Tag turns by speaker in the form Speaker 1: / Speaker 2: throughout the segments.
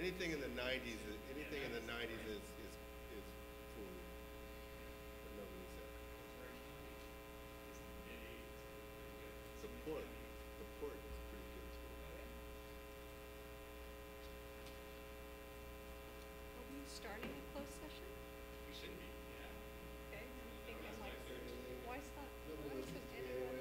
Speaker 1: anything in the 90s, anything in the 90s is cool, but nobody's there. The port is pretty good too.
Speaker 2: Are we starting a closed session?
Speaker 3: We should be, yeah.
Speaker 2: Okay, I'm thinking like, why is that? Why isn't anyone?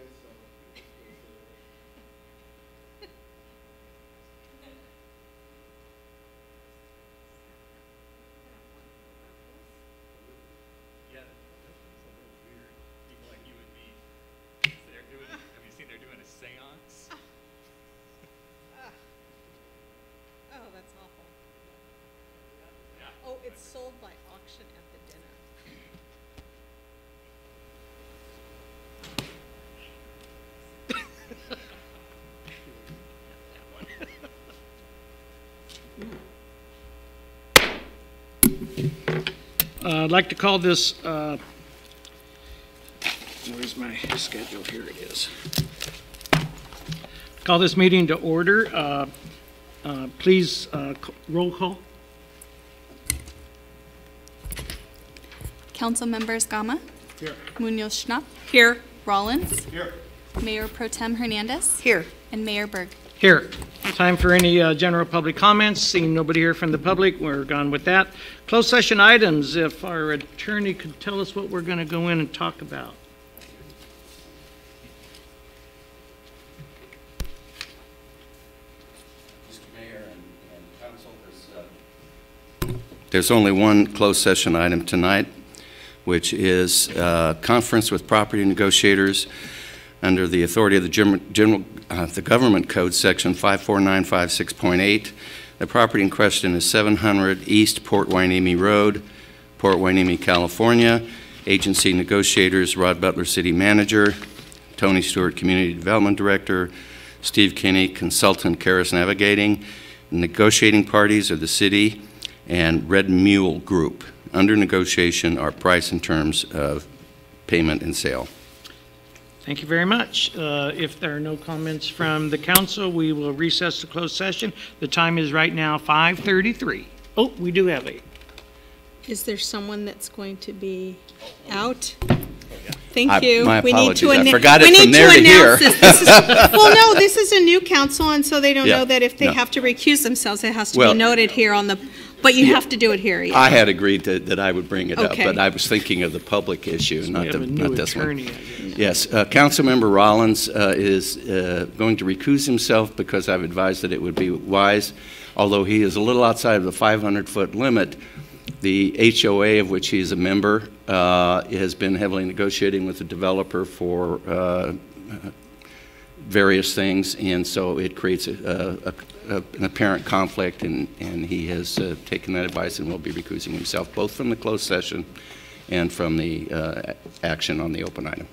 Speaker 3: Yeah, that's a little weird. People like you and me, they're doing, have you seen they're doing a seance?
Speaker 2: Oh, that's awful.
Speaker 3: Yeah.
Speaker 2: Oh, it's sold by auction at the dinner.
Speaker 4: I'd like to call this, where's my schedule? Here it is. Call this meeting to order. Please, roll call.
Speaker 5: Council members Gama,
Speaker 4: Here.
Speaker 5: Muñoz-Schnopp,
Speaker 2: Here.
Speaker 5: Rollins,
Speaker 1: Here.
Speaker 5: Mayor Pro-Tem Hernandez,
Speaker 2: Here.
Speaker 5: and Mayor Berg.
Speaker 4: Here. Time for any general public comments. Seeing nobody here from the public, we're gone with that. Closed session items, if our attorney could tell us what we're going to go in and talk about.
Speaker 6: Mr. Mayor and Council, there's only one closed session item tonight, which is conference with property negotiators under the authority of the Government Code, Section 54956.8. The property in question is 700 East Port Hueneme Road, Port Hueneme, California. Agency negotiators, Rod Butler, City Manager, Tony Stewart, Community Development Director, Steve Kinney, Consultant, Caris Navigating. Negotiating parties are the city and Red Mule Group. Under negotiation are price and terms of payment and sale.
Speaker 4: Thank you very much. If there are no comments from the council, we will recess the closed session. The time is right now 5:33. Oh, we do have a.
Speaker 2: Is there someone that's going to be out? Thank you.
Speaker 6: My
Speaker 2: We need
Speaker 6: apologies.
Speaker 2: to
Speaker 6: I
Speaker 2: anna-
Speaker 6: forgot
Speaker 2: we
Speaker 6: it
Speaker 2: need
Speaker 6: from there to
Speaker 2: announce
Speaker 6: here.
Speaker 2: this. Well, no, this is a new council, and so they don't
Speaker 6: Yeah,
Speaker 2: know that if they
Speaker 6: no.
Speaker 2: have to recuse themselves, it has to
Speaker 6: Well,
Speaker 2: be noted here on the, but you have to do it here. Yeah.
Speaker 6: I had agreed that I would bring it up,
Speaker 2: Okay.
Speaker 6: but I was thinking of the public issue,
Speaker 4: We
Speaker 6: not
Speaker 4: have a new
Speaker 6: this one.
Speaker 4: attorney, I guess.
Speaker 6: Yes, Councilmember Rollins is going to recuse himself because I've advised that it would be wise, although he is a little outside of the 500-foot limit. The HOA, of which he is a member, has been heavily negotiating with the developer for various things, and so it creates an apparent conflict, and he has taken that advice and will be recusing himself, both from the closed session and from the action on the open item.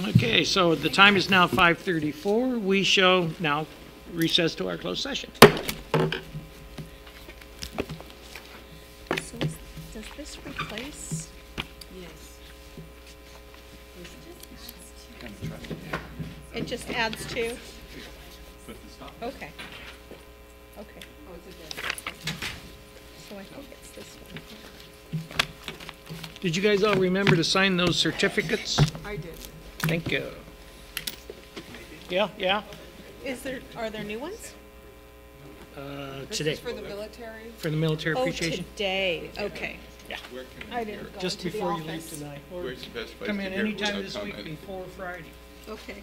Speaker 4: Okay, so the time is now 5:34. We shall now recess to our closed session.
Speaker 2: So does this replace? Yes. It just adds to? Okay. Okay. Oh, it's a dead. So I think it's this one here.
Speaker 4: Did you guys all remember to sign those certificates?
Speaker 2: I did.
Speaker 4: Thank you. Yeah.
Speaker 2: Are there new ones?
Speaker 4: Today.
Speaker 7: For the military?
Speaker 4: For the military
Speaker 2: Oh,
Speaker 4: appreciation.
Speaker 2: today, okay.
Speaker 4: Yeah.
Speaker 2: I didn't go
Speaker 4: Just
Speaker 2: into the
Speaker 4: before you leave
Speaker 2: office.
Speaker 4: tonight. Or
Speaker 1: Where's the best place
Speaker 4: come
Speaker 1: to
Speaker 4: in
Speaker 1: hear it
Speaker 4: anytime
Speaker 1: without
Speaker 4: this week
Speaker 1: commenting?
Speaker 4: before Friday.
Speaker 2: Okay.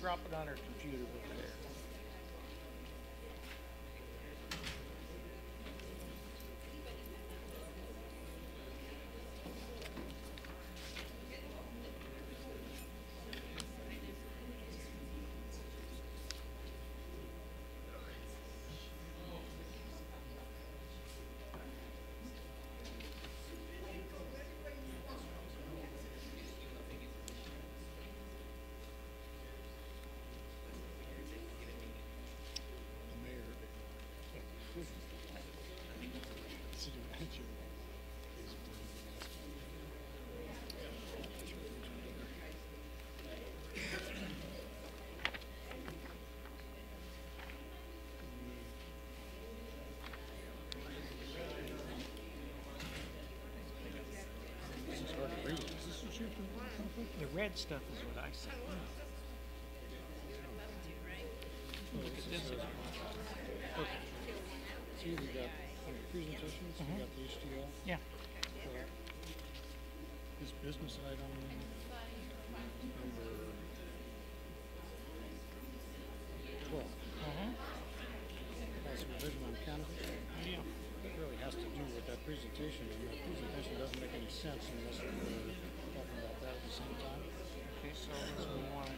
Speaker 4: drop it on her computer over there. The red stuff is what I said. Look at this. Okay.
Speaker 7: See, we got under presentations, we got the HDL.
Speaker 4: Yeah.
Speaker 7: This business item, number 12. That's revision on cannabis.
Speaker 4: Yeah.
Speaker 7: That really has to do with that presentation, and that presentation doesn't make any sense unless we're talking about that at the same time.
Speaker 4: Okay, so we want to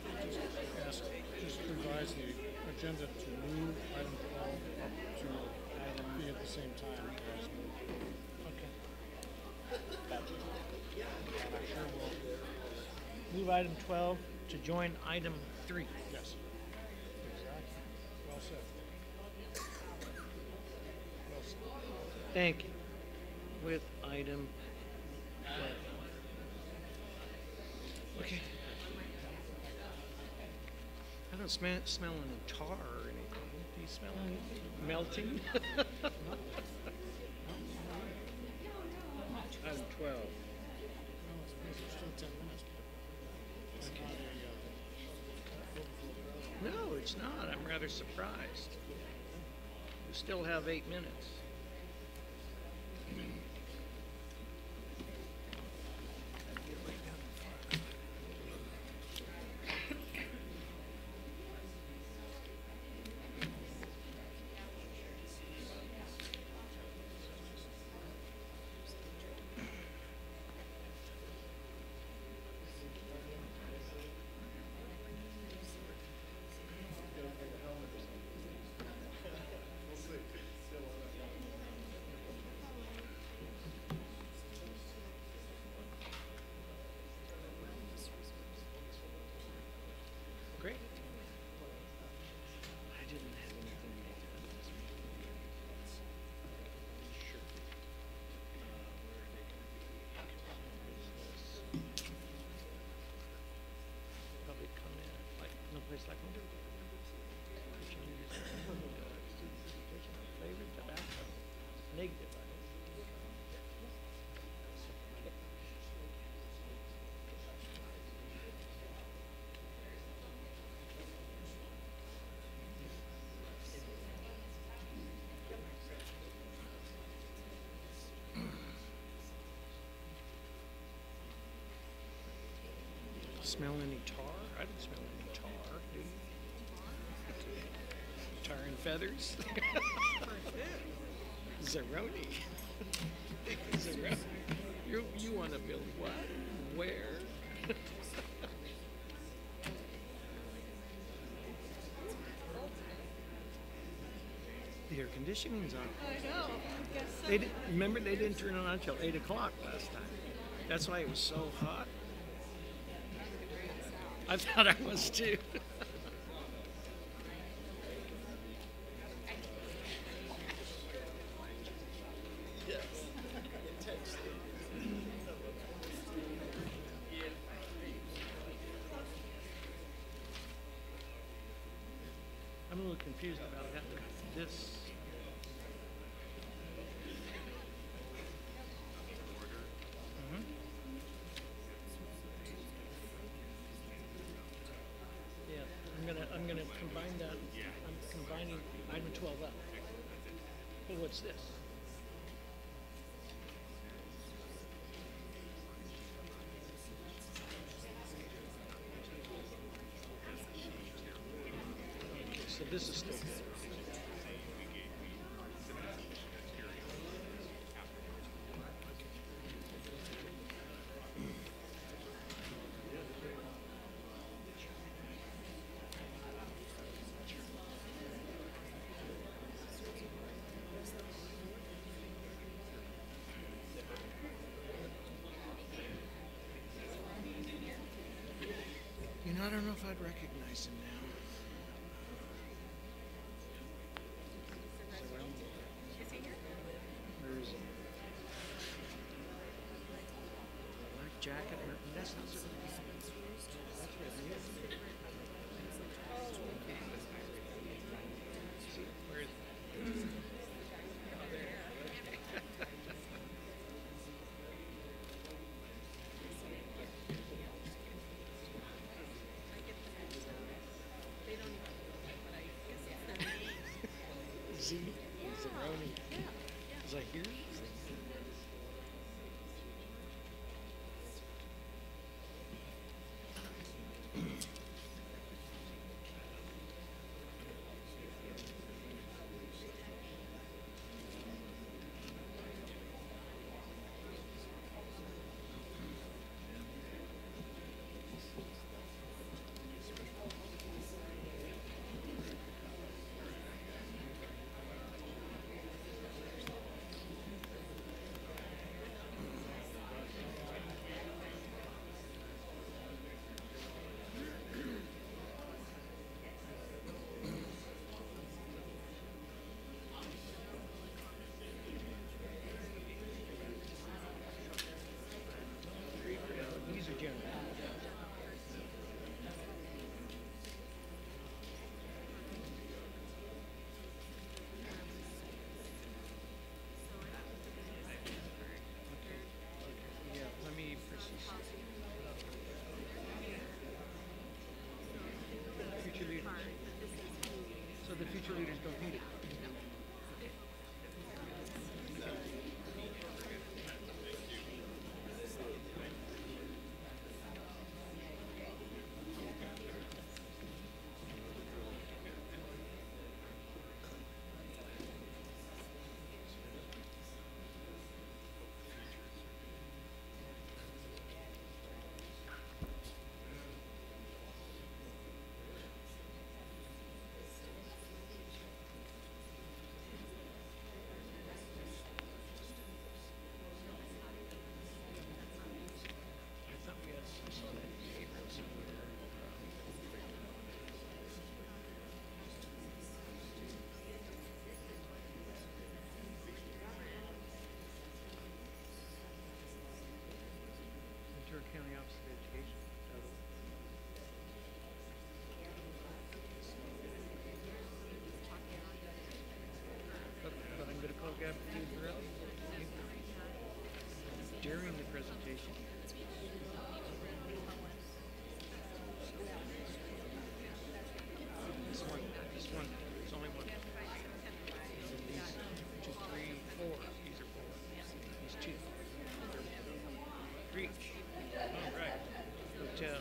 Speaker 7: Just revise the agenda to move item 12 up to be at the same time as moved.
Speaker 4: okay. Gotcha. And I'm sure we'll move item 12 to join item 3.
Speaker 7: Yes. Exactly. Well said. Well said.
Speaker 4: Thank you. With item 12. Okay. I don't smell any tar or anything. Do you smell anything? Melting? Item 12.
Speaker 7: It's still 10 minutes. It's not
Speaker 4: No, it's not. I'm rather surprised. We still have 8 minutes. Great. I didn't have anything to do with this meeting. Sure. Where are they going to be? Public comment, like no place like Winter. Flavored tobacco, negative. Smell any tar? I didn't smell any tar, do you? Tar and feathers? Zeroni. Zeroni. You want to build what? Where? The air conditioning's on.
Speaker 2: I know, I guess so.
Speaker 4: Remember, they didn't turn it on until 8 o'clock last time. That's why it was so hot. I thought I was too. I'm a little confused about this. I'm gonna combine that. I'm combining item 12 up. Well, what's this? So this is still good. You know, I don't know if I'd recognize him now.
Speaker 2: Is he here?
Speaker 4: Where is he? Black jacket, that's not so. That's where he is.
Speaker 2: Oh, okay.
Speaker 4: Where is he? Oh, there. Okay.
Speaker 2: They don't even know, but I guess it's their name.
Speaker 4: Z, Zeroni. Is I here? These are general. Yeah, let me proceed. Future leaders. So the future leaders don't need it. I thought we had some of that behavioral somewhere. Ventura County Office of Education. Total. But I'm going to call Gab during the presentation. This one, there's only one. These 2, 3, 4. These are 4. These 2. Reach. All right. Hotel.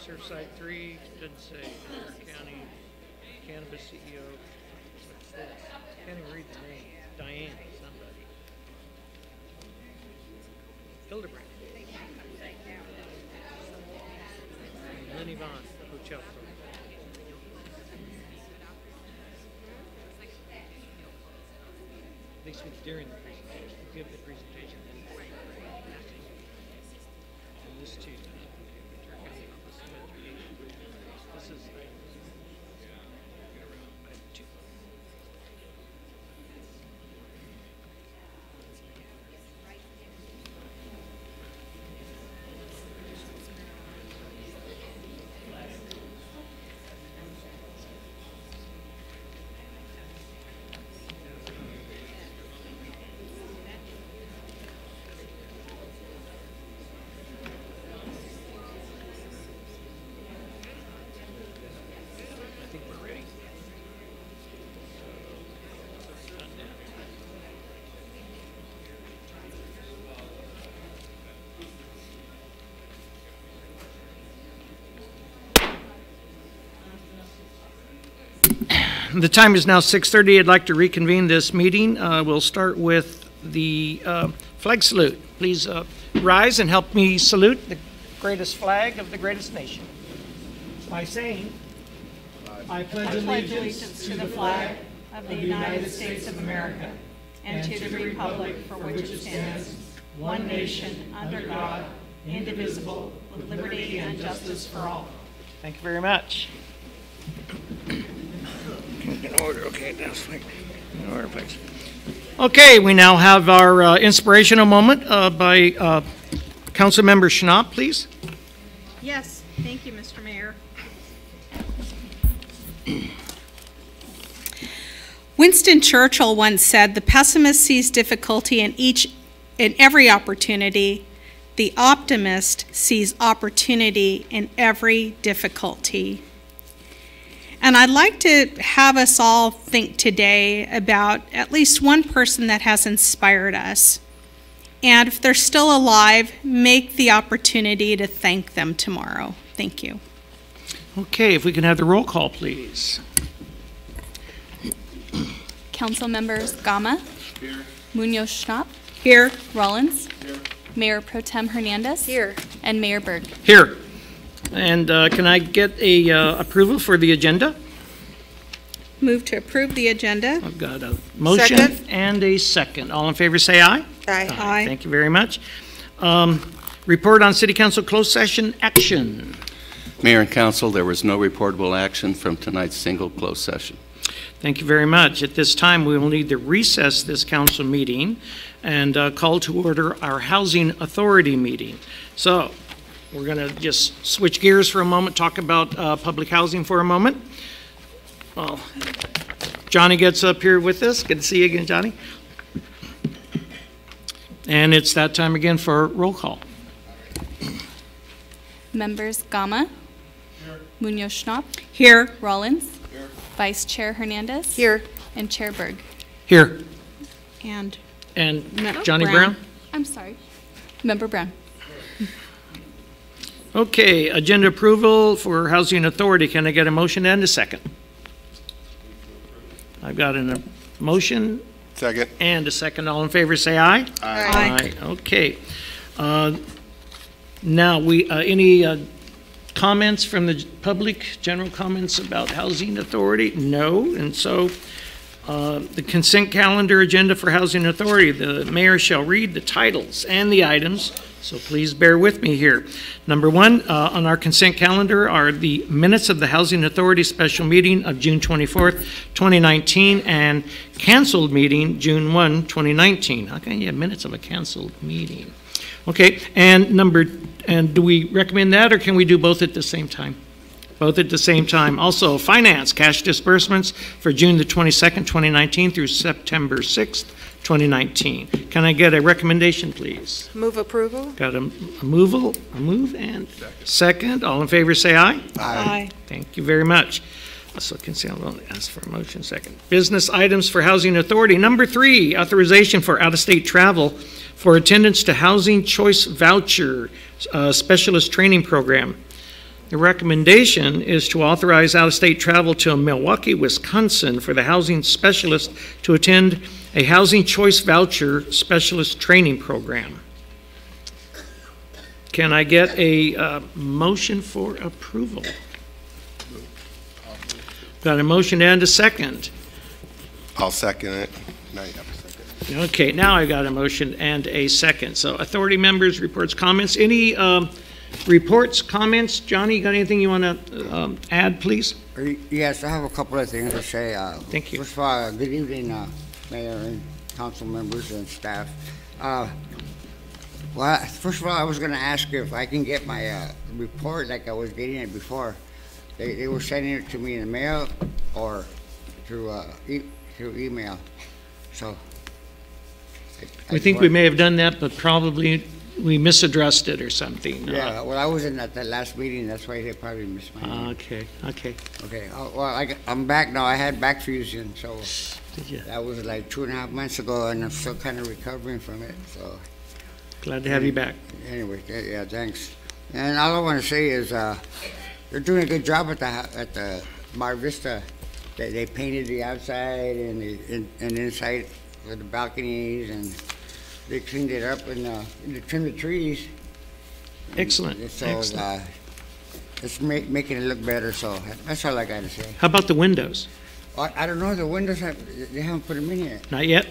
Speaker 4: Surfside 3, doesn't say. Berg County. Cannabis CEO. What's this? Can't even read the name. Diane, somebody. Hildebrand. Lenny Vaughn, Hotel Pro. At least during the presentation. Give the presentation. And this too. This is item 2. the time is now 6:30. I'd like to reconvene this meeting. We'll start with the flag salute. Please rise and help me salute the greatest flag of the greatest nation by saying, I pledge allegiance to the flag of the United States of America and to the republic for which it stands, one nation, under God, indivisible, with liberty and justice for all. Thank you very much. In order, okay, that's fine. In order, please. Okay, we now have our inspirational moment by Councilmember Schnopp, please.
Speaker 2: Yes, thank you, Mr. Mayor.
Speaker 8: Winston Churchill once said, "The pessimist sees difficulty in every opportunity. The optimist sees opportunity in every difficulty." And I'd like to have us all think today about at least one person that has inspired us. And if they're still alive, make the opportunity to thank them tomorrow. Thank you.
Speaker 4: Okay, if we can have the roll call, please.
Speaker 5: Council members Gama. Here. Muñoz-Schnopp.
Speaker 8: Here.
Speaker 5: Rollins. Here. Mayor Pro-Tem Hernandez.
Speaker 2: Here.
Speaker 5: And Mayor Berg.
Speaker 4: Here. And can I get a approval for the agenda?
Speaker 8: Move to approve the agenda.
Speaker 4: I've got a motion
Speaker 2: Second.
Speaker 4: and a second. All in favor say aye.
Speaker 2: Aye.
Speaker 8: Aye.
Speaker 4: Thank you very much. Report on City Council closed session action.
Speaker 6: Mayor and Council, there was no reportable action from tonight's single closed session.
Speaker 4: Thank you very much. At this time, we will need to recess this council meeting and call to order our Housing Authority meeting. So we're going to just switch gears for a moment, talk about public housing for a moment. Well, Johnny gets up here with us. Good to see you again, Johnny. And it's that time again for roll call.
Speaker 5: Members Gama. Here. Muñoz-Schnopp.
Speaker 8: Here.
Speaker 5: Rollins. Here. Vice Chair Hernandez.
Speaker 2: Here.
Speaker 5: And Chair Berg.
Speaker 4: Here.
Speaker 8: And
Speaker 4: Johnny Brown.
Speaker 5: I'm sorry. Member Brown.
Speaker 4: Okay, agenda approval for Housing Authority. Can I get a motion and a second? I've got a motion
Speaker 1: Second.
Speaker 4: and a second. All in favor say aye.
Speaker 8: Aye.
Speaker 4: Okay. Now, any comments from the public, general comments about Housing Authority? No, and so the consent calendar agenda for Housing Authority, the mayor shall read the titles and the items, so please bear with me here. Number one, on our consent calendar are the minutes of the Housing Authority special meeting of June 24th, 2019, and canceled meeting June 1, 2019. How can you have minutes of a canceled meeting? Okay, and do we recommend that, or can we do both at the same time? Both at the same time. Also, finance, cash disbursements for June the 22nd, 2019 through September 6th, 2019. Can I get a recommendation, please?
Speaker 2: Move approval?
Speaker 4: Got a move and second. All in favor say aye.
Speaker 8: Aye.
Speaker 4: Thank you very much. So consent, I'll ask for a motion second. Business items for Housing Authority. Number 3, authorization for out-of-state travel for attendance to Housing Choice Voucher Specialist Training Program. The recommendation is to authorize out-of-state travel to Milwaukee, Wisconsin for the housing specialist to attend a Housing Choice Voucher Specialist Training Program. Can I get a motion for approval? Got a motion and a second.
Speaker 1: I'll second it. Now you have a second.
Speaker 4: Okay, now I got a motion and a second. So authority members, reports, comments. Any reports, comments? Johnny, you got anything you want to add, please?
Speaker 9: Yes, I have a couple of things to say.
Speaker 4: Thank you.
Speaker 9: First of all, good evening, Mayor and council members and staff. Well, first of all, I was going to ask if I can get my report like I was getting it before. They were sending it to me in the mail or through email. So
Speaker 4: We think we may have done that, but probably we misaddressed it or something.
Speaker 9: Yeah, well, I wasn't at the last meeting. That's why they probably missed my name.
Speaker 4: Okay.
Speaker 9: Okay, well, I'm back now. I had back fusion, so
Speaker 4: Did you?
Speaker 9: that was like 2.5 months ago, and I'm still kind of recovering from it. So
Speaker 4: Glad to have you back.
Speaker 9: anyway, yeah, thanks. And all I want to say is they're doing a good job at the Mar Vista. They painted the outside and and inside with the balconies, and they cleaned it up, and they trimmed the trees.
Speaker 4: Excellent,
Speaker 9: And so,
Speaker 4: excellent.
Speaker 9: it's making it look better, so that's all I gotta say.
Speaker 4: How about the windows?
Speaker 9: I don't know, the windows, they haven't put them in yet.
Speaker 4: Not yet?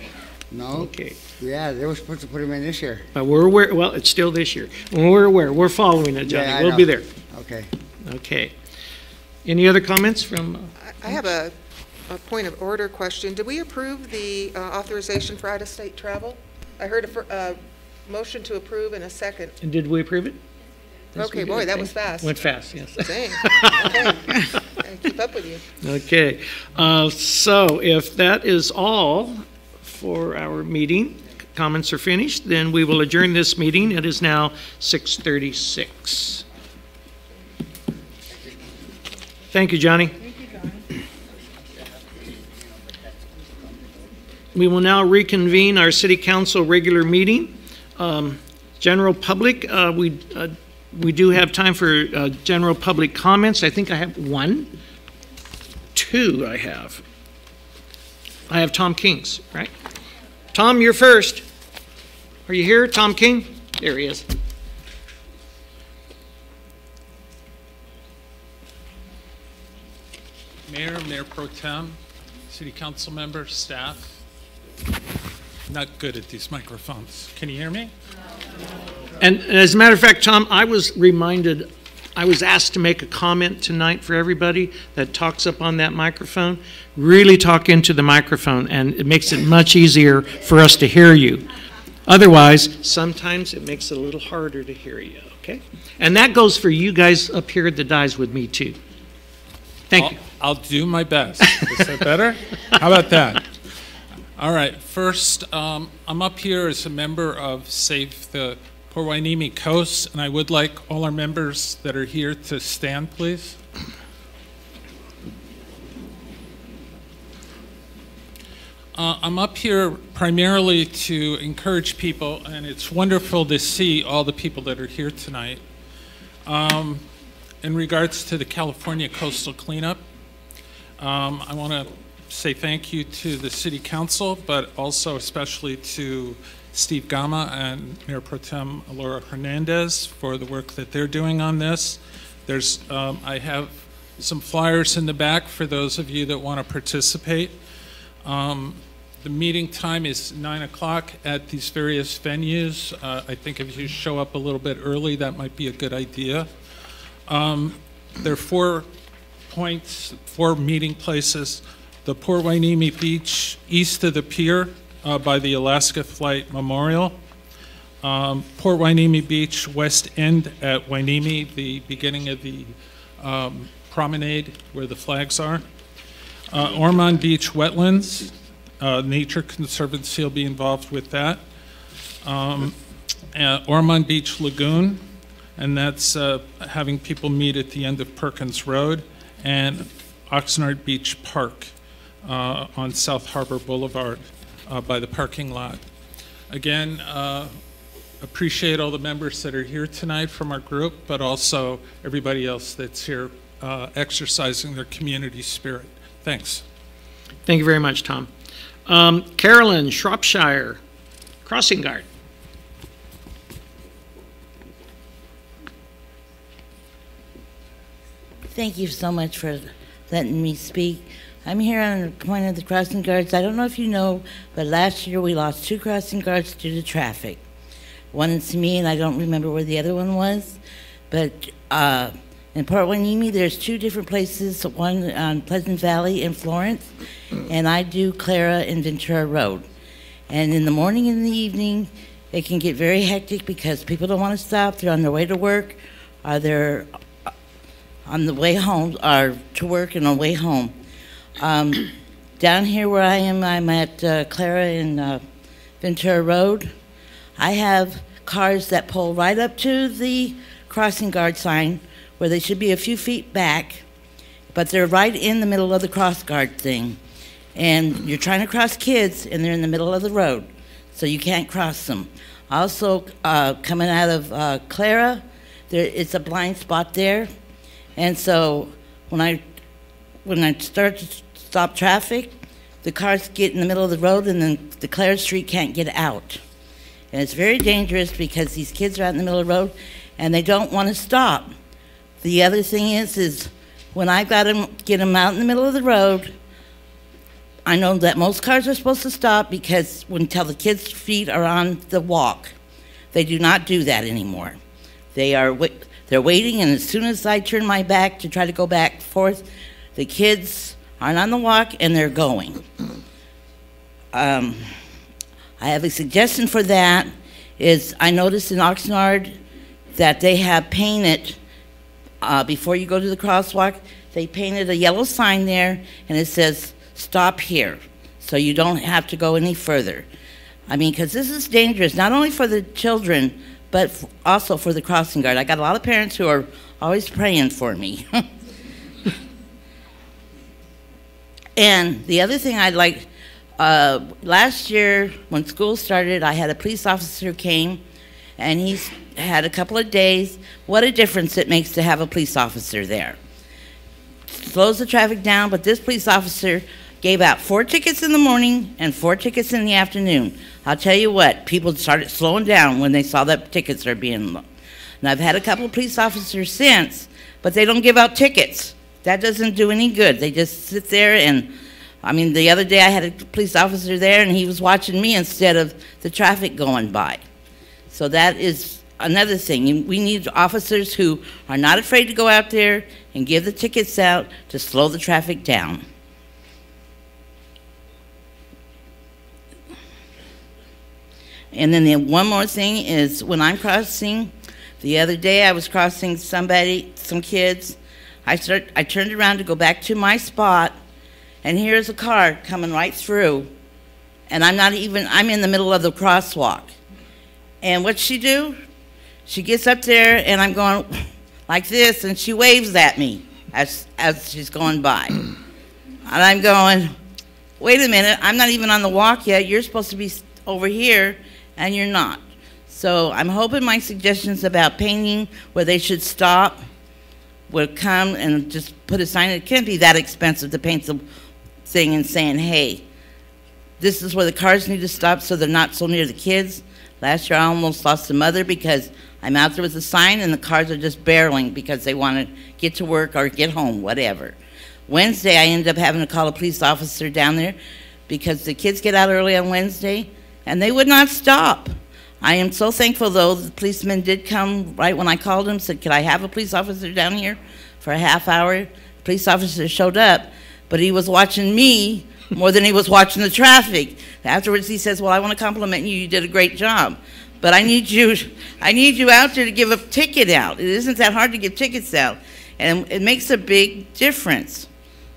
Speaker 9: No?
Speaker 4: Okay.
Speaker 9: Yeah, they were supposed to put them in this year.
Speaker 4: But we're aware, well, it's still this year. We're aware, we're following it, Johnny.
Speaker 9: Yeah, I
Speaker 4: We'll
Speaker 9: know.
Speaker 4: be there.
Speaker 9: Okay.
Speaker 4: Okay. Any other comments from?
Speaker 10: I have a point of order question. Did we approve the authorization for out-of-state travel? I heard a motion to approve in a second.
Speaker 4: And did we approve it? Yes,
Speaker 10: Okay,
Speaker 4: we
Speaker 10: boy,
Speaker 4: did.
Speaker 10: that was fast.
Speaker 4: Went fast, yes.
Speaker 10: Dang. Okay. I keep up with you.
Speaker 4: Okay, so if that is all for our meeting, comments are finished, then we will adjourn this meeting. It is now 6:36. Thank you, Johnny. We will now reconvene our city council regular meeting. General public, we do have time for general public comments. I think I have two I have. I have Tom King's, right? Tom, you're first. Are you here, Tom King? There he is.
Speaker 11: Mayor, Mayor Pro-Tem, City Council members, staff. Not good at these microphones. Can you hear me?
Speaker 4: And as a matter of fact, Tom, I was asked to make a comment tonight for everybody that talks up on that microphone. Really talk into the microphone, and it makes it much easier for us to hear you. Otherwise, sometimes it makes it a little harder to hear you, okay? And that goes for you guys up here at the dais with me, too. Thank you.
Speaker 11: I'll do my best. Is that better? How about that? All right. First, I'm up here as a member of Save the Poor Hueneme Coast, and I would like all our members that are here to stand, please. I'm up here primarily to encourage people, and it's wonderful to see all the people that are here tonight. In regards to the California Coastal Cleanup, I want to say thank you to the City Council, but also especially to Steve Gama and Mayor Pro-Tem Laura Hernandez for the work that they're doing on this. I have some flyers in the back for those of you that want to participate. The meeting time is 9 o'clock at these various venues. I think if you show up a little bit early, that might be a good idea. There are 4 points, 4 meeting places. The Port Hueneme Beach east of the pier by the Alaska Flight Memorial. Port Hueneme Beach west end at Hueneme, the beginning of the promenade where the flags are. Ormond Beach Wetlands, Nature Conservancy will be involved with that. Ormond Beach Lagoon, and that's having people meet at the end of Perkins Road, and Oxnard Beach Park on South Harbor Boulevard by the parking lot. Again, appreciate all the members that are here tonight from our group, but also everybody else that's here exercising their community spirit. Thanks.
Speaker 4: Thank you very much, Tom. Carolyn, Shropshire, Crossing Guard.
Speaker 12: Thank you so much for letting me speak. I'm here on the point of the crossing guards. I don't know if you know, but last year we lost 2 crossing guards due to traffic. One is me, and I don't remember where the other one was. But in Port Hueneme, there's 2 different places, one on Pleasant Valley in Florence, and I do Clara and Ventura Road. And in the morning and the evening, it can get very hectic because people don't want to stop. They're on their way to work, or they're on the way home, or to work and on the way home. Down here where I am, I'm at Clara and Ventura Road. I have cars that pull right up to the crossing guard sign where they should be a few feet back, but they're right in the middle of the cross guard thing. And you're trying to cross kids, and they're in the middle of the road, so you can't cross them. Also, coming out of Clara, it's a blind spot there. And so when I start stop traffic, the cars get in the middle of the road and then the Clare Street can't get out. And it's very dangerous because these kids are out in the middle of the road and they don't want to stop. The other thing is when I got them, get them out in the middle of the road, I know that most cars are supposed to stop because until the kids' feet are on the walk. They do not do that anymore. They're waiting, and as soon as I turn my back to try to go back forth, the kids aren't on the walk and they're going. I have a suggestion for that. Is I noticed in Oxnard that they have painted, before you go to the crosswalk, they painted a yellow sign there and it says, "Stop here," so you don't have to go any further. I mean, because this is dangerous, not only for the children, but also for the crossing guard. I got a lot of parents who are always praying for me. And the other thing I'd like, last year when school started, I had a police officer who came, and he's had a couple of days. What a difference it makes to have a police officer there. Slows the traffic down, but this police officer gave out 4 tickets in the morning and 4 tickets in the afternoon. I'll tell you what, people started slowing down when they saw that tickets are being low. And I've had a couple of police officers since, but they don't give out tickets. That doesn't do any good. They just sit there and, I mean, the other day I had a police officer there and he was watching me instead of the traffic going by. So that is another thing. We need officers who are not afraid to go out there and give the tickets out to slow the traffic down. And then one more thing is when I'm crossing, the other day I was crossing some kids. I turned around to go back to my spot, and here's a car coming right through, and I'm in the middle of the crosswalk. And what'd she do? She gets up there, and I'm going like this, and she waves at me as she's going by. And I'm going, wait a minute, I'm not even on the walk yet. You're supposed to be over here, and you're not. So I'm hoping my suggestions about painting where they should stop would come and just put a sign. It can't be that expensive to paint the thing and saying, hey, this is where the cars need to stop so they're not so near the kids. Last year I almost lost a mother because I'm out there with a sign and the cars are just barreling because they want to get to work or get home, whatever. Wednesday I ended up having to call a police officer down there because the kids get out early on Wednesday and they would not stop. I am so thankful, though, the policeman did come right when I called him, said, could I have a police officer down here for a half hour? The police officer showed up, but he was watching me more than he was watching the traffic. Afterwards, he says, well, I want to compliment you. You did a great job. But I need you out there to give a ticket out. It isn't that hard to give tickets out, and it makes a big difference.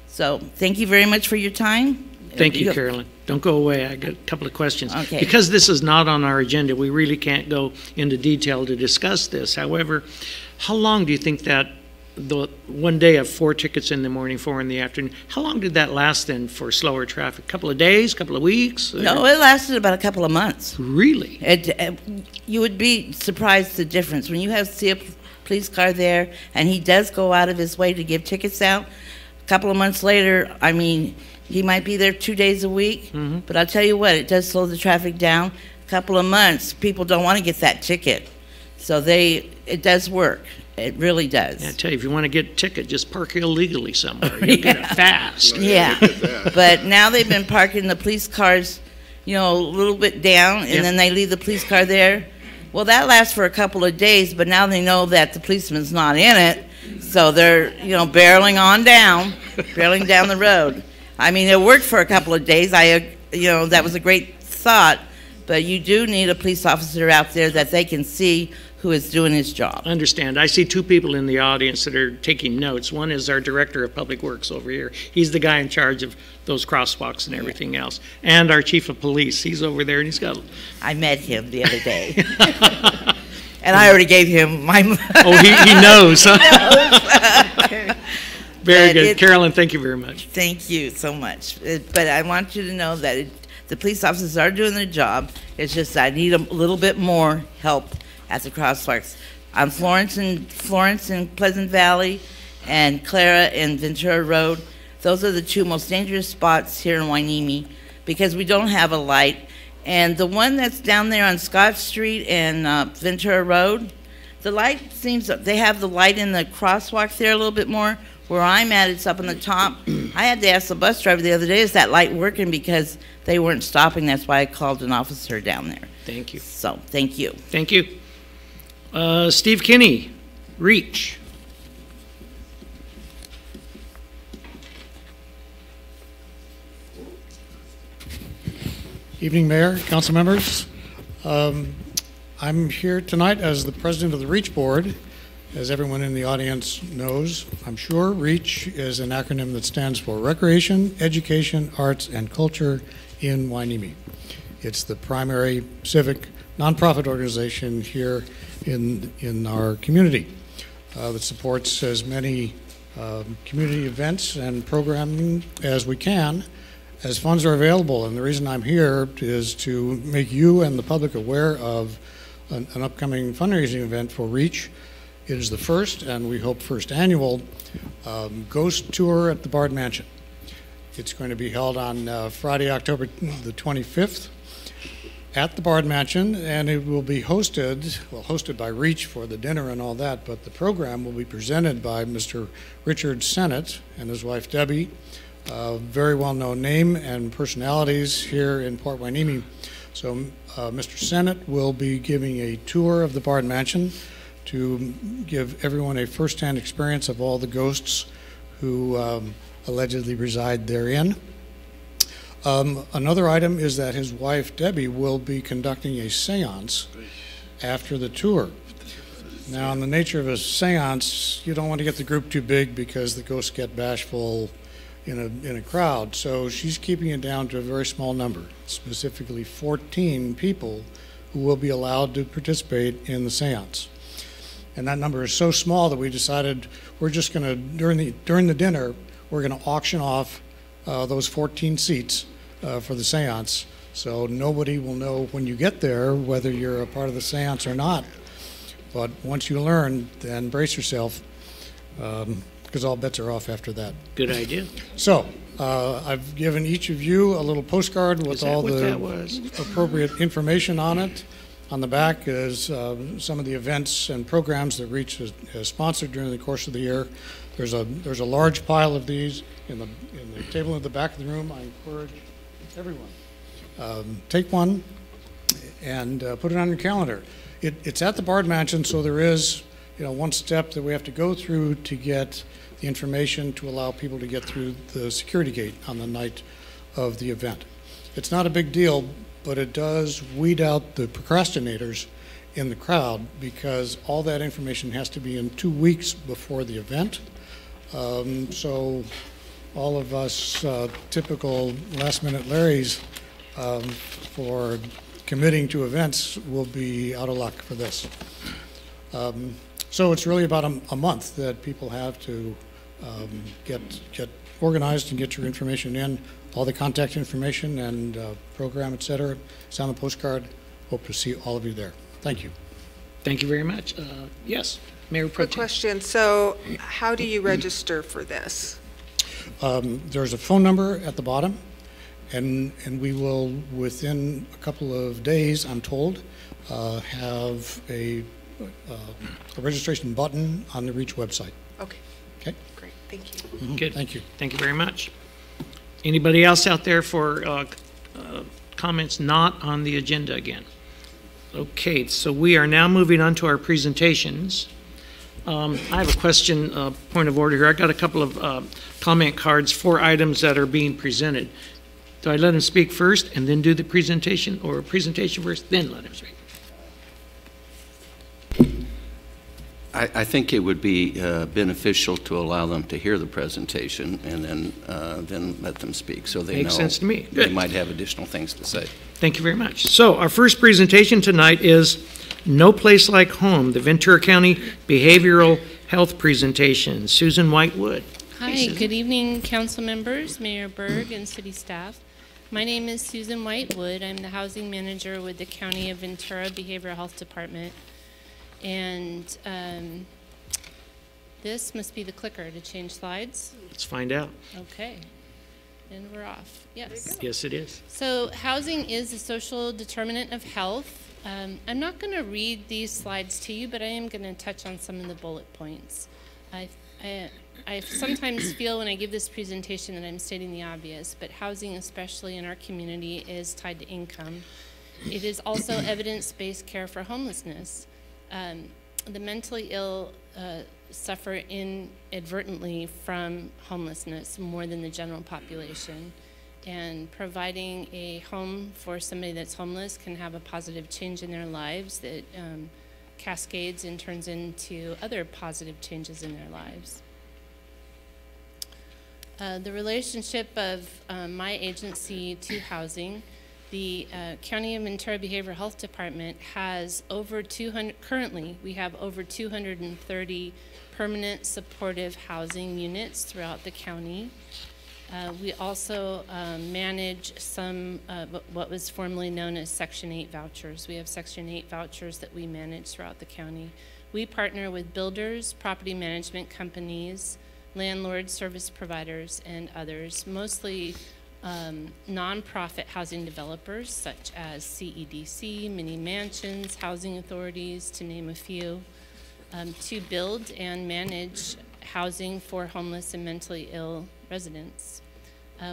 Speaker 12: So thank you very much for your time.
Speaker 4: Thank you, Carolyn. Don't go away. I got a couple of questions.
Speaker 12: Okay.
Speaker 4: Because this is not on our agenda, we really can't go into detail to discuss this. However, how long do you think that the one day of 4 tickets in the morning, 4 in the afternoon, how long did that last then for slower traffic? A couple of days, couple of weeks?
Speaker 12: No, it lasted about a couple of months.
Speaker 4: Really?
Speaker 12: You would be surprised the difference. When you see a police car there and he does go out of his way to give tickets out, a couple of months later, I mean, he might be there 2 days a week, but I'll tell you what, it does slow the traffic down. A couple of months, people don't want to get that ticket. So it does work. It really does.
Speaker 4: Yeah, I tell you, if you want to get a ticket, just park illegally somewhere. You'll get it fast.
Speaker 12: Yeah, but now they've been parking the police cars, you know, a little bit down, and then they leave the police car there. Well, that lasts for a couple of days, but now they know that the policeman's not in it, so they're, you know, barreling down the road. I mean, it worked for a couple of days. You know, that was a great thought, but you do need a police officer out there that they can see who is doing his job.
Speaker 4: I understand. I see 2 people in the audience that are taking notes. One is our Director of Public Works over here. He's the guy in charge of those crosswalks and everything else. And our Chief of Police. He's over there, and he's got...
Speaker 12: I met him the other day. And I already gave him my...
Speaker 4: Oh, he knows, huh? Very good. Carolyn, thank you very much.
Speaker 12: Thank you so much. But I want you to know that the police officers are doing their job. It's just I need a little bit more help at the crosswalks. On Florence and Pleasant Valley and Clara and Ventura Road, Those are the two most dangerous spots here in Hueneme because we don't have a light. And the one that's down there on Scott Street and Ventura Road, the light seems, they have the light in the crosswalk there a little bit more. Where I'm at, it's up on the top. I had to ask the bus driver the other day, is that light working? Because they weren't stopping. That's why I called an officer down there.
Speaker 4: Thank you.
Speaker 12: So, thank you.
Speaker 4: Thank you. Steve Kinney, REACH.
Speaker 7: Evening, Mayor, council members. I'm here tonight as the president of the REACH board. As everyone in the audience knows, I'm sure, REACH is an acronym that stands for Recreation, Education, Arts, and Culture in Hueneme. It's the primary civic nonprofit organization here in our community that supports as many community events and programming as we can as funds are available. And the reason I'm here is to make you and the public aware of an upcoming fundraising event for REACH. It is the first, and we hope first annual, ghost tour at the Bard Mansion. It's going to be held on Friday, October the 25th at the Bard Mansion, and it will be hosted by REACH for the dinner and all that, but the program will be presented by Mr. Richard Sennett and his wife Debbie, very well-known name and personalities here in Port Hueneme. So Mr. Sennett will be giving a tour of the Bard Mansion to give everyone a first-hand experience of all the ghosts who allegedly reside therein. Another item is that his wife, Debbie, will be conducting a seance after the tour. Now, in the nature of a seance, you don't want to get the group too big because the ghosts get bashful in a crowd. So she's keeping it down to a very small number, specifically 14 people who will be allowed to participate in the seance. And that number is so small that we decided we're just going to, during the dinner, we're going to auction off those 14 seats for the seance. So nobody will know when you get there whether you're a part of the seance or not. But once you learn, then brace yourself, because all bets are off after that.
Speaker 4: Good idea.
Speaker 7: So I've given each of you a little postcard with all the appropriate information on it. On the back is some of the events and programs that REACH has sponsored during the course of the year. There's a large pile of these in the table at the back of the room. I encourage everyone, take one and put it on your calendar. It's at the Bard Mansion, so there is one step that we have to go through to get the information to allow people to get through the security gate on the night of the event. It's not a big deal, but it does weed out the procrastinators in the crowd because all that information has to be in 2 weeks before the event. So all of us typical last-minute Larrys for committing to events will be out of luck for this. So it's really about a month that people have to get organized and get your information in. All the contact information and program, et cetera, is on the postcard. Hope to see all of you there. Thank you.
Speaker 4: Thank you very much. Yes, Mayor Pro-Tem.
Speaker 10: Quick question. So how do you register for this?
Speaker 7: There's a phone number at the bottom, and we will, within a couple of days, I'm told, have a registration button on the REACH website.
Speaker 10: Okay.
Speaker 7: Okay.
Speaker 10: Great. Thank you.
Speaker 7: Mm-hmm.
Speaker 4: Good.
Speaker 7: Thank you.
Speaker 4: Thank you very much. Anybody else out there for comments not on the agenda again? Okay, so we are now moving on to our presentations. I have a question, point of order here. I got a couple of comment cards for items that are being presented. Do I let them speak first and then do the presentation, or presentation first, then let them speak?
Speaker 6: I think it would be beneficial to allow them to hear the presentation and then let them speak so they know.
Speaker 4: Makes sense to me.
Speaker 6: They
Speaker 4: Good.
Speaker 6: might have additional things to say.
Speaker 4: Thank you very much. So our first presentation tonight is No Place Like Home, the Ventura County Behavioral Health Presentation. Susan Whitewood.
Speaker 13: Hi, good evening, council members, Mayor Berg, and city staff. My name is Susan Whitewood. I'm the housing manager with the County of Ventura Behavioral Health Department. And This must be the clicker to change slides.
Speaker 4: Let's find out.
Speaker 13: Okay. And we're off. Yes.
Speaker 4: Yes, it is.
Speaker 13: So housing is a social determinant of health. I'm not going to read these slides to you, but I am going to touch on some of the bullet points. I sometimes feel when I give this presentation that I'm stating the obvious, but housing, especially in our community, is tied to income. It is also evidence-based care for homelessness. The mentally ill suffer inadvertently from homelessness more than the general population. And providing a home for somebody that's homeless can have a positive change in their lives that cascades and turns into other positive changes in their lives. The relationship of my agency to housing, the County of Ventura Behavioral Health Department has over 200, currently we have over 230 permanent supportive housing units throughout the county. We also manage some what was formerly known as Section 8 vouchers. We have Section 8 vouchers that we manage throughout the county. We partner with builders, property management companies, landlord service providers, and others, mostly nonprofit housing developers such as CEDC, mini mansions, housing authorities, to name a few, to build and manage housing for homeless and mentally ill residents.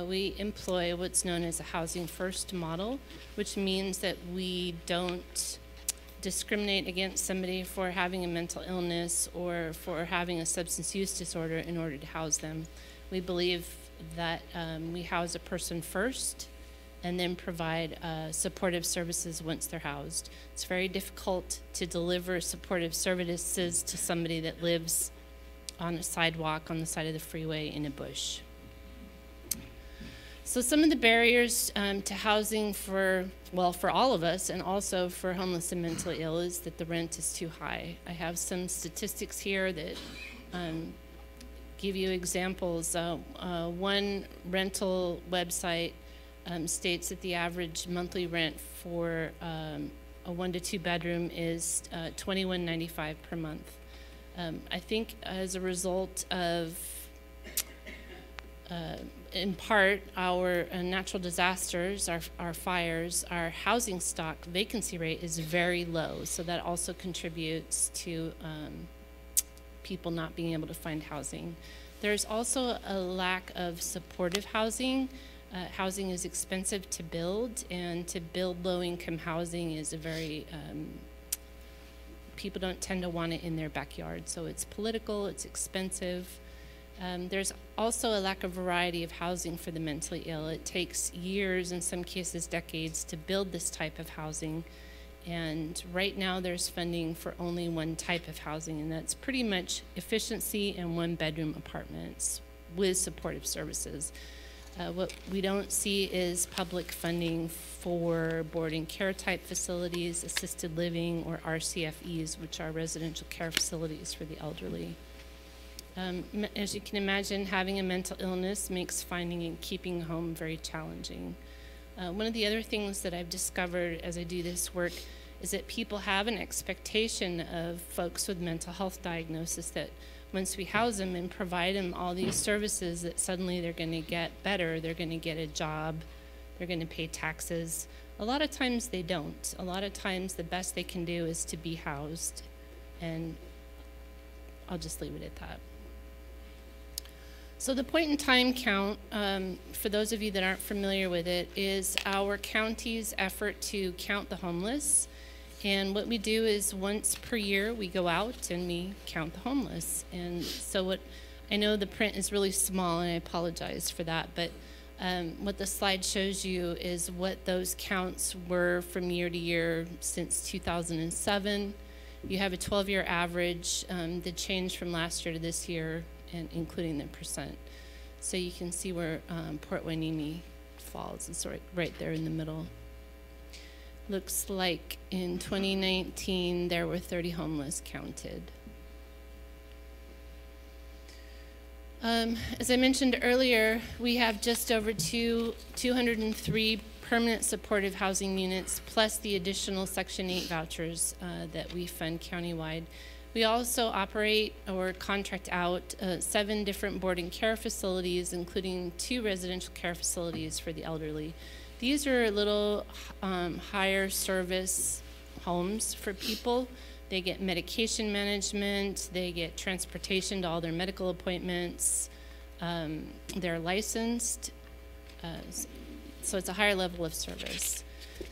Speaker 13: We employ what's known as a housing first model, which means that we don't discriminate against somebody for having a mental illness or for having a substance use disorder in order to house them. We believe that we house a person first and then provide supportive services once they're housed. It's very difficult to deliver supportive services to somebody that lives on a sidewalk on the side of the freeway in a bush. So some of the barriers to housing for all of us and also for homeless and mentally ill is that the rent is too high. I have some statistics here that give you examples. One rental website states that the average monthly rent for a 1 to 2 bedroom is $21.95 per month. I think as a result of in part, our natural disasters, our fires, our housing stock vacancy rate is very low. So that also contributes to people not being able to find housing. There's also a lack of supportive housing. Housing is expensive to build, and to build low-income housing is a very, people don't tend to want it in their backyard. So it's political, it's expensive. There's also a lack of variety of housing for the mentally ill. It takes years, in some cases decades, to build this type of housing. And right now there's funding for only one type of housing, and that's pretty much efficiency and 1-bedroom apartments with supportive services. What we don't see is public funding for board and care type facilities, assisted living, or RCFEs, which are residential care facilities for the elderly. As you can imagine, having a mental illness makes finding and keeping a home very challenging. One of the other things that I've discovered as I do this work is that people have an expectation of folks with mental health diagnosis that once we house them and provide them all these services that suddenly they're going to get better, they're going to get a job, they're going to pay taxes. A lot of times they don't. A lot of times the best they can do is to be housed, and I'll just leave it at that. So the point-in-time count, for those of you that aren't familiar with it, is our county's effort to count the homeless. And what we do is once per year we go out and we count the homeless. And so I know the print is really small, and I apologize for that, but what the slide shows you is what those counts were from year to year since 2007. You have a 12-year average, the change from last year to this year, and including the percent. So you can see where Port Hueneme falls. It's right there in the middle. Looks like in 2019 there were 30 homeless counted. As I mentioned earlier, we have just over 203 permanent supportive housing units, plus the additional Section 8 vouchers that we fund countywide. We also operate or contract out 7 different board and care facilities, including 2 residential care facilities for the elderly. These are little higher service homes for people. They get medication management, they get transportation to all their medical appointments, they're licensed, so it's a higher level of service.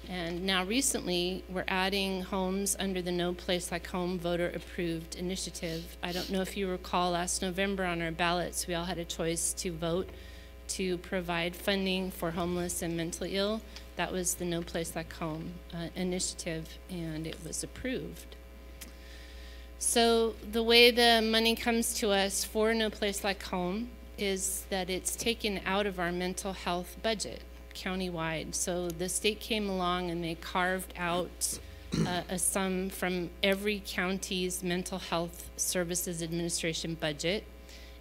Speaker 13: And now recently, we're adding homes under the No Place Like Home voter approved initiative. I don't know if you recall last November on our ballots, we all had a choice to vote to provide funding for homeless and mentally ill. That was the No Place Like Home initiative, and it was approved. So the way the money comes to us for No Place Like Home is that it's taken out of our mental health budget countywide. So the state came along and they carved out a sum from every county's mental health services administration budget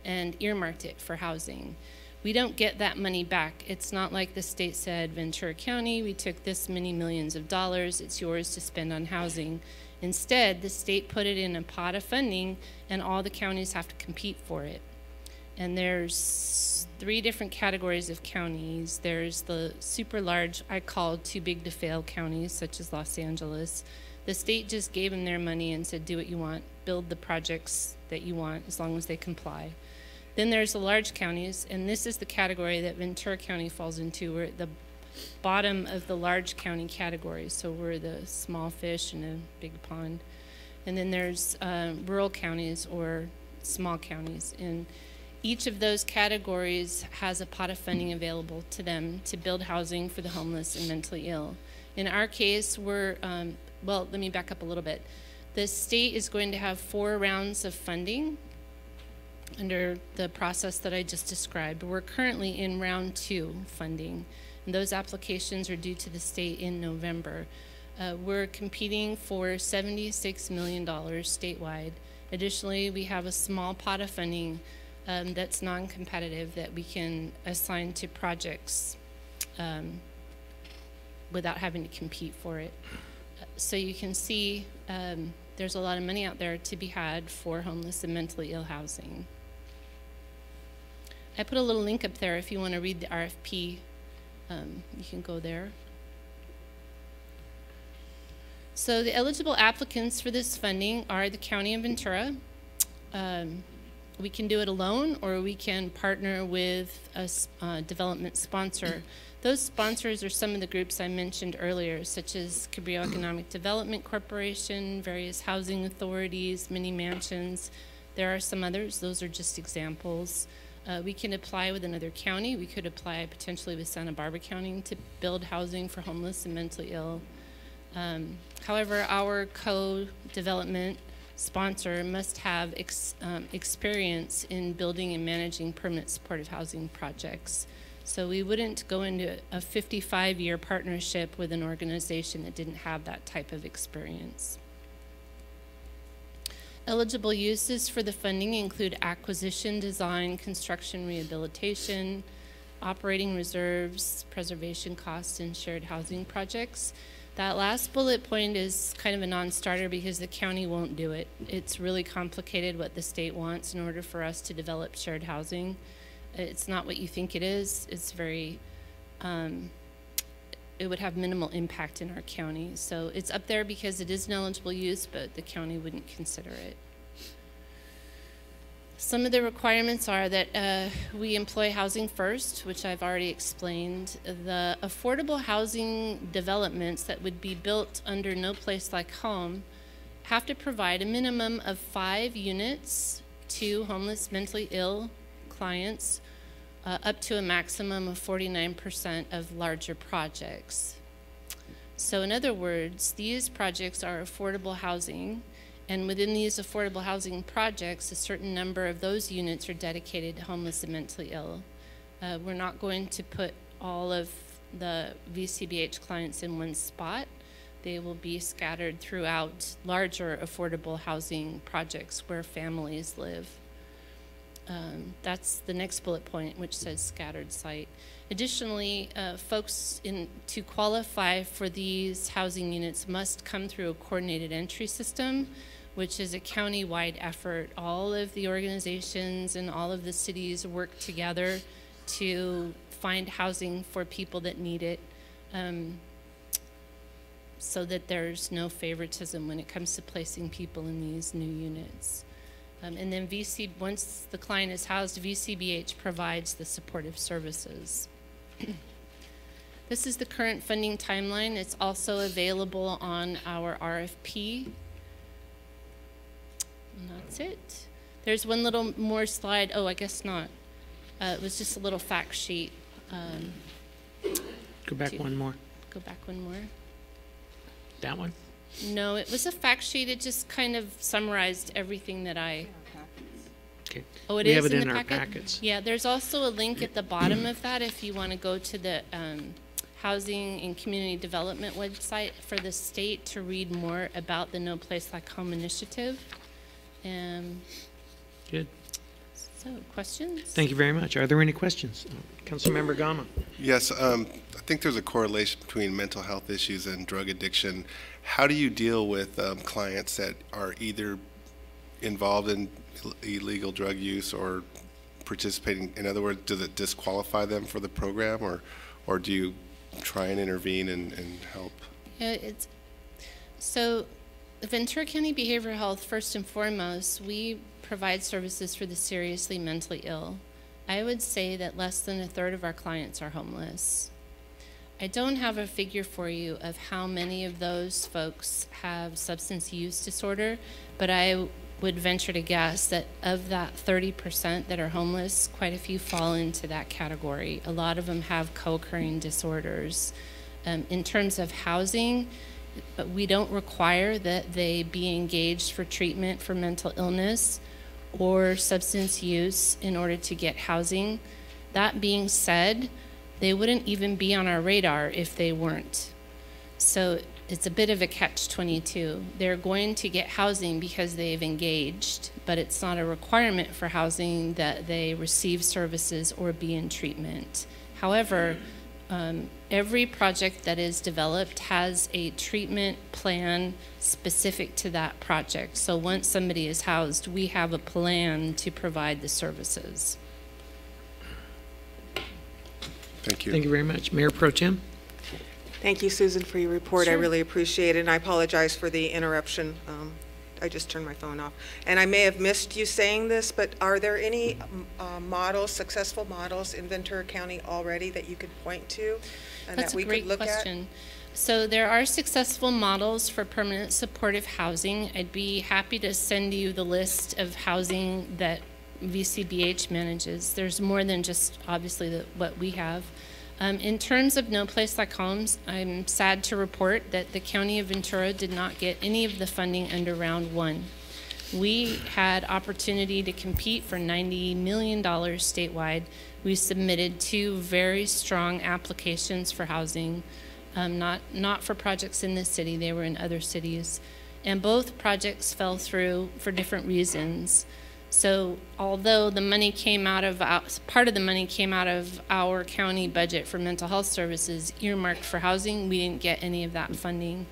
Speaker 13: and earmarked it for housing. We don't get that money back. It's not like the state said, Ventura County, we took this many millions of dollars, it's yours to spend on housing. Instead, the state put it in a pot of funding and all the counties have to compete for it. And there's 3 different categories of counties. There's the super large, I call too big to fail counties, such as Los Angeles. The state just gave them their money and said, do what you want, build the projects that you want as long as they comply. Then there's the large counties, and this is the category that Ventura County falls into. We're at the bottom of the large county category, so we're the small fish in a big pond. And then there's rural counties or small counties. And each of those categories has a pot of funding available to them to build housing for the homeless and mentally ill. In our case, we're, well, let me back up a little bit. The state is going to have 4 rounds of funding under the process that I just described. We're currently in round 2 funding, and those applications are due to the state in November. We're competing for $76 million statewide. Additionally, we have a small pot of funding that's non-competitive that we can assign to projects without having to compete for it. So you can see there's a lot of money out there to be had for homeless and mentally ill housing. I put a little link up there if you want to read the RFP. You can go there. So the eligible applicants for this funding are the County of Ventura. We can do it alone, or we can partner with a development sponsor. Those sponsors are some of the groups I mentioned earlier, such as Cabrillo Economic Development Corporation, various housing authorities, mini mansions. There are some others. Those are just examples. We can apply with another county. We could apply potentially with Santa Barbara County to build housing for homeless and mentally ill. However, our co-development sponsor must have experience in building and managing permanent supportive housing projects. So we wouldn't go into a 55-year partnership with an organization that didn't have that type of experience. Eligible uses for the funding include acquisition, design, construction, rehabilitation, operating reserves, preservation costs, and shared housing projects. That last bullet point is kind of a non-starter because the county won't do it. It's really complicated what the state wants in order for us to develop shared housing. It's not what you think it is. It's very, it would have minimal impact in our county. So it's up there because it is an eligible use, but the county wouldn't consider it. Some of the requirements are that we employ housing first, which I've already explained. The affordable housing developments that would be built under No Place Like Home have to provide a minimum of 5 units to homeless, mentally ill clients, up to a maximum of 49% of larger projects. So in other words, these projects are affordable housing, and within these affordable housing projects, a certain number of those units are dedicated to homeless and mentally ill. We're not going to put all of the VCBH clients in one spot. They will be scattered throughout larger affordable housing projects where families live. That's the next bullet point, which says scattered site. Additionally, folks to qualify for these housing units must come through a coordinated entry system, which is a county-wide effort. All of the organizations and all of the cities work together to find housing for people that need it, so that there's no favoritism when it comes to placing people in these new units. And then once the client is housed, VCBH provides the supportive services. This is the current funding timeline. It's also available on our RFP. And that's it. There's one little more slide. Oh, I guess not. It was just a little fact sheet.
Speaker 4: Go back one more.
Speaker 13: Go back one more.
Speaker 4: That one?
Speaker 13: No, it was a fact sheet. It just kind of summarized everything that I...
Speaker 4: Okay.
Speaker 13: Oh, it
Speaker 4: we
Speaker 13: is
Speaker 4: have it in
Speaker 13: the
Speaker 4: our
Speaker 13: packet?
Speaker 4: packets.
Speaker 13: Yeah, there's also a link at the bottom of that if you want to go to the Housing and Community Development website for the state to read more about the No Place Like Home initiative.
Speaker 4: Good.
Speaker 13: So, questions?
Speaker 4: Thank you very much. Are there any questions? Councilmember Gama.
Speaker 1: Yes, I think there's a correlation between mental health issues and drug addiction. How do you deal with clients that are either involved in illegal drug use or participating? In other words, does it disqualify them for the program, or do you try and intervene and help?
Speaker 13: Yeah, so Ventura County Behavioral Health, first and foremost, we provide services for the seriously mentally ill. I would say that less than 1/3 of our clients are homeless. I don't have a figure for you of how many of those folks have substance use disorder, but I would venture to guess that of that 30% that are homeless, quite a few fall into that category. A lot of them have co-occurring disorders. In terms of housing, but we don't require that they be engaged for treatment for mental illness or substance use in order to get housing. That being said, they wouldn't even be on our radar if they weren't. So it's a bit of a catch-22. They're going to get housing because they've engaged, but it's not a requirement for housing that they receive services or be in treatment. However, every project that is developed has a treatment plan specific to that project. So once somebody is housed, we have a plan to provide the services.
Speaker 1: Thank you.
Speaker 4: Thank you very much. Mayor Pro-Tem?
Speaker 10: Thank you, Susan, for your report. I
Speaker 13: Sure.
Speaker 10: really appreciate it, and I apologize for the interruption. I just turned my phone off. And I may have missed you saying this, but are there any successful models in Ventura County already that you could point to and
Speaker 13: That's
Speaker 10: that we
Speaker 13: a great
Speaker 10: could look
Speaker 13: question. So there are successful models for permanent supportive housing. I'd be happy to send you the list of housing that VCBH manages. There's more than just obviously what we have. In terms of No Place Like Homes, I'm sad to report that the County of Ventura did not get any of the funding under round one. We had opportunity to compete for $90 million statewide. We submitted 2 very strong applications for housing, not for projects in this city, they were in other cities. And both projects fell through for different reasons. So although the money came out of, part of the money came out of our county budget for mental health services earmarked for housing, we didn't get any of that funding.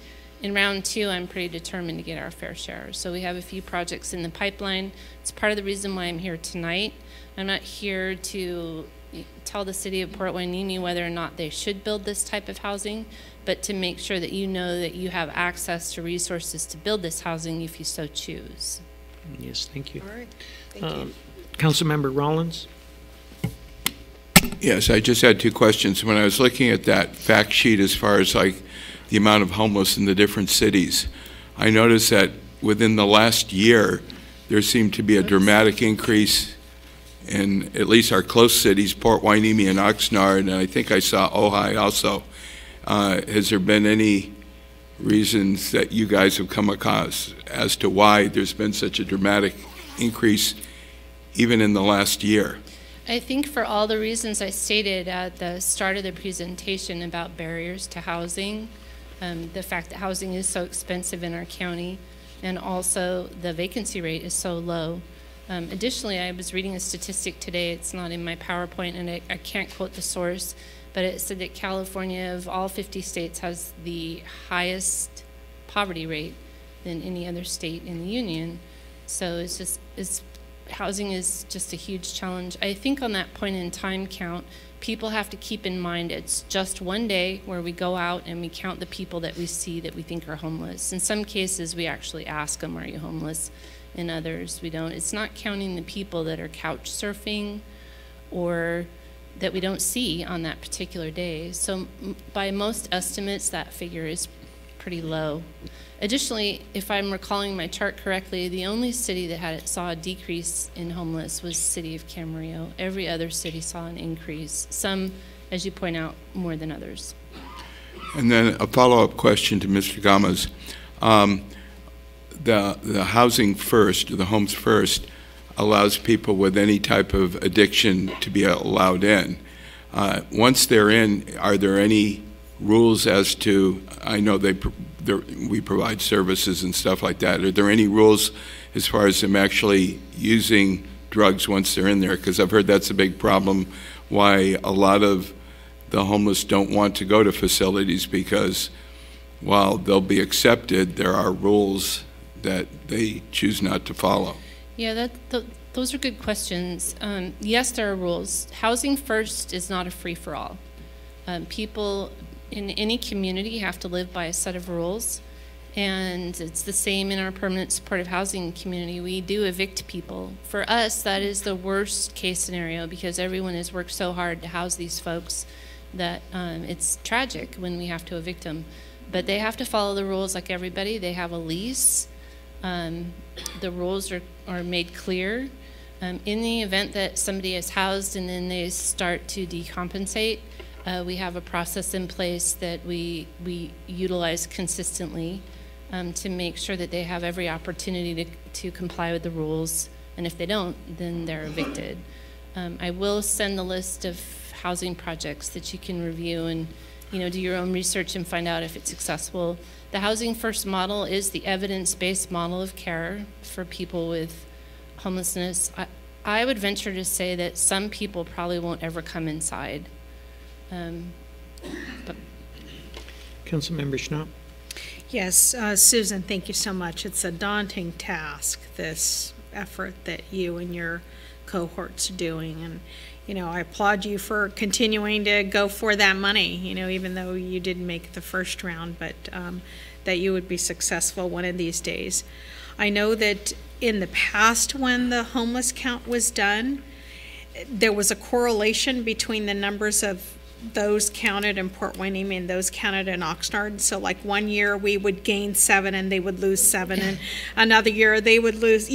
Speaker 13: In round 2, I'm pretty determined to get our fair share. So we have a few projects in the pipeline. It's part of the reason why I'm here tonight. I'm not here to tell the city of Port Hueneme whether or not they should build this type of housing, but to make sure that you know that you have access to resources to build this housing if you so choose.
Speaker 4: Yes, thank you.
Speaker 10: All right, thank you.
Speaker 4: Councilmember Rollins?
Speaker 14: Yes, I just had 2 questions. When I was looking at that fact sheet as far as like the amount of homeless in the different cities, I noticed that within the last year, there seemed to be a dramatic increase in at least our close cities, Port Hueneme and Oxnard, and I think I saw Ojai also. Has there been any reasons that you guys have come across as to why there's been such a dramatic increase even in the last year?
Speaker 13: I think for all the reasons I stated at the start of the presentation about barriers to housing, the fact that housing is so expensive in our county, and also the vacancy rate is so low. Additionally, I was reading a statistic today, it's not in my PowerPoint, and I can't quote the source, but it said that California, of all 50 states, has the highest poverty rate. than any other state in the union. So housing is just a huge challenge. I think on that point in time count, people have to keep in mind it's just one day where we go out and we count the people that we see that we think are homeless. In some cases, we actually ask them, are you homeless? In others, we don't. It's not counting the people that are couch surfing or that we don't see on that particular day. So by most estimates, that figure is pretty low. Additionally, if I'm recalling my chart correctly, the only city that saw a decrease in homeless was the city of Camarillo. Every other city saw an increase, some, as you point out, more than others.
Speaker 14: And then a follow-up question to Mr. Gama's. The housing first, the homes first, allows people with any type of addiction to be allowed in. Once they're in, are there any rules as to, I know we provide services and stuff like that, are there any rules as far as them actually using drugs once they're in there? Because I've heard that's a big problem, why a lot of the homeless don't want to go to facilities, because while they'll be accepted, there are rules that they choose not to follow.
Speaker 13: Yeah, those are good questions. Yes, there are rules. Housing first is not a free-for-all. People in any community have to live by a set of rules, and it's the same in our permanent supportive housing community. We do evict people. For us, that is the worst case scenario, because everyone has worked so hard to house these folks that it's tragic when we have to evict them. But they have to follow the rules like everybody. They have a lease. The rules are made clear. In the event that somebody is housed and then they start to decompensate, we have a process in place that we utilize consistently to make sure that they have every opportunity to comply with the rules, and if they don't, then they're evicted. I will send the list of housing projects that you can review and do your own research and find out if it's successful. The Housing First model is the evidence-based model of care for people with homelessness. I would venture to say that some people probably won't ever come inside.
Speaker 4: Councilmember Schnopp.
Speaker 2: Yes, Susan, thank you so much. It's a daunting task, this effort that you and your cohorts are doing. And, I applaud you for continuing to go for that money, even though you didn't make the first round, but that you would be successful one of these days. I know that in the past when the homeless count was done, there was a correlation between the numbers of those counted in Port Hueneme and those counted in Oxnard. So like one year we would gain 7 and they would lose 7, and another year they would lose,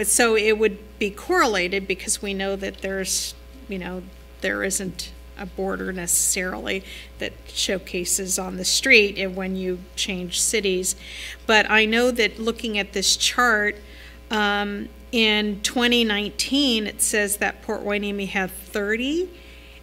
Speaker 2: so it would be correlated, because we know that there's, there isn't a border necessarily that showcases on the street when you change cities. But I know that looking at this chart, in 2019, it says that Port Hueneme had 30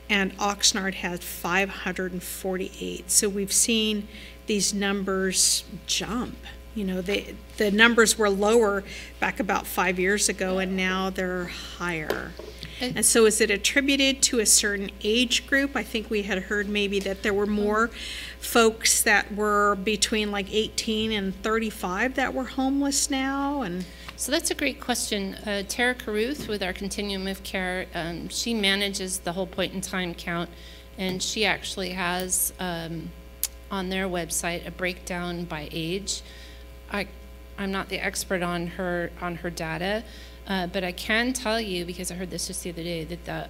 Speaker 2: and Oxnard had 548. So we've seen these numbers jump. The numbers were lower back about 5 years ago, and now they're higher. And so is it attributed to a certain age group? I think we had heard maybe that there were more folks that were between like 18 and 35 that were homeless now. And
Speaker 13: so that's a great question. Tara Caruth with our Continuum of Care, she manages the whole point in time count, and she actually has on their website a breakdown by age. I'm not the expert on her data, but I can tell you, because I heard this just the other day, that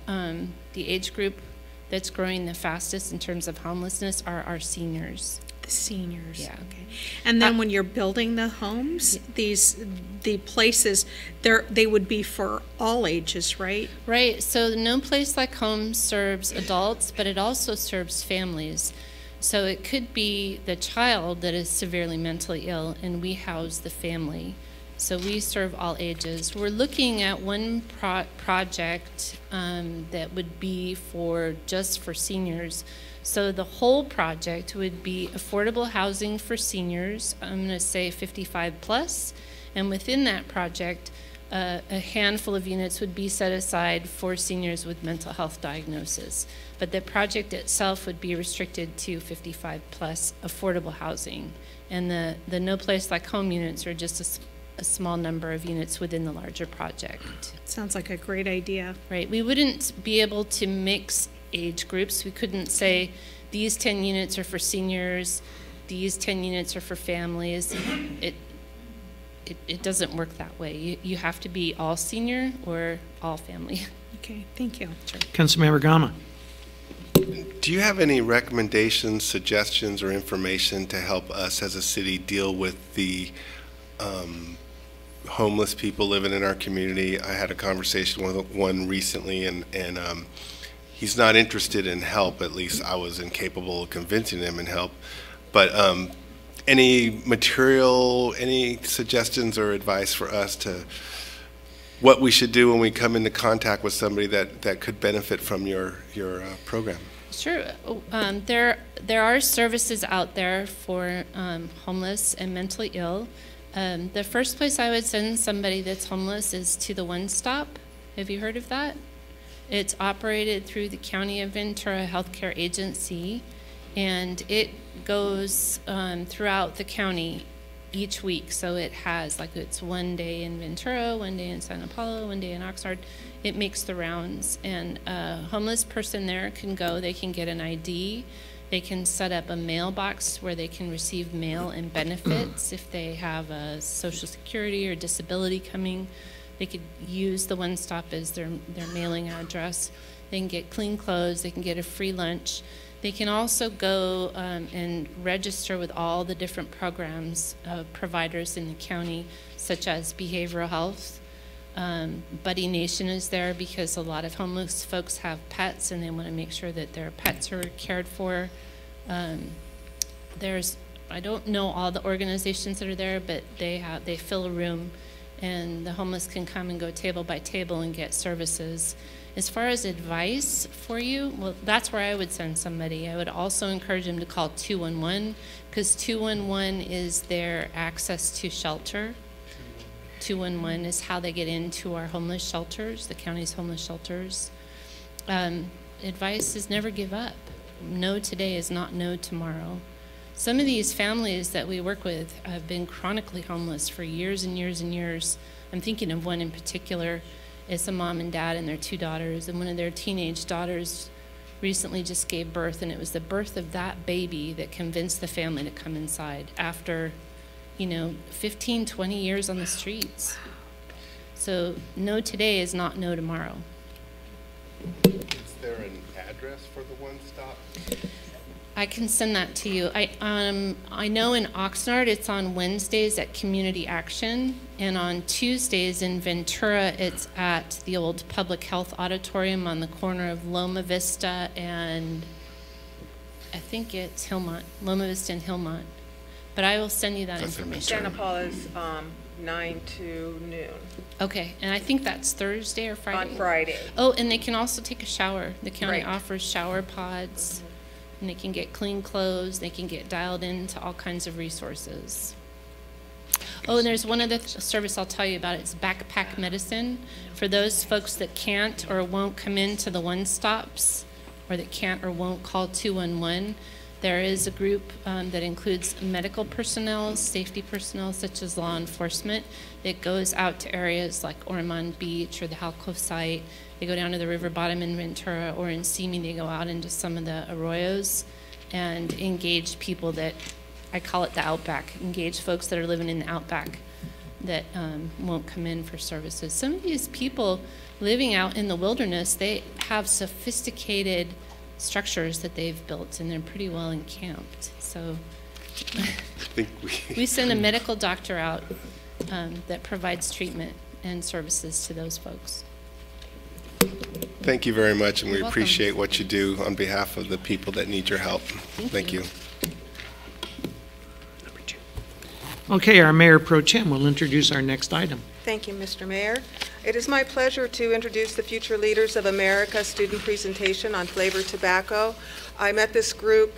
Speaker 13: the age group that's growing the fastest in terms of homelessness are our seniors.
Speaker 2: The seniors.
Speaker 13: Yeah.
Speaker 2: Okay. And then when you're building the homes, the places, they would be for all ages, right?
Speaker 13: Right. So No Place Like Home serves adults, but it also serves families. So it could be the child that is severely mentally ill, and we house the family. So we serve all ages. We're looking at one project that would be just for seniors. So the whole project would be affordable housing for seniors, I'm going to say 55 plus, and within that project, a handful of units would be set aside for seniors with mental health diagnosis. But the project itself would be restricted to 55-plus affordable housing. And the No Place Like Home units are just a small number of units within the larger project.
Speaker 2: Sounds like a great idea.
Speaker 13: Right. We wouldn't be able to mix age groups. We couldn't say these 10 units are for seniors, these 10 units are for families. It doesn't work that way. You have to be all senior or all family.
Speaker 2: Okay, thank you.
Speaker 13: Sure.
Speaker 4: Councilmember Gama.
Speaker 1: Do you have any recommendations, suggestions, or information to help us as a city deal with the homeless people living in our community? I had a conversation with one recently, and he's not interested in help. At least I was incapable of convincing him in help. But any material, any suggestions or advice for us to what we should do when we come into contact with somebody that could benefit from your program?
Speaker 13: Sure. There are services out there for homeless and mentally ill. The first place I would send somebody that's homeless is to the One Stop. Have you heard of that? It's operated through the County of Ventura Healthcare Agency, and it goes throughout the county each week. So it has, like, it's one day in Ventura, one day in San Paulo, one day in Oxnard. It makes the rounds, and a homeless person there can go, they can get an ID, they can set up a mailbox where they can receive mail and benefits if they have a Social Security or disability coming. They could use the One Stop as their mailing address. They can get clean clothes, they can get a free lunch. They can also go and register with all the different programs providers in the county, such as behavioral health. Buddy Nation is there because a lot of homeless folks have pets and they want to make sure that their pets are cared for. I don't know all the organizations that are there, but they fill a room and the homeless can come and go table by table and get services. As far as advice for you, well, that's where I would send somebody. I would also encourage them to call 211 because 211 is their access to shelter. 211 is how they get into our homeless shelters, the county's homeless shelters. Advice is never give up. No today is not no tomorrow. Some of these families that we work with have been chronically homeless for years and years and years. I'm thinking of one in particular. It's a mom and dad and their 2 daughters, and one of their teenage daughters recently just gave birth, and it was the birth of that baby that convinced the family to come inside after 15, 20 years on the streets. So no today is not no tomorrow.
Speaker 1: Is there an address for the One Stop?
Speaker 13: I can send that to you. I know in Oxnard it's on Wednesdays at Community Action, and on Tuesdays in Ventura it's at the old Public Health Auditorium on the corner of Loma Vista and I think it's Hillmont, Loma Vista and Hillmont. But I will send you that information.
Speaker 10: Santa Paula is 9 to noon.
Speaker 13: Okay, and I think that's Thursday or Friday?
Speaker 10: On Friday.
Speaker 13: Oh, and they can also take a shower. The county
Speaker 10: Right.
Speaker 13: offers shower pods, and they can get clean clothes. They can get dialed into all kinds of resources. Oh, and there's one other service I'll tell you about. It's backpack medicine. For those folks that can't or won't come into the One Stops, or that can't or won't call 211, there is a group that includes medical personnel, safety personnel, such as law enforcement, that goes out to areas like Ormond Beach or the Halco site. They go down to the river bottom in Ventura, or in Simi, they go out into some of the arroyos and engage people that, I call it the outback, engage folks that are living in the outback that won't come in for services. Some of these people living out in the wilderness, they have sophisticated structures that they've built, and they're pretty well encamped. So we send a medical doctor out that provides treatment and services to those folks.
Speaker 1: Thank you very much, and we
Speaker 13: You're welcome.
Speaker 1: appreciate what you do on behalf of the people that need your help. Thank you.
Speaker 4: Okay, our Mayor Pro-Tem will introduce our next item.
Speaker 10: Thank you, Mr. Mayor. It is my pleasure to introduce the Future Leaders of America student presentation on flavored tobacco. I met this group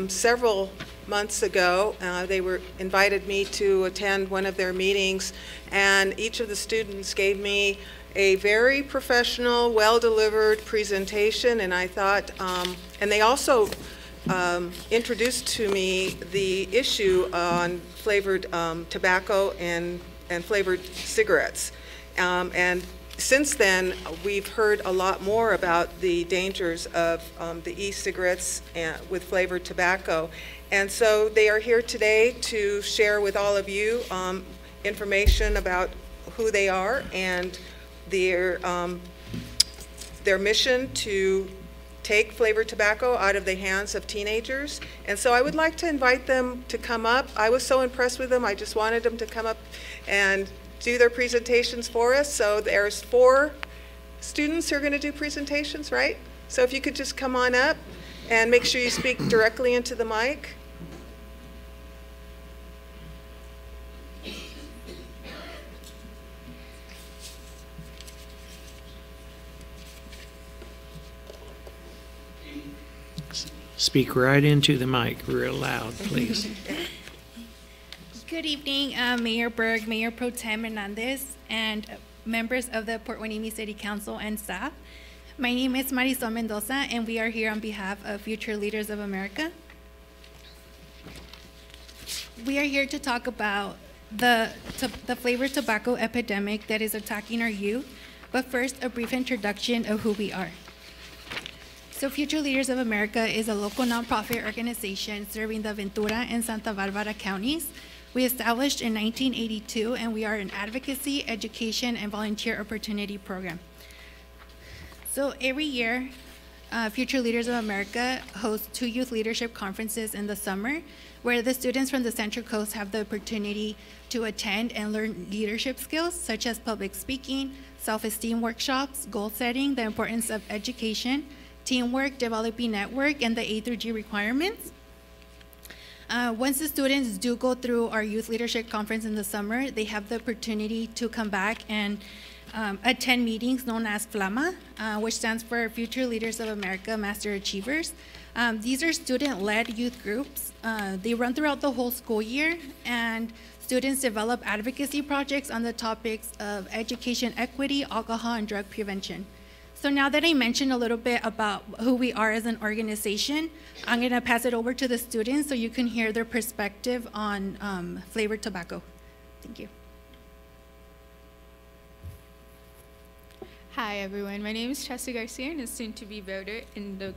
Speaker 10: several months ago. They invited me to attend one of their meetings, and each of the students gave me a very professional, well-delivered presentation, and I thought, and they also introduced to me the issue on flavored tobacco and flavored cigarettes. And since then, we've heard a lot more about the dangers of the e-cigarettes with flavored tobacco. And so they are here today to share with all of you information about who they are and their mission to take flavored tobacco out of the hands of teenagers. And so I would like to invite them to come up. I was so impressed with them, I just wanted them to come up and do their presentations for us. So there's 4 students who are going to do presentations, right? So if you could just come on up and make sure you speak directly into the mic.
Speaker 4: Speak right into the mic, real loud, please.
Speaker 15: Good evening, Mayor Berg, Mayor Pro-Tem Hernandez, and members of the Port Hueneme City Council and staff. My name is Marisol Mendoza, and we are here on behalf of Future Leaders of America. We are here to talk about the flavored tobacco epidemic that is attacking our youth, but first, a brief introduction of who we are. So Future Leaders of America is a local nonprofit organization serving the Ventura and Santa Barbara counties. We established in 1982, and we are an advocacy, education, and volunteer opportunity program. So every year, Future Leaders of America hosts 2 youth leadership conferences in the summer, where the students from the Central Coast have the opportunity to attend and learn leadership skills, such as public speaking, self-esteem workshops, goal setting, the importance of education, teamwork, developing network, and the A through G requirements. Once the students do go through our youth leadership conference in the summer, they have the opportunity to come back and attend meetings known as FLAMA, which stands for Future Leaders of America Master Achievers. These are student-led youth groups. They run throughout the whole school year, and students develop advocacy projects on the topics of education equity, alcohol, and drug prevention. So now that I mentioned a little bit about who we are as an organization, I'm going to pass it over to the students so you can hear their perspective on flavored tobacco. Thank you.
Speaker 16: Hi everyone, my name is Chelsea Garcia and I'm a soon-to-be voter in the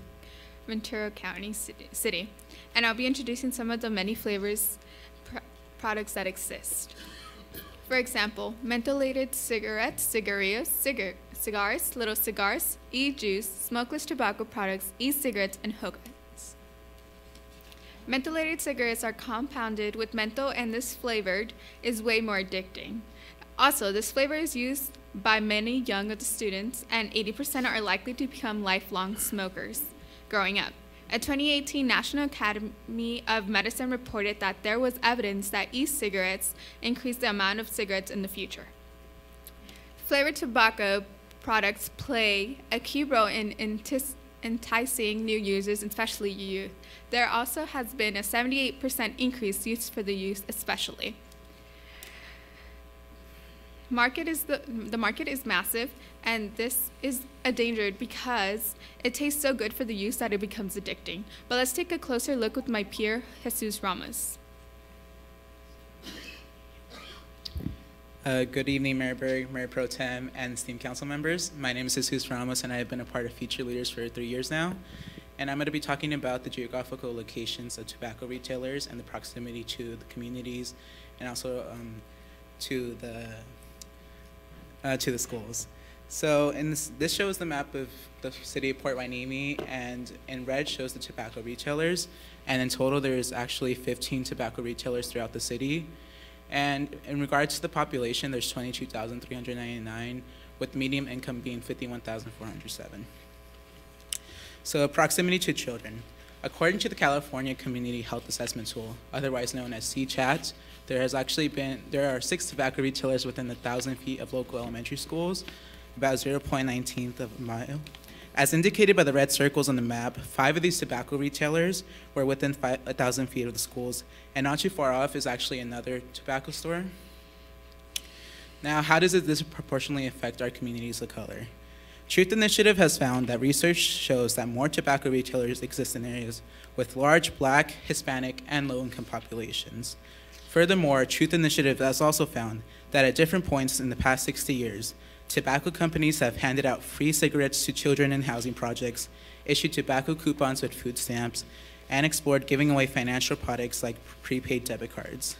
Speaker 16: Ventura County City. And I'll be introducing some of the many flavors products that exist. For example, mentholated cigarettes, cigarillos, cigars, little cigars, e-juice, smokeless tobacco products, e-cigarettes, and hookahs. Mentholated cigarettes are compounded with menthol, and this flavored is way more addicting. Also, this flavor is used by many young students, and 80% are likely to become lifelong smokers growing up. A 2018 National Academy of Medicine reported that there was evidence that e-cigarettes increase the amount of cigarettes in the future. Flavored tobacco products play a key role in enticing new users, especially youth. There also has been a 78% increase used for the youth especially. The market is massive, and this is a danger because it tastes so good for the youth that it becomes addicting. But let's take a closer look with my peer, Jesus Ramos.
Speaker 17: Good evening, Mayor Berg, Mayor Pro-Tem, and esteemed council members. My name is Jesus Ramos, and I have been a part of Future Leaders for 3 years now. And I'm going to be talking about the geographical locations of tobacco retailers and the proximity to the communities, and also to the schools. So this shows the map of the city of Port Hueneme, and in red shows the tobacco retailers. And in total, there's actually 15 tobacco retailers throughout the city. And in regards to the population, there's 22,399, with median income being 51,407. So proximity to children. According to the California Community Health Assessment Tool, otherwise known as CCHAT, there are 6 tobacco retailers within 1,000 feet of local elementary schools, about 0.19th of a mile. As indicated by the red circles on the map, 5 of these tobacco retailers were within 1,000 feet of the schools, and not too far off is actually another tobacco store. Now, how does it disproportionately affect our communities of color? Truth Initiative has found that research shows that more tobacco retailers exist in areas with large Black, Hispanic, and low-income populations. Furthermore, Truth Initiative has also found that at different points in the past 60 years, tobacco companies have handed out free cigarettes to children in housing projects, issued tobacco coupons with food stamps, and explored giving away financial products like prepaid debit cards.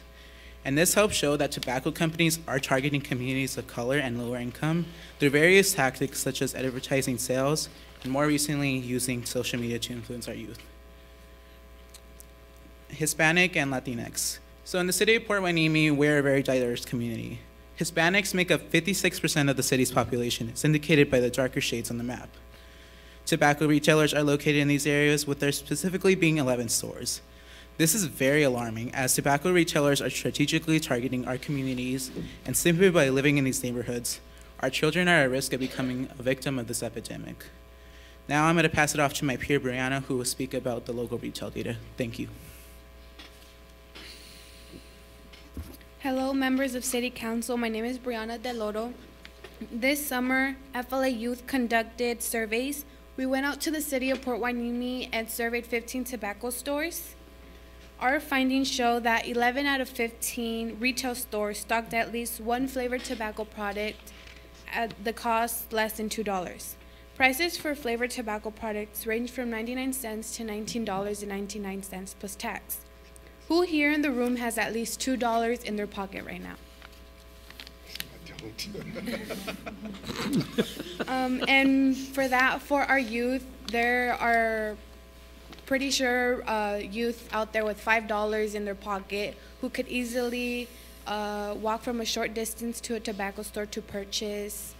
Speaker 17: And this helps show that tobacco companies are targeting communities of color and lower income through various tactics such as advertising sales, and more recently using social media to influence our youth. Hispanic and Latinx. So in the city of Port Hueneme, we're a very diverse community. Hispanics make up 56% of the city's population, as indicated by the darker shades on the map. Tobacco retailers are located in these areas, with there specifically being 11 stores. This is very alarming, as tobacco retailers are strategically targeting our communities, and simply by living in these neighborhoods, our children are at risk of becoming a victim of this epidemic. Now I'm going to pass it off to my peer Brianna, who will speak about the local retail data. Thank you.
Speaker 18: Hello, members of City Council. My name is Brianna Deloro. This summer, FLA Youth conducted surveys. We went out to the city of Port Hueneme and surveyed 15 tobacco stores. Our findings show that 11 out of 15 retail stores stocked at least one flavored tobacco product at the cost less than $2. Prices for flavored tobacco products range from 99 cents to $19.99 plus tax. Who here in the room has at least $2 in their pocket right now? And for our youth, there are pretty sure youth out there with $5 in their pocket who could easily walk from a short distance to a tobacco store to purchase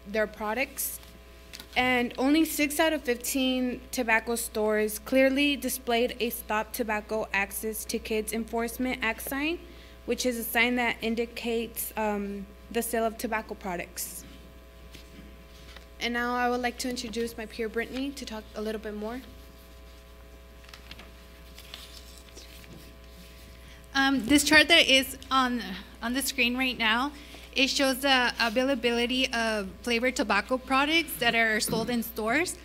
Speaker 18: their products. And only 6 out of 15 tobacco stores clearly displayed a Stop Tobacco Access to Kids Enforcement Act sign, which is a sign that indicates the sale of tobacco products. And now I would like to introduce my peer Brittany to talk a little bit more.
Speaker 15: This chart that is on the screen right now, it shows the availability of flavored tobacco products that are sold in stores.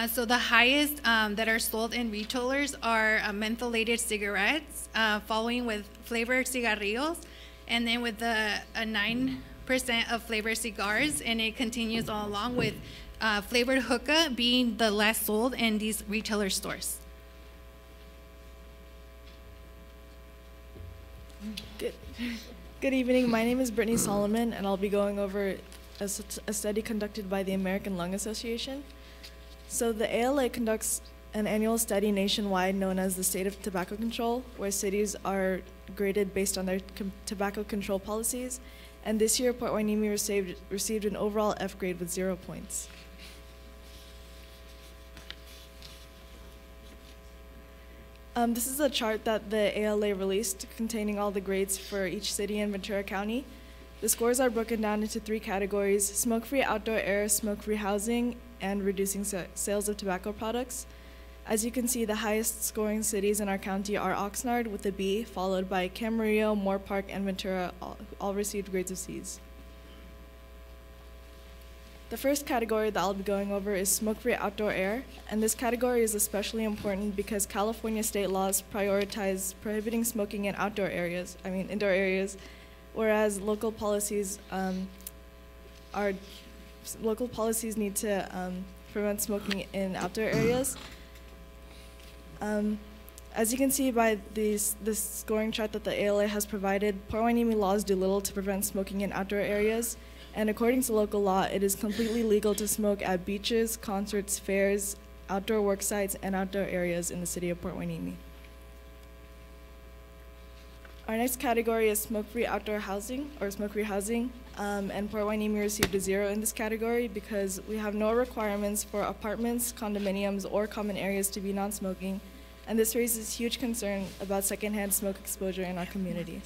Speaker 15: So the highest that are sold in retailers are mentholated cigarettes, following with flavored cigarrillos, and then with a 9% of flavored cigars, and it continues all along with flavored hookah being the less sold in these retailer stores.
Speaker 19: Good evening. My name is Brittany Solomon, and I'll be going over a study conducted by the American Lung Association. So the ALA conducts an annual study nationwide known as the State of Tobacco Control, where cities are graded based on their tobacco control policies. And this year, Port Hueneme received an overall F grade with 0 points. This is a chart that the ALA released containing all the grades for each city in Ventura County. The scores are broken down into 3 categories: smoke-free outdoor air, smoke-free housing, and reducing sales of tobacco products. As you can see, the highest scoring cities in our county are Oxnard with a B, followed by Camarillo, Moore Park, and Ventura, all received grades of Cs. The first category that I'll be going over is smoke-free outdoor air, and this category is especially important because California state laws prioritize prohibiting smoking in indoor areas, whereas local policies need to prevent smoking in outdoor areas. As you can see by this scoring chart that the ALA has provided, Port Hueneme laws do little to prevent smoking in outdoor areas. And according to local law, it is completely legal to smoke at beaches, concerts, fairs, outdoor work sites, and outdoor areas in the city of Port Hueneme. Our next category is smoke-free outdoor housing, or smoke-free housing, and Port Hueneme received a 0 in this category because we have no requirements for apartments, condominiums, or common areas to be non-smoking, and this raises huge concern about secondhand smoke exposure in our community.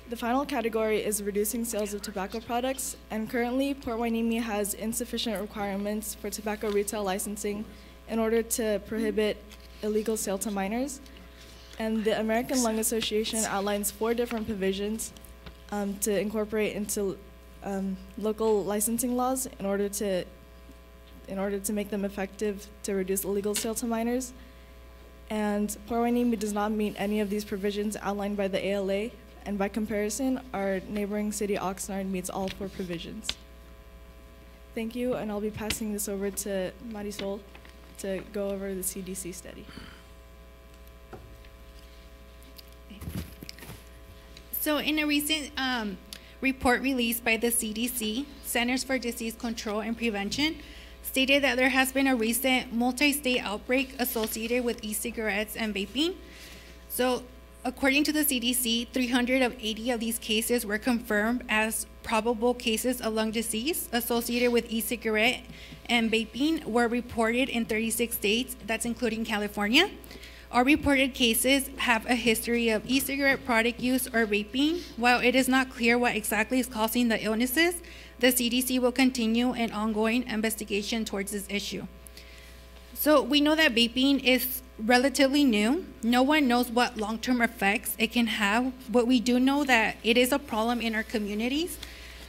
Speaker 19: The final category is reducing sales of tobacco products, and currently Port Hueneme has insufficient requirements for tobacco retail licensing in order to prohibit illegal sale to minors. And the American Lung Association outlines 4 different provisions to incorporate into local licensing laws in order to make them effective to reduce illegal sale to minors. And Port Hueneme does not meet any of these provisions outlined by the ALA, and by comparison, our neighboring city, Oxnard, meets all 4 provisions. Thank you, and I'll be passing this over to Marisol to go over the CDC study.
Speaker 15: So in a recent report released by the CDC, Centers for Disease Control and Prevention, stated that there has been a recent multi-state outbreak associated with e-cigarettes and vaping. So according to the CDC, 380 of these cases were confirmed as probable cases of lung disease associated with e-cigarette and vaping were reported in 36 states, that's including California. All reported cases have a history of e-cigarette product use or vaping. While it is not clear what exactly is causing the illnesses, the CDC will continue an ongoing investigation towards this issue. So we know that vaping is relatively new. No one knows what long-term effects it can have, but we do know that it is a problem in our communities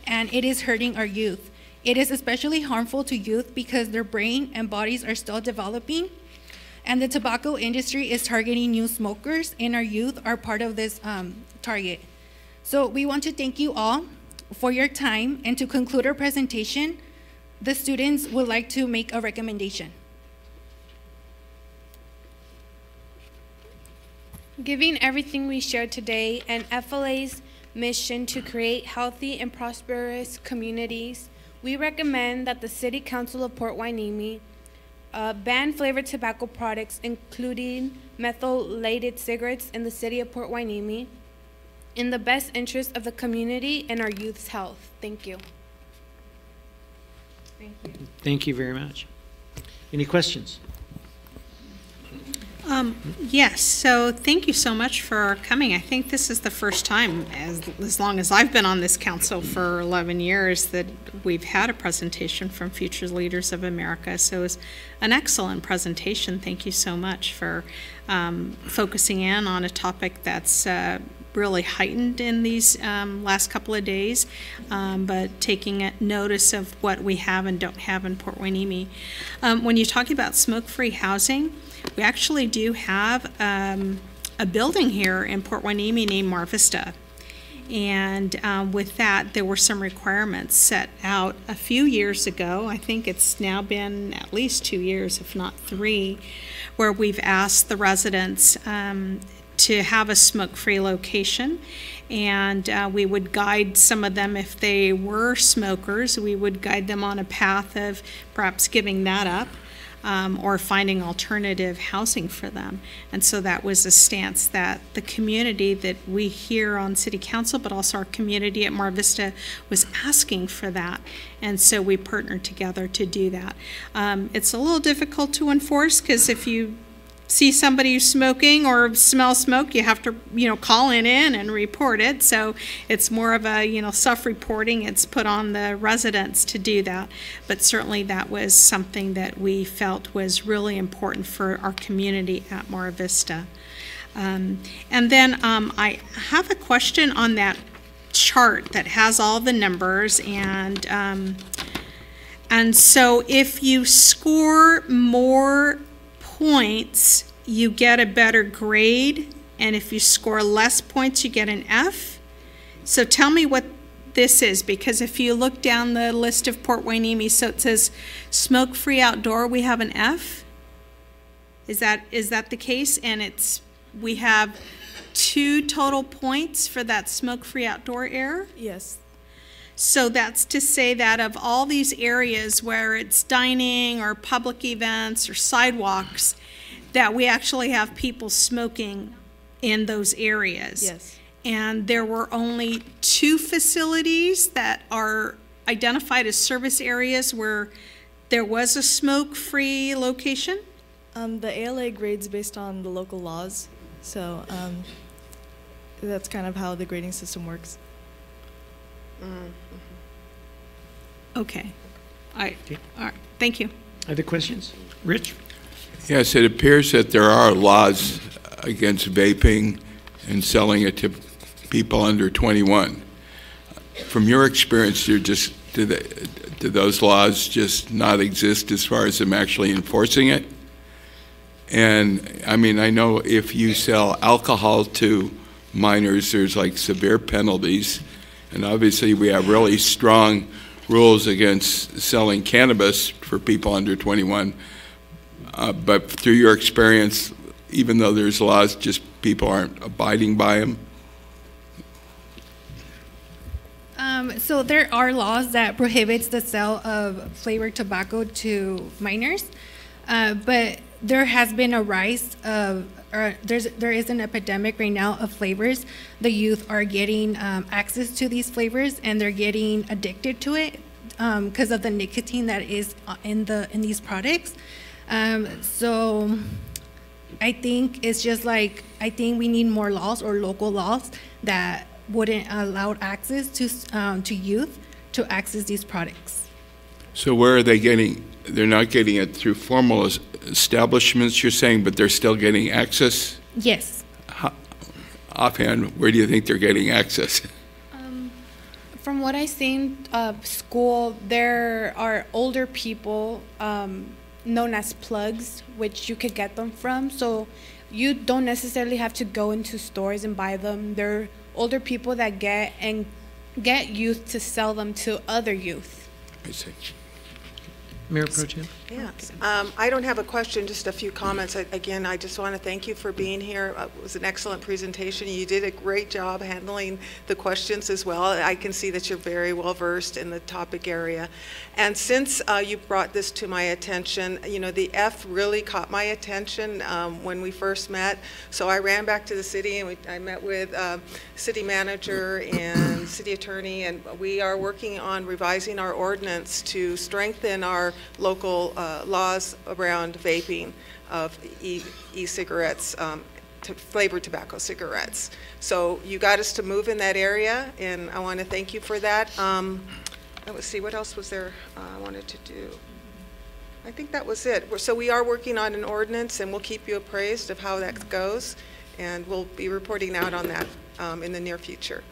Speaker 15: and it is hurting our youth. It is especially harmful to youth because their brain and bodies are still developing, and the tobacco industry is targeting new smokers, and our youth are part of this target. So we want to thank you all for your time, and to conclude our presentation, the students would like to make a recommendation.
Speaker 18: Given everything we shared today and FLA's mission to create healthy and prosperous communities, we recommend that the City Council of Port Hueneme ban flavored tobacco products, including methylated cigarettes, in the city of Port Hueneme, in the best interest of the community and our youth's health. Thank you.
Speaker 4: Thank you. Thank you very much. Any questions?
Speaker 2: Yes, so thank you so much for coming. I think this is the first time, as long as I've been on this council for 11 years, that we've had a presentation from Future Leaders of America. So it was an excellent presentation. Thank you so much for focusing in on a topic that's really heightened in these last couple of days, but taking notice of what we have and don't have in Port Hueneme. When you talk about smoke-free housing, we actually do have a building here in Port Hueneme named Mar Vista. And with that, there were some requirements set out a few years ago. I think it's now been at least 2 years, if not 3, where we've asked the residents to have a smoke-free location. And we would guide some of them, if they were smokers, we would guide them on a path of perhaps giving that up. Or finding alternative housing for them. And so that was a stance that the community that we here on City Council, but also our community at Mar Vista, was asking for that. And so we partnered together to do that. It's a little difficult to enforce, because if you see somebody who's smoking or smell smoke, you have to, call in and report it. So it's more of a, self-reporting. It's put on the residents to do that. But certainly that was something that we felt was really important for our community at Mar Vista. And then I have a question on that chart that has all the numbers, and so if you score more points, you get a better grade, and if you score less points, you get an F. So tell me what this is, because if you look down the list of Port Hueneme, so it says smoke-free outdoor, we have an F. Is that the case? And we have 2 total points for that smoke-free outdoor air?
Speaker 19: Yes.
Speaker 2: So that's to say that of all these areas where it's dining or public events or sidewalks, that we actually have people smoking in those areas.
Speaker 19: Yes.
Speaker 2: And there were only 2 facilities that are identified as service areas where
Speaker 8: there was a smoke-free location?
Speaker 19: The ALA grades based on the local laws, so that's kind of how the grading system works.
Speaker 8: Okay. All right. Thank you.
Speaker 4: Other questions? Rich?
Speaker 14: Yes, it appears that there are laws against vaping and selling it to people under 21. From your experience, do those laws just not exist as far as them actually enforcing it? And I mean, I know if you sell alcohol to minors, there's like severe penalties. And obviously we have really strong rules against selling cannabis for people under 21. But through your experience, even though there's laws, just people aren't abiding by them?
Speaker 15: So there are laws that prohibits the sale of flavored tobacco to minors, but there has been a rise of, there is an epidemic right now of flavors. The youth are getting access to these flavors, and they're getting addicted to it because of the nicotine that is in these products. So I think it's just like, I think we need more laws or local laws that wouldn't allow access to youth to access these products.
Speaker 14: So where are they getting? They're not getting it through formal establishments, you're saying, but they're still getting access?
Speaker 15: Yes.
Speaker 14: Offhand, where do you think they're getting access?
Speaker 18: From what I've seen, school, there are older people known as plugs, which you could get them from. So you don't necessarily have to go into stores and buy them. They're older people that get youth to sell them to other youth.
Speaker 14: I see.
Speaker 4: Mayor Pro-Tem?
Speaker 10: Yeah, I don't have a question, just a few comments. Again, I just want to thank you for being here. It was an excellent presentation. You did a great job handling the questions as well. I can see that you're very well versed in the topic area. And since you brought this to my attention, you know, the F really caught my attention when we first met. So I ran back to the city and I met with city manager and city attorney, and we are working on revising our ordinance to strengthen our local laws around vaping of e-cigarettes, flavored tobacco cigarettes. So you got us to move in that area, and I want to thank you for that. Let's see, what else was there I wanted to do? I think that was it. So we are working on an ordinance, and we'll keep you appraised of how that goes, and we'll be reporting out on that in the near future.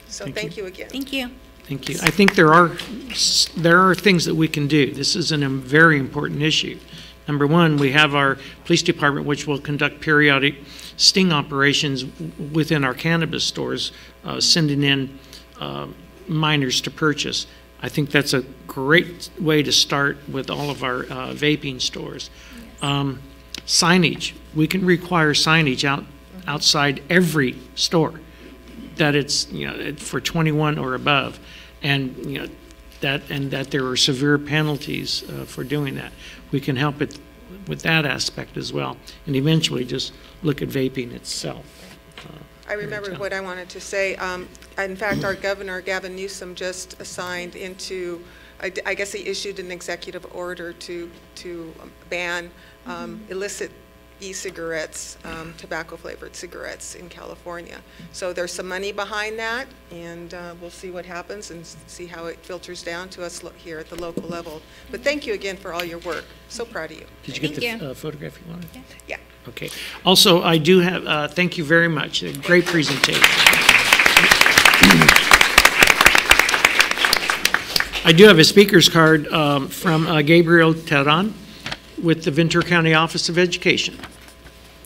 Speaker 10: So thank you again.
Speaker 8: Thank you.
Speaker 4: Thank you. I think there are things that we can do. This is a very important issue. Number one, we have our police department, which will conduct periodic sting operations within our cannabis stores, sending in minors to purchase. I think that's a great way to start with all of our vaping stores. Signage. We can require signage outside every store that it's, you know, for 21 or above, and you know that there are severe penalties for doing that. We can help it with that aspect as well, and eventually just look at vaping itself.
Speaker 10: I remember what I wanted to say. In fact, our governor, Gavin Newsom, just signed into, I guess he issued an executive order to ban illicit e-cigarettes, tobacco-flavored cigarettes in California. So there's some money behind that, and we'll see what happens and see how it filters down to us here at the local level. But thank you again for all your work. So proud of you.
Speaker 4: Did you get the photograph you wanted?
Speaker 10: Yeah.
Speaker 4: Okay. Also, I do have, thank you very much. A great presentation. I do have a speaker's card from Gabriel Terran with the Ventura County Office of Education.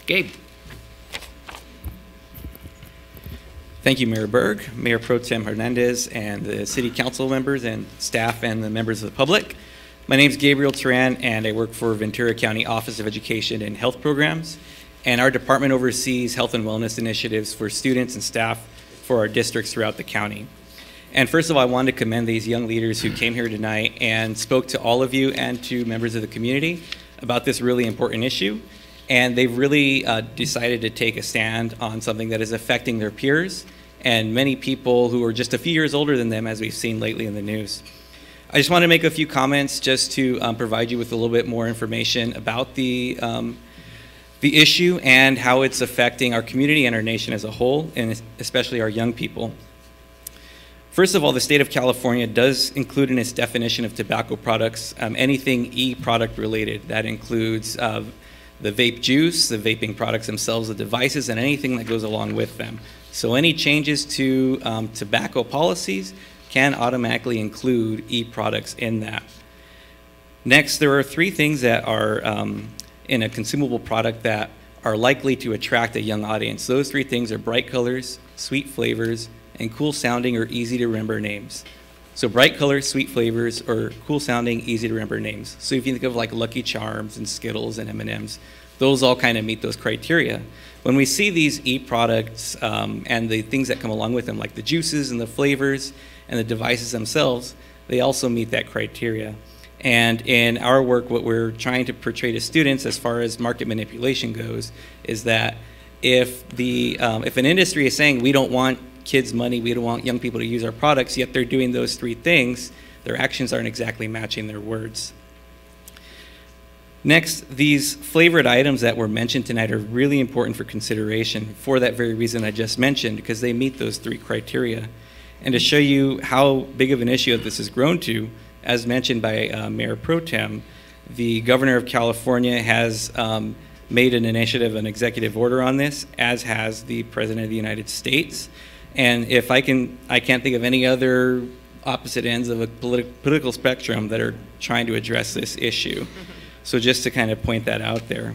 Speaker 4: Gabe.
Speaker 20: Thank you, Mayor Berg, Mayor Pro-Tem Hernandez, and the city council members and staff and the members of the public. My name is Gabriel Terran, and I work for Ventura County Office of Education and Health Programs. And our department oversees health and wellness initiatives for students and staff for our districts throughout the county. And first of all, I wanted to commend these young leaders who came here tonight and spoke to all of you and to members of the community about this really important issue. And they've really decided to take a stand on something that is affecting their peers and many people who are just a few years older than them, as we've seen lately in the news. I just want to make a few comments just to provide you with a little bit more information about the issue and how it's affecting our community and our nation as a whole, and especially our young people. First of all, the state of California does include in its definition of tobacco products anything e-product related. That includes the vape juice, the vaping products themselves, the devices, and anything that goes along with them. So any changes to tobacco policies can automatically include e-products in that. Next, there are 3 things that are in a consumable product that are likely to attract a young audience. Those 3 things are bright colors, sweet flavors, and cool sounding or easy to remember names. So bright colors, sweet flavors, or cool sounding, easy to remember names. So if you think of like Lucky Charms and Skittles and M&Ms, those all kind of meet those criteria. When we see these e-products and the things that come along with them, like the juices and the flavors and the devices themselves, they also meet that criteria. And in our work, what we're trying to portray to students as far as market manipulation goes is that if an industry is saying we don't want kids' money, we don't want young people to use our products, yet they're doing those 3 things, their actions aren't exactly matching their words. Next, these flavored items that were mentioned tonight are really important for consideration for that very reason I just mentioned, because they meet those 3 criteria. And to show you how big of an issue this has grown to, as mentioned by Mayor Pro-Tem, the Governor of California has made an initiative, an executive order on this, as has the President of the United States. And if I can't think of any other opposite ends of a political spectrum that are trying to address this issue. So just to kind of point that out there.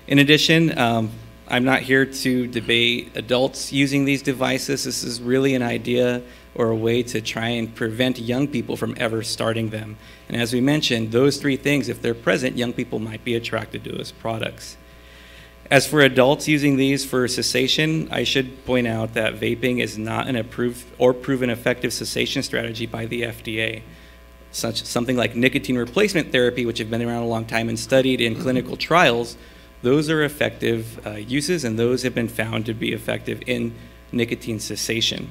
Speaker 20: In addition, I'm not here to debate adults using these devices. This is really an idea or a way to try and prevent young people from ever starting them. And as we mentioned, those 3 things, if they're present, young people might be attracted to those products. As for adults using these for cessation, I should point out that vaping is not an approved or proven effective cessation strategy by the FDA. Something like nicotine replacement therapy, which have been around a long time and studied in clinical trials, those are effective uses, and those have been found to be effective in nicotine cessation.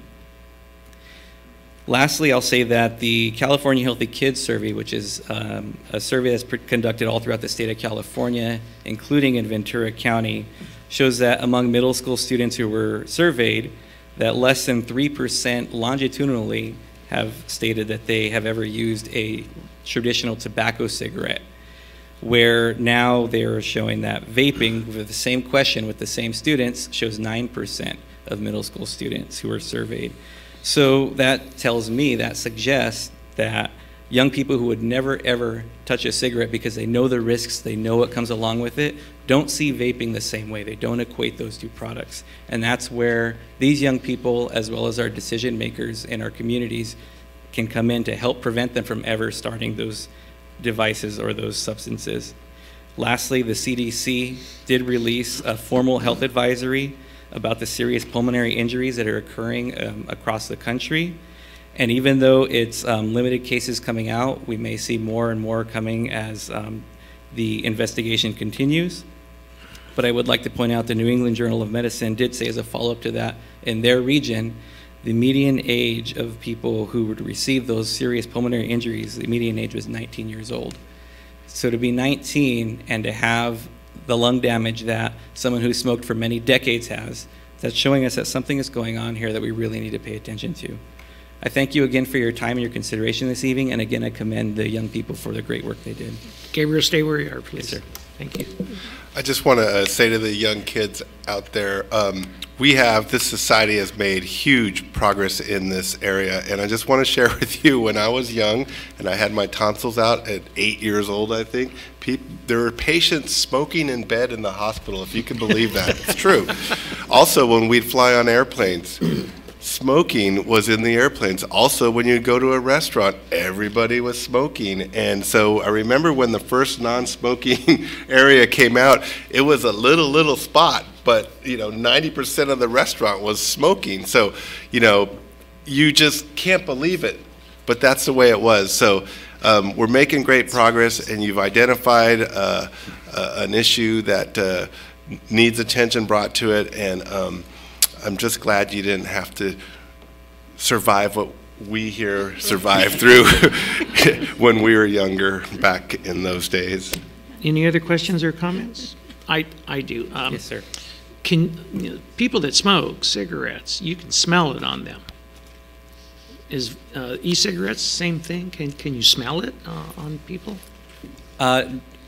Speaker 20: Lastly, I'll say that the California Healthy Kids Survey, which is a survey that's conducted all throughout the state of California, including in Ventura County, shows that among middle school students who were surveyed, that less than 3% longitudinally have stated that they have ever used a traditional tobacco cigarette, where now they're showing that vaping, with the same question with the same students, shows 9% of middle school students who were surveyed. So that tells me, that suggests that young people who would never ever touch a cigarette because they know the risks, they know what comes along with it, don't see vaping the same way. They don't equate those 2 products. And that's where these young people, as well as our decision makers in our communities, can come in to help prevent them from ever starting those devices or those substances. Lastly, the CDC did release a formal health advisory about the serious pulmonary injuries that are occurring across the country. And even though it's limited cases coming out, we may see more and more coming as the investigation continues. But I would like to point out the New England Journal of Medicine did say, as a follow-up to that, in their region, the median age of people who would receive those serious pulmonary injuries, the median age was 19 years old. So to be 19 and to have the lung damage that someone who smoked for many decades has, that's showing us that something is going on here that we really need to pay attention to. I thank you again for your time and your consideration this evening, and again, I commend the young people for the great work they did.
Speaker 4: Gabriel, stay where you are, please.
Speaker 20: Yes, sir.
Speaker 4: Thank you.
Speaker 1: I just want to say to the young kids out there, this society has made huge progress in this area, and I just want to share with you, when I was young and I had my tonsils out at 8 years old, I think, there were patients smoking in bed in the hospital, if you can believe that. It's true. Also, when we'd fly on airplanes, smoking was in the airplanes. Also, when you go to a restaurant, everybody was smoking. And so I remember when the first non-smoking area came out, it was a little spot, but 90% of the restaurant was smoking. So, you just can't believe it, but that's the way it was. So we're making great progress, and you've identified an issue that needs attention brought to it, and I'm just glad you didn't have to survive what we here survived through when we were younger back in those days.
Speaker 4: Any other questions or comments? I do.
Speaker 20: Yes, sir.
Speaker 4: People that smoke cigarettes, you can smell it on them. Is e-cigarettes same thing? Can you smell it on people?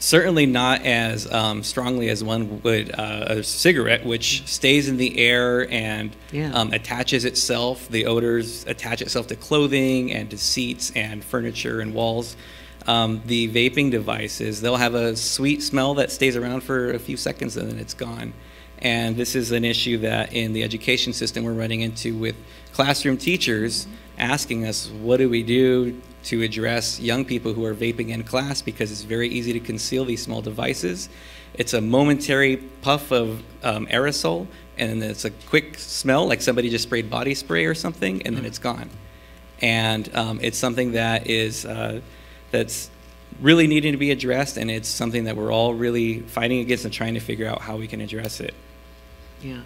Speaker 20: Certainly not as strongly as one would a cigarette, which stays in the air and attaches itself. The odors attach itself to clothing and to seats and furniture and walls. The vaping devices, they'll have a sweet smell that stays around for a few seconds and then it's gone. And this is an issue that in the education system we're running into with classroom teachers asking us, what do we do to address young people who are vaping in class, because it's very easy to conceal these small devices. It's a momentary puff of aerosol, and it's a quick smell, like somebody just sprayed body spray or something, and then it's gone. And it's something that is that's really needing to be addressed, and it's something that we're all really fighting against and trying to figure out how we can address it.
Speaker 4: Yeah.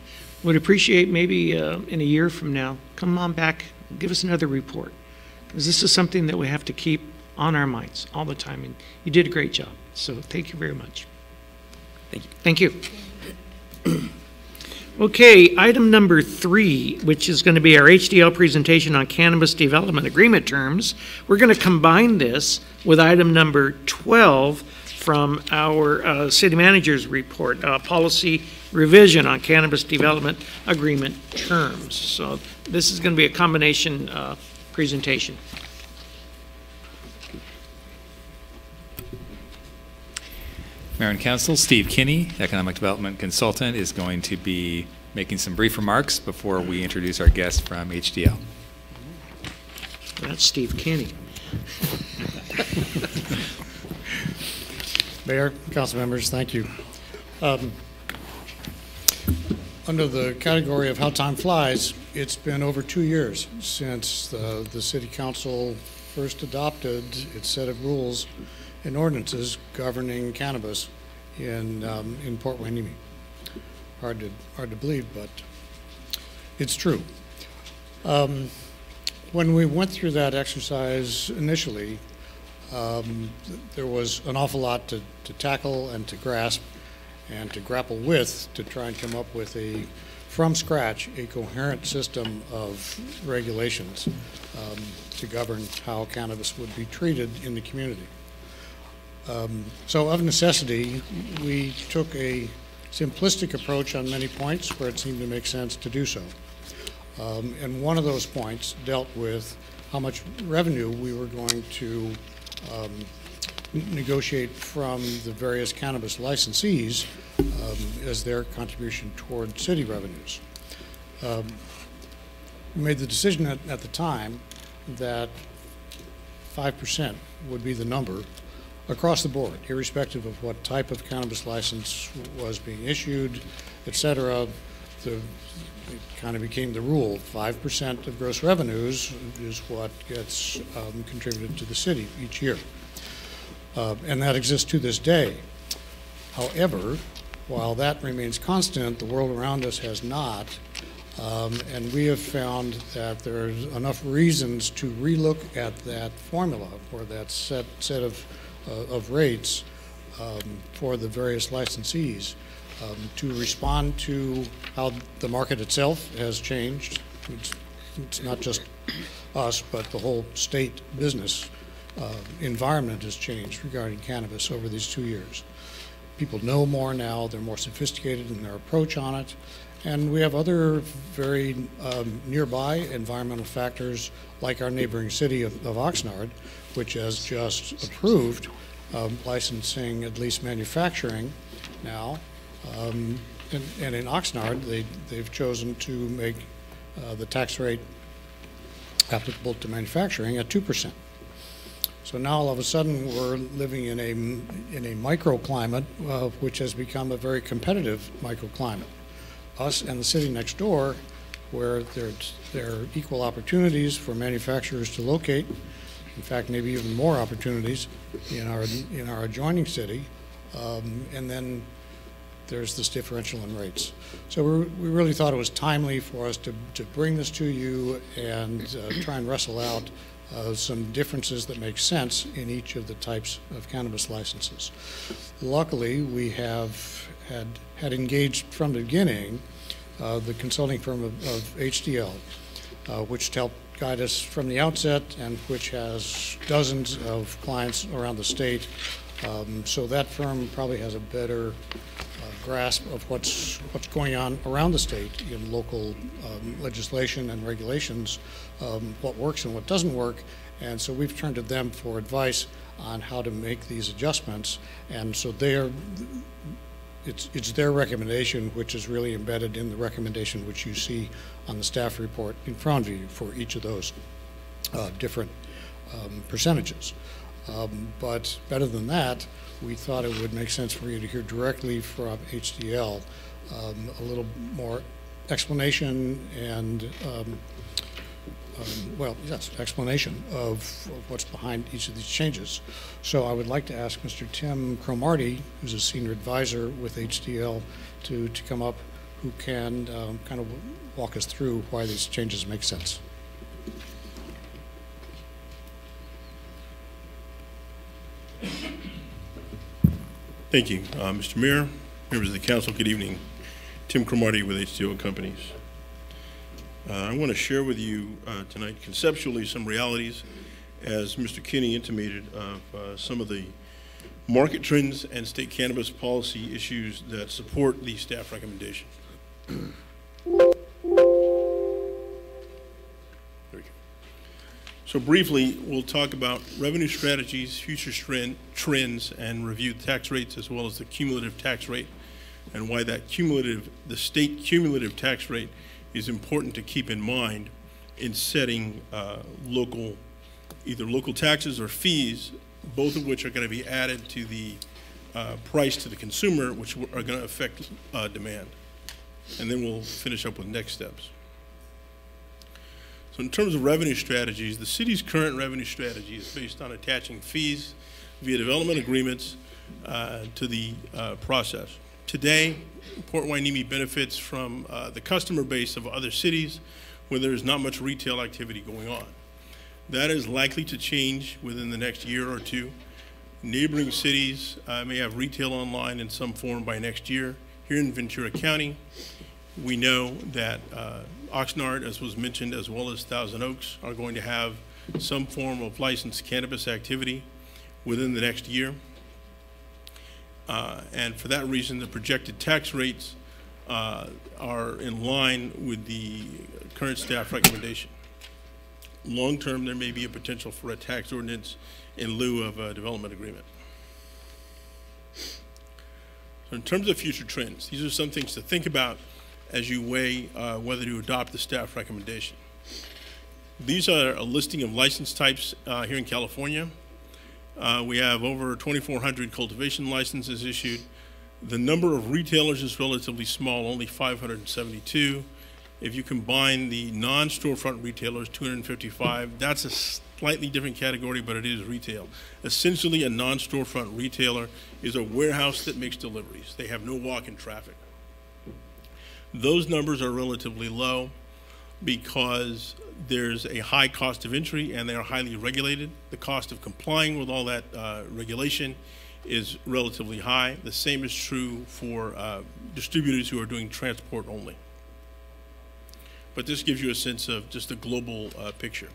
Speaker 4: Would appreciate maybe in a year from now, come on back, give us another report. Because this is something that we have to keep on our minds all the time. And you did a great job. So thank you very much.
Speaker 20: Thank you.
Speaker 4: Thank you. Okay, item number 3, which is going to be our HDL presentation on cannabis development agreement terms. We're going to combine this with item number 12 from our city manager's report, policy revision on cannabis development agreement terms. So this is going to be a combination presentation.
Speaker 3: Mayor and Council, Steve Kinney, Economic Development Consultant, is going to be making some brief remarks before we introduce our guest from HDL.
Speaker 4: That's Steve Kinney.
Speaker 7: Mayor, council members, thank you. Under the category of how time flies, it's been over 2 years since the city council first adopted its set of rules and ordinances governing cannabis in Port Hueneme. Hard to believe, but it's true. When we went through that exercise initially, there was an awful lot to tackle and to grasp and to grapple with to try and come up with from scratch, a coherent system of regulations to govern how cannabis would be treated in the community. So of necessity, we took a simplistic approach on many points where it seemed to make sense to do so. And one of those points dealt with how much revenue we were going to negotiate from the various cannabis licensees as their contribution toward city revenues. We made the decision at the time that 5% would be the number across the board, irrespective of what type of cannabis license was being issued, et cetera. It kind of became the rule. 5% of gross revenues is what gets contributed to the city each year. And that exists to this day. However, while that remains constant, the world around us has not. And we have found that there's enough reasons to relook at that formula or that set of rates for the various licensees to respond to how the market itself has changed. It's not just us, but the whole state business environment has changed regarding cannabis over these 2 years. People know more now, they're more sophisticated in their approach on it, and we have other very nearby environmental factors like our neighboring city of Oxnard, which has just approved licensing at least manufacturing now. And in Oxnard, they've chosen to make the tax rate applicable to manufacturing at 2%. So now all of a sudden we're living in a microclimate which has become a very competitive microclimate. Us and the city next door, where there are equal opportunities for manufacturers to locate. In fact, maybe even more opportunities in our adjoining city, and then there's this differential in rates. So we really thought it was timely for us to bring this to you and try and wrestle out some differences that make sense in each of the types of cannabis licenses. Luckily, we have had engaged from the beginning the consulting firm of HDL, which helped guide us from the outset and which has dozens of clients around the state. So that firm probably has a better grasp of what's going on around the state in local legislation and regulations, what works and what doesn't work. And so we've turned to them for advice on how to make these adjustments. And so it's their recommendation, which is really embedded in the recommendation which you see on the staff report in front of you for each of those different percentages. But better than that, we thought it would make sense for you to hear directly from HDL a little more explanation and, well, yes, explanation of what's behind each of these changes. So I would like to ask Mr. Tim Cromartie, who's a senior advisor with HDL, to come up, who can kind of walk us through why these changes make sense.
Speaker 21: Thank you, Mr. Mayor, members of the council, good evening. Tim Cromartie with HDL Companies. I want to share with you tonight conceptually some realities, as Mr. Kinney intimated, of some of the market trends and state cannabis policy issues that support the staff recommendation. So briefly, we'll talk about revenue strategies, future trends, and review tax rates, as well as the cumulative tax rate, and why that the state cumulative tax rate is important to keep in mind in setting either local taxes or fees, both of which are going to be added to the price to the consumer, which are going to affect demand. And then we'll finish up with next steps. So in terms of revenue strategies, the city's current revenue strategy is based on attaching fees via development agreements to the process. Today, Port Hueneme benefits from the customer base of other cities where there's not much retail activity going on. That is likely to change within the next year or two. Neighboring cities may have retail online in some form by next year. Here in Ventura County, we know that Oxnard, as was mentioned, as well as Thousand Oaks, are going to have some form of licensed cannabis activity within the next year. And for that reason, the projected tax rates are in line with the current staff recommendation. Long term, there may be a potential for a tax ordinance in lieu of a development agreement. So in terms of future trends, these are some things to think about as you weigh whether to adopt the staff recommendation. These are a listing of license types here in California. We have over 2,400 cultivation licenses issued. The number of retailers is relatively small, only 572. If you combine the non-storefront retailers, 255, that's a slightly different category, but it is retail. Essentially, a non-storefront retailer is a warehouse that makes deliveries. They have no walk-in traffic. Those numbers are relatively low because there's a high cost of entry and they are highly regulated. The cost of complying with all that regulation is relatively high. The same is true for distributors who are doing transport only. But this gives you a sense of just the global picture.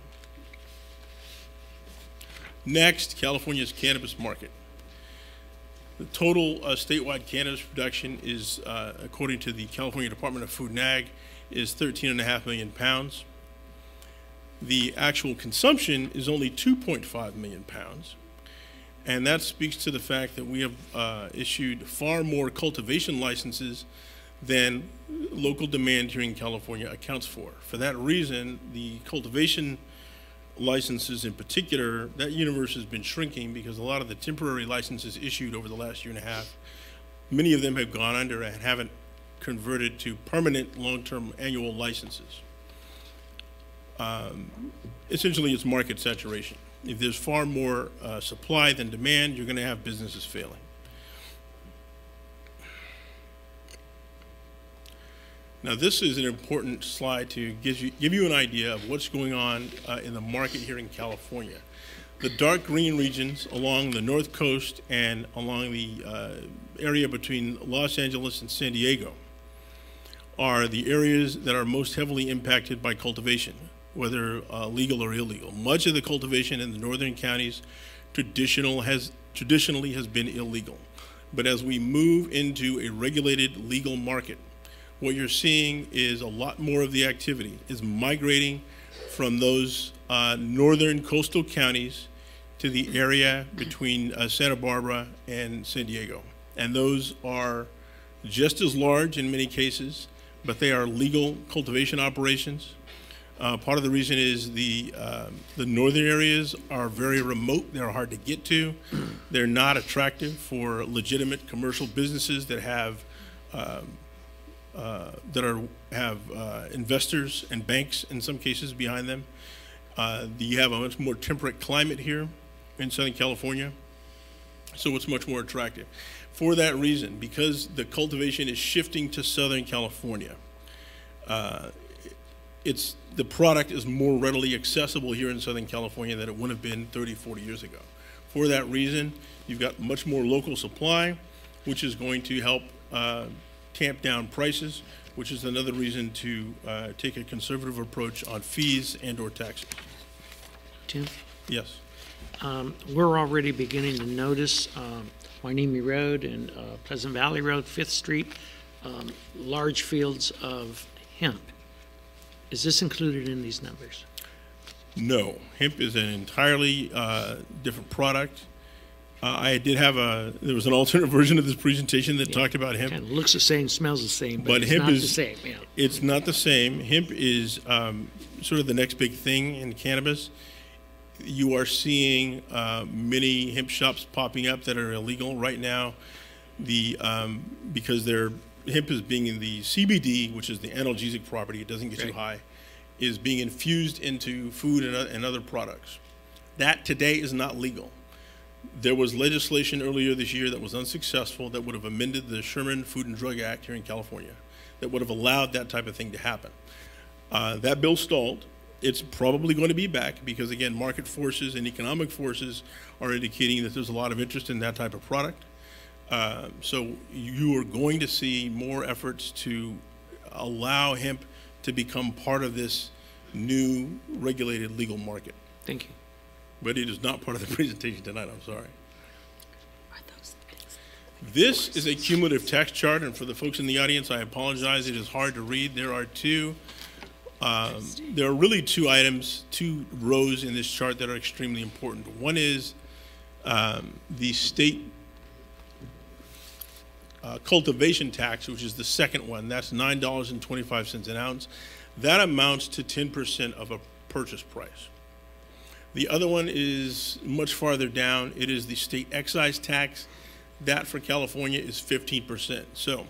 Speaker 21: Next, California's cannabis market. The total statewide cannabis production is, according to the California Department of Food and Ag, is 13.5 million pounds. The actual consumption is only 2.5 million pounds. And that speaks to the fact that we have issued far more cultivation licenses than local demand here in California accounts for. For that reason, the cultivation licenses in particular, that universe has been shrinking because a lot of the temporary licenses issued over the last year and a half, many of them have gone under and haven't converted to permanent long-term annual licenses. Essentially, it's market saturation. If there's far more supply than demand, you're going to have businesses failing. Now, this is an important slide to give you an idea of what's going on in the market here in California. The dark green regions along the north coast and along the area between Los Angeles and San Diego are the areas that are most heavily impacted by cultivation, whether legal or illegal. Much of the cultivation in the northern counties traditionally has been illegal. But as we move into a regulated legal market, what you're seeing is a lot more of the activity is migrating from those northern coastal counties to the area between Santa Barbara and San Diego. And those are just as large in many cases, but they are legal cultivation operations. Part of the reason is the northern areas are very remote. They're hard to get to. They're not attractive for legitimate commercial businesses that have investors and banks in some cases behind them. You have a much more temperate climate here in Southern California, so it's much more attractive. For that reason, because the cultivation is shifting to Southern California, the product is more readily accessible here in Southern California than it would have been 30, 40 years ago. For that reason, you've got much more local supply, which is going to help tamp down prices, which is another reason to take a conservative approach on fees and or taxes.
Speaker 4: Tim?
Speaker 21: Yes.
Speaker 4: We're already beginning to notice Hueneme Road and Pleasant Valley Road, 5th Street, large fields of hemp. Is this included in these numbers?
Speaker 21: No, hemp is an entirely different product. I did have there was an alternate version of this presentation that talked about hemp.
Speaker 4: Kind of looks the same, smells the same, but it's
Speaker 21: hemp
Speaker 4: not
Speaker 21: is
Speaker 4: the same. Yeah.
Speaker 21: It's not the same. Hemp is sort of the next big thing in cannabis. You are seeing many hemp shops popping up that are illegal right now. Because hemp is being in the CBD, which is the analgesic property, it doesn't get you high, is being infused into food and other products. That today is not legal. There was legislation earlier this year that was unsuccessful that would have amended the Sherman Food and Drug Act here in California that would have allowed that type of thing to happen. That bill stalled. It's probably going to be back because, again, market forces and economic forces are indicating that there's a lot of interest in that type of product. So you are going to see more efforts to allow hemp to become part of this new regulated legal market.
Speaker 4: Thank you.
Speaker 21: But it is not part of the presentation tonight, I'm sorry. This is a cumulative tax chart, and for the folks in the audience, I apologize, it is hard to read. There are really two items, two rows in this chart that are extremely important. One is the state cultivation tax, which is the second one. That's $9.25 an ounce. That amounts to 10% of a purchase price. The other one is much farther down. It is the state excise tax. That for California is 15%. So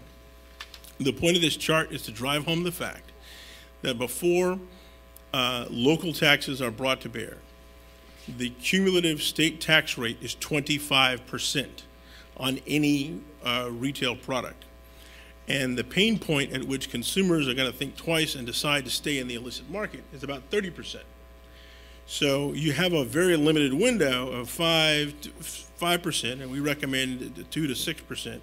Speaker 21: the point of this chart is to drive home the fact that before local taxes are brought to bear, the cumulative state tax rate is 25% on any retail product. And the pain point at which consumers are going to think twice and decide to stay in the illicit market is about 30%. So you have a very limited window of 5%, and we recommend 2 to 6%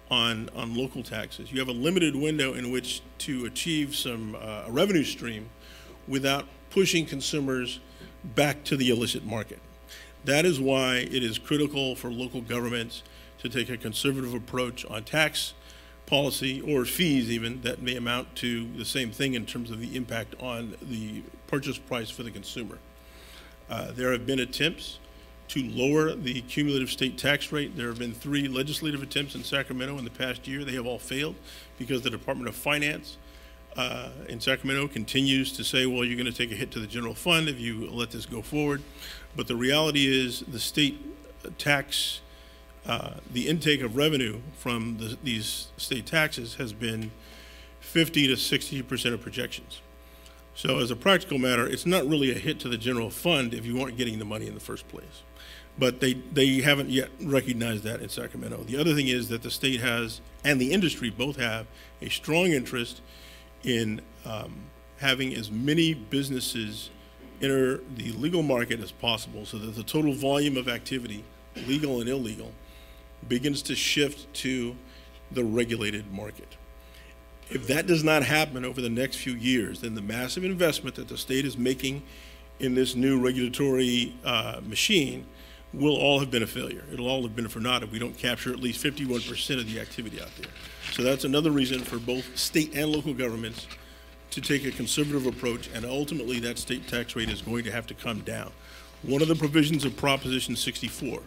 Speaker 21: on local taxes. You have a limited window in which to achieve some a revenue stream without pushing consumers back to the illicit market. That is why it is critical for local governments to take a conservative approach on tax policy or fees even that may amount to the same thing in terms of the impact on the purchase price for the consumer. There have been attempts to lower the cumulative state tax rate. There have been 3 legislative attempts in Sacramento in the past year. They have all failed because the Department of Finance in Sacramento continues to say, well, you're going to take a hit to the general fund if you let this go forward. But the reality is the state tax, the intake of revenue from these state taxes has been 50 to 60% of projections. So as a practical matter, it's not really a hit to the general fund if you aren't getting the money in the first place. But they haven't yet recognized that in Sacramento. The other thing is that the state has, and the industry both have, a strong interest in having as many businesses enter the legal market as possible so that the total volume of activity, legal and illegal, begins to shift to the regulated market. If that does not happen over the next few years, then the massive investment that the state is making in this new regulatory machine will all have been a failure. It'll all have been for naught if we don't capture at least 51% of the activity out there. So that's another reason for both state and local governments to take a conservative approach, and ultimately that state tax rate is going to have to come down. One of the provisions of Proposition 64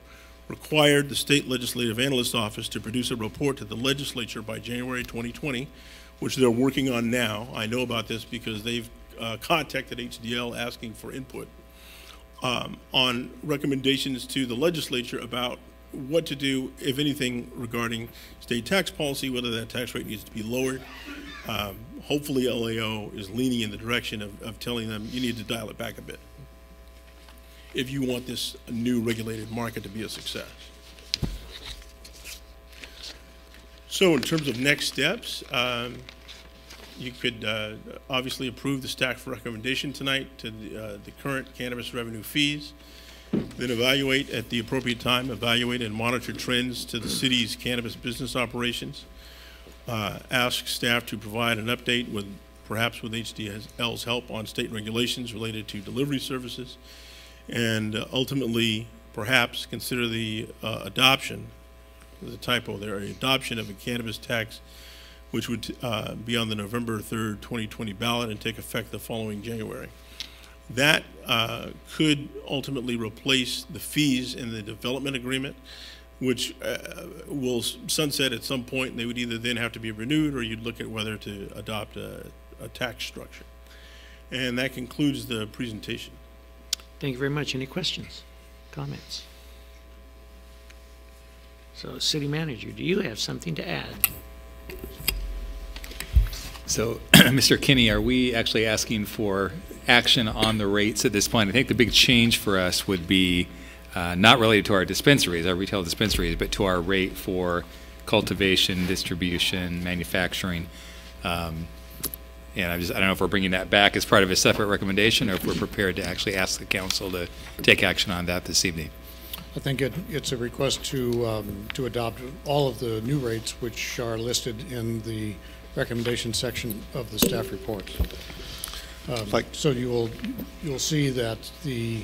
Speaker 21: required the State Legislative Analyst's Office to produce a report to the legislature by January 2020, which they're working on now. I know about this because they've contacted HDL asking for input on recommendations to the legislature about what to do, if anything, regarding state tax policy, whether that tax rate needs to be lowered. Hopefully LAO is leaning in the direction of telling them you need to dial it back a bit if you want this new regulated market to be a success. So in terms of next steps, you could obviously approve the staff recommendation tonight to the current cannabis revenue fees, then evaluate at the appropriate time, evaluate and monitor trends to the city's cannabis business operations, ask staff to provide an update with perhaps with HDL's help on state regulations related to delivery services, and ultimately perhaps consider the adoption, there's a typo there, adoption of a cannabis tax which would be on the November 3rd, 2020 ballot and take effect the following January. That could ultimately replace the fees in the development agreement, which will sunset at some point. They would either then have to be renewed or you'd look at whether to adopt a tax structure. And that concludes the presentation.
Speaker 4: Thank you very much. Any questions, comments? So, City Manager, do you have something to add?
Speaker 3: So, Mr. Kinney, are we actually asking for action on the rates at this point? I think the big change for us would be not related to our dispensaries, our retail dispensaries, but to our rate for cultivation, distribution, manufacturing. And I don't know if we're bringing that back as part of a separate recommendation or if we're prepared to actually ask the council to take action on that this evening.
Speaker 7: I think it's a request to adopt all of the new rates which are listed in the recommendation section of the staff report. So you'll see that the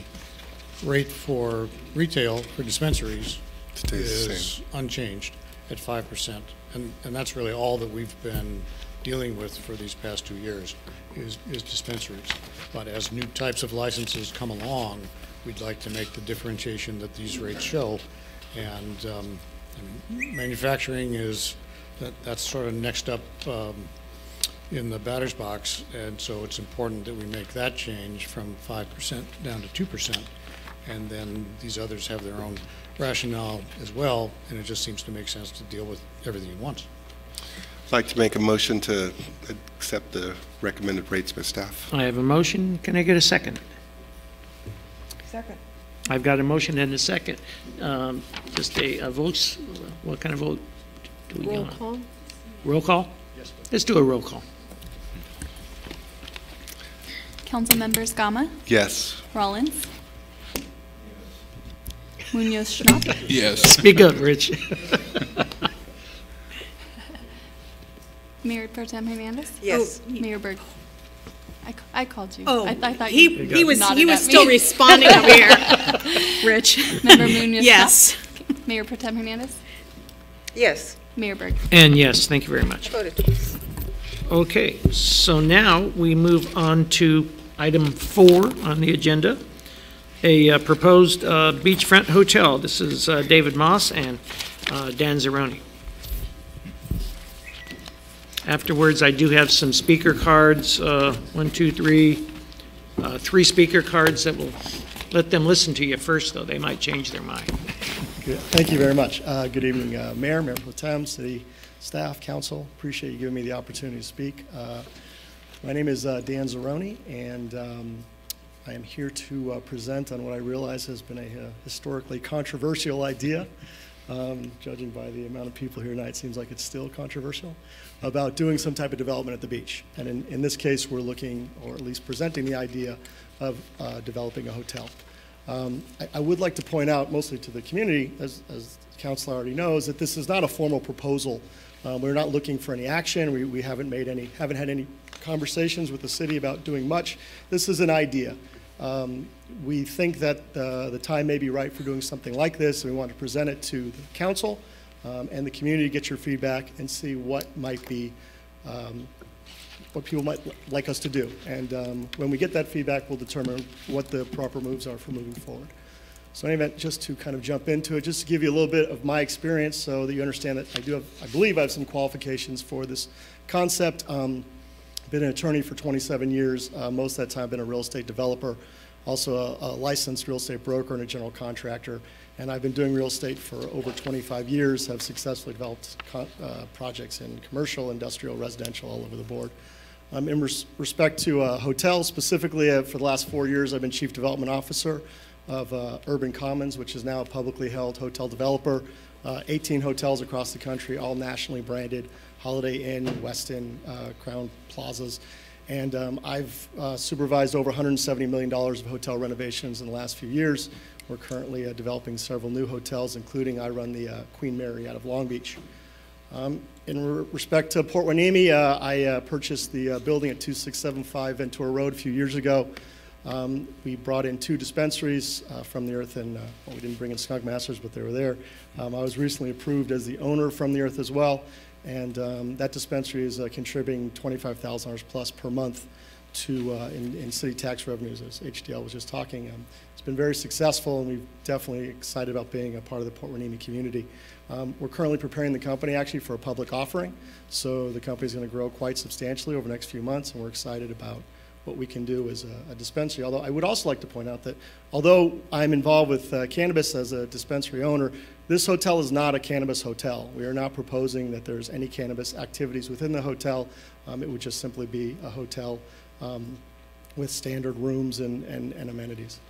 Speaker 7: rate for retail for dispensaries is unchanged at 5%, and that's really all that we've been dealing with for these past 2 years is dispensaries. But as new types of licenses come along, we'd like to make the differentiation that these rates show, and manufacturing is that's sort of next up in the batter's box, and so it's important that we make that change from 5% down to 2%, and then these others have their own rationale as well, and it just seems to make sense to deal with everything at once.
Speaker 1: I'd like to make a motion to accept the recommended rates by staff.
Speaker 4: I have a motion. Can I get a second?
Speaker 10: Second.
Speaker 4: I've got a motion and a second. Just a vote. What kind of vote do we
Speaker 10: Roll
Speaker 4: want?
Speaker 10: call.
Speaker 4: Roll call? Yes. Let's do a roll call.
Speaker 16: Council members Gama,
Speaker 1: Yes.
Speaker 16: Rollins, Muñoz-Schnopp,
Speaker 14: Yes.
Speaker 4: Speak up, Rich.
Speaker 16: Mayor Pro-Tem Hernandez.
Speaker 10: Yes.
Speaker 16: Oh, Mayor Berg. I called you.
Speaker 2: Oh,
Speaker 16: I thought
Speaker 2: he was
Speaker 16: nodded at
Speaker 2: still
Speaker 16: me.
Speaker 2: responding over here, Rich.
Speaker 16: Member Muñoz-Schnopp.
Speaker 2: Yes.
Speaker 16: Mayor Pro-Tem Hernandez.
Speaker 10: Yes.
Speaker 16: Mayor Berg.
Speaker 4: And yes, thank you very much.
Speaker 10: Voted, please.
Speaker 4: Okay, so now we move on to item 4 on the agenda, a proposed beachfront hotel. This is David Moss and Dan Zeroni. Afterwards, I do have some speaker cards, 1, 2, 3, 3 speaker cards that will let them listen to you first, though. They might change their mind.
Speaker 5: Good. Thank you very much. Good evening, Mayor, Mayor Pro-Tem, City staff, council. Appreciate you giving me the opportunity to speak. My name is Dan Zeroni, and I am here to present on what I realize has been a historically controversial idea judging by the amount of people here tonight, it seems like it's still controversial, about doing some type of development at the beach. And in this case, we're looking, or at least presenting the idea of developing a hotel. I would like to point out, mostly to the community, as the council already knows, that this is not a formal proposal. We're not looking for any action. We haven't had any conversations with the city about doing much. This is an idea. We think that the time may be right for doing something like this, and we want to present it to the council and the community, get your feedback, and see what might be, what people might like us to do. And when we get that feedback, we'll determine what the proper moves are for moving forward. So in any event, just to kind of jump into it, just to give you a little bit of my experience so that you understand that I believe I have some qualifications for this concept. Been an attorney for 27 years. Most of that time I've been a real estate developer, also a licensed real estate broker and a general contractor. And I've been doing real estate for over 25 years, have successfully developed projects in commercial, industrial, residential, all over the board. In respect to hotels, specifically for the last 4 years, I've been Chief Development Officer of Urban Commons, which is now a publicly held hotel developer. 18 hotels across the country, all nationally branded, Holiday Inn, Westin, Crown Plazas. And I've supervised over $170 million of hotel renovations in the last few years. We're currently developing several new hotels, including I run the Queen Mary out of Long Beach. In respect to Port Hueneme, I purchased the building at 2675 Ventura Road a few years ago. We brought in 2 dispensaries from the Earth, and well, we didn't bring in Skunk Masters, but they were there. I was recently approved as the owner from the Earth as well, and that dispensary is contributing $25,000 plus per month to in city tax revenues, as HDL was just talking. It's been very successful, and we're definitely excited about being a part of the Port Hueneme community. We're currently preparing the company actually for a public offering, so the company is going to grow quite substantially over the next few months, and we're excited about what we can do as a dispensary. Although I would also like to point out that although I'm involved with cannabis as a dispensary owner, this hotel is not a cannabis hotel. We are not proposing that there's any cannabis activities within the hotel. It would just simply be a hotel with standard rooms and amenities.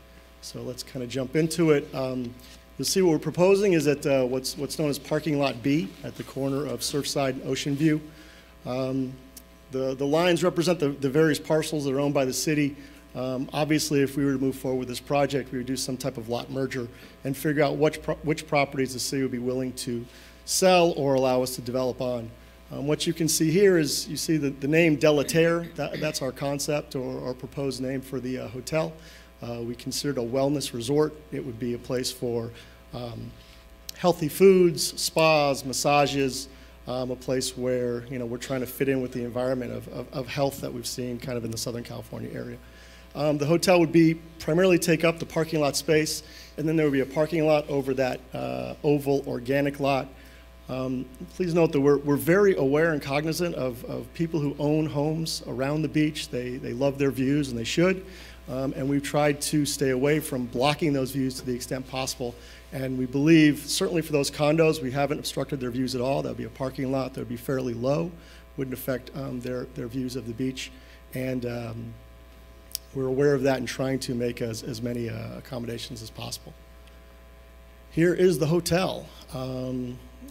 Speaker 5: So let's kind of jump into it. You'll see what we're proposing is at what's known as Parking Lot B at the corner of Surfside and Ocean View. The lines represent the various parcels that are owned by the city. Obviously, if we were to move forward with this project, we would do some type of lot merger and figure out which properties the city would be willing to sell or allow us to develop on. What you can see here is you see the name Delegate. That's our concept or our proposed name for the hotel. We considered a wellness resort. It would be a place for healthy foods, spas, massages, a place where we're trying to fit in with the environment of health that we've seen kind of in the Southern California area. The hotel would primarily take up the parking lot space, and then there would be a parking lot over that oval organic lot. Please note that we're very aware and cognizant of people who own homes around the beach. They love their views, and they should. And we've tried to stay away from blocking those views to the extent possible. And we believe, certainly for those condos, we haven't obstructed their views at all. That would be a parking lot that would be fairly low, wouldn't affect their views of the beach. And we're aware of that and trying to make as many accommodations as possible. Here is the hotel.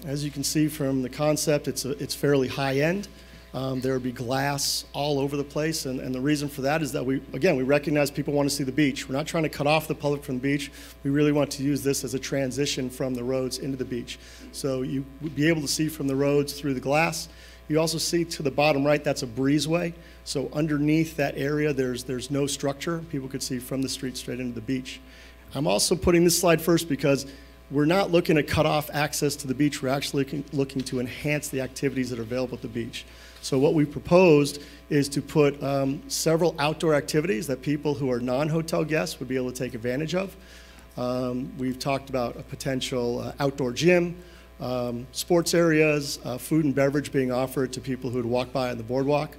Speaker 5: As you can see from the concept, it's fairly high-end. There would be glass all over the place, and the reason for that is that we recognize people want to see the beach. We're not trying to cut off the public from the beach. We really want to use this as a transition from the roads into the beach. So you would be able to see from the roads through the glass. You also see to the bottom right, that's a breezeway. So underneath that area, there's no structure. People could see from the street straight into the beach. I'm also putting this slide first because we're not looking to cut off access to the beach. We're actually looking to enhance the activities that are available at the beach. So what we proposed is to put several outdoor activities that people who are non-hotel guests would be able to take advantage of. We've talked about a potential outdoor gym, sports areas, food and beverage being offered to people who would walk by on the boardwalk.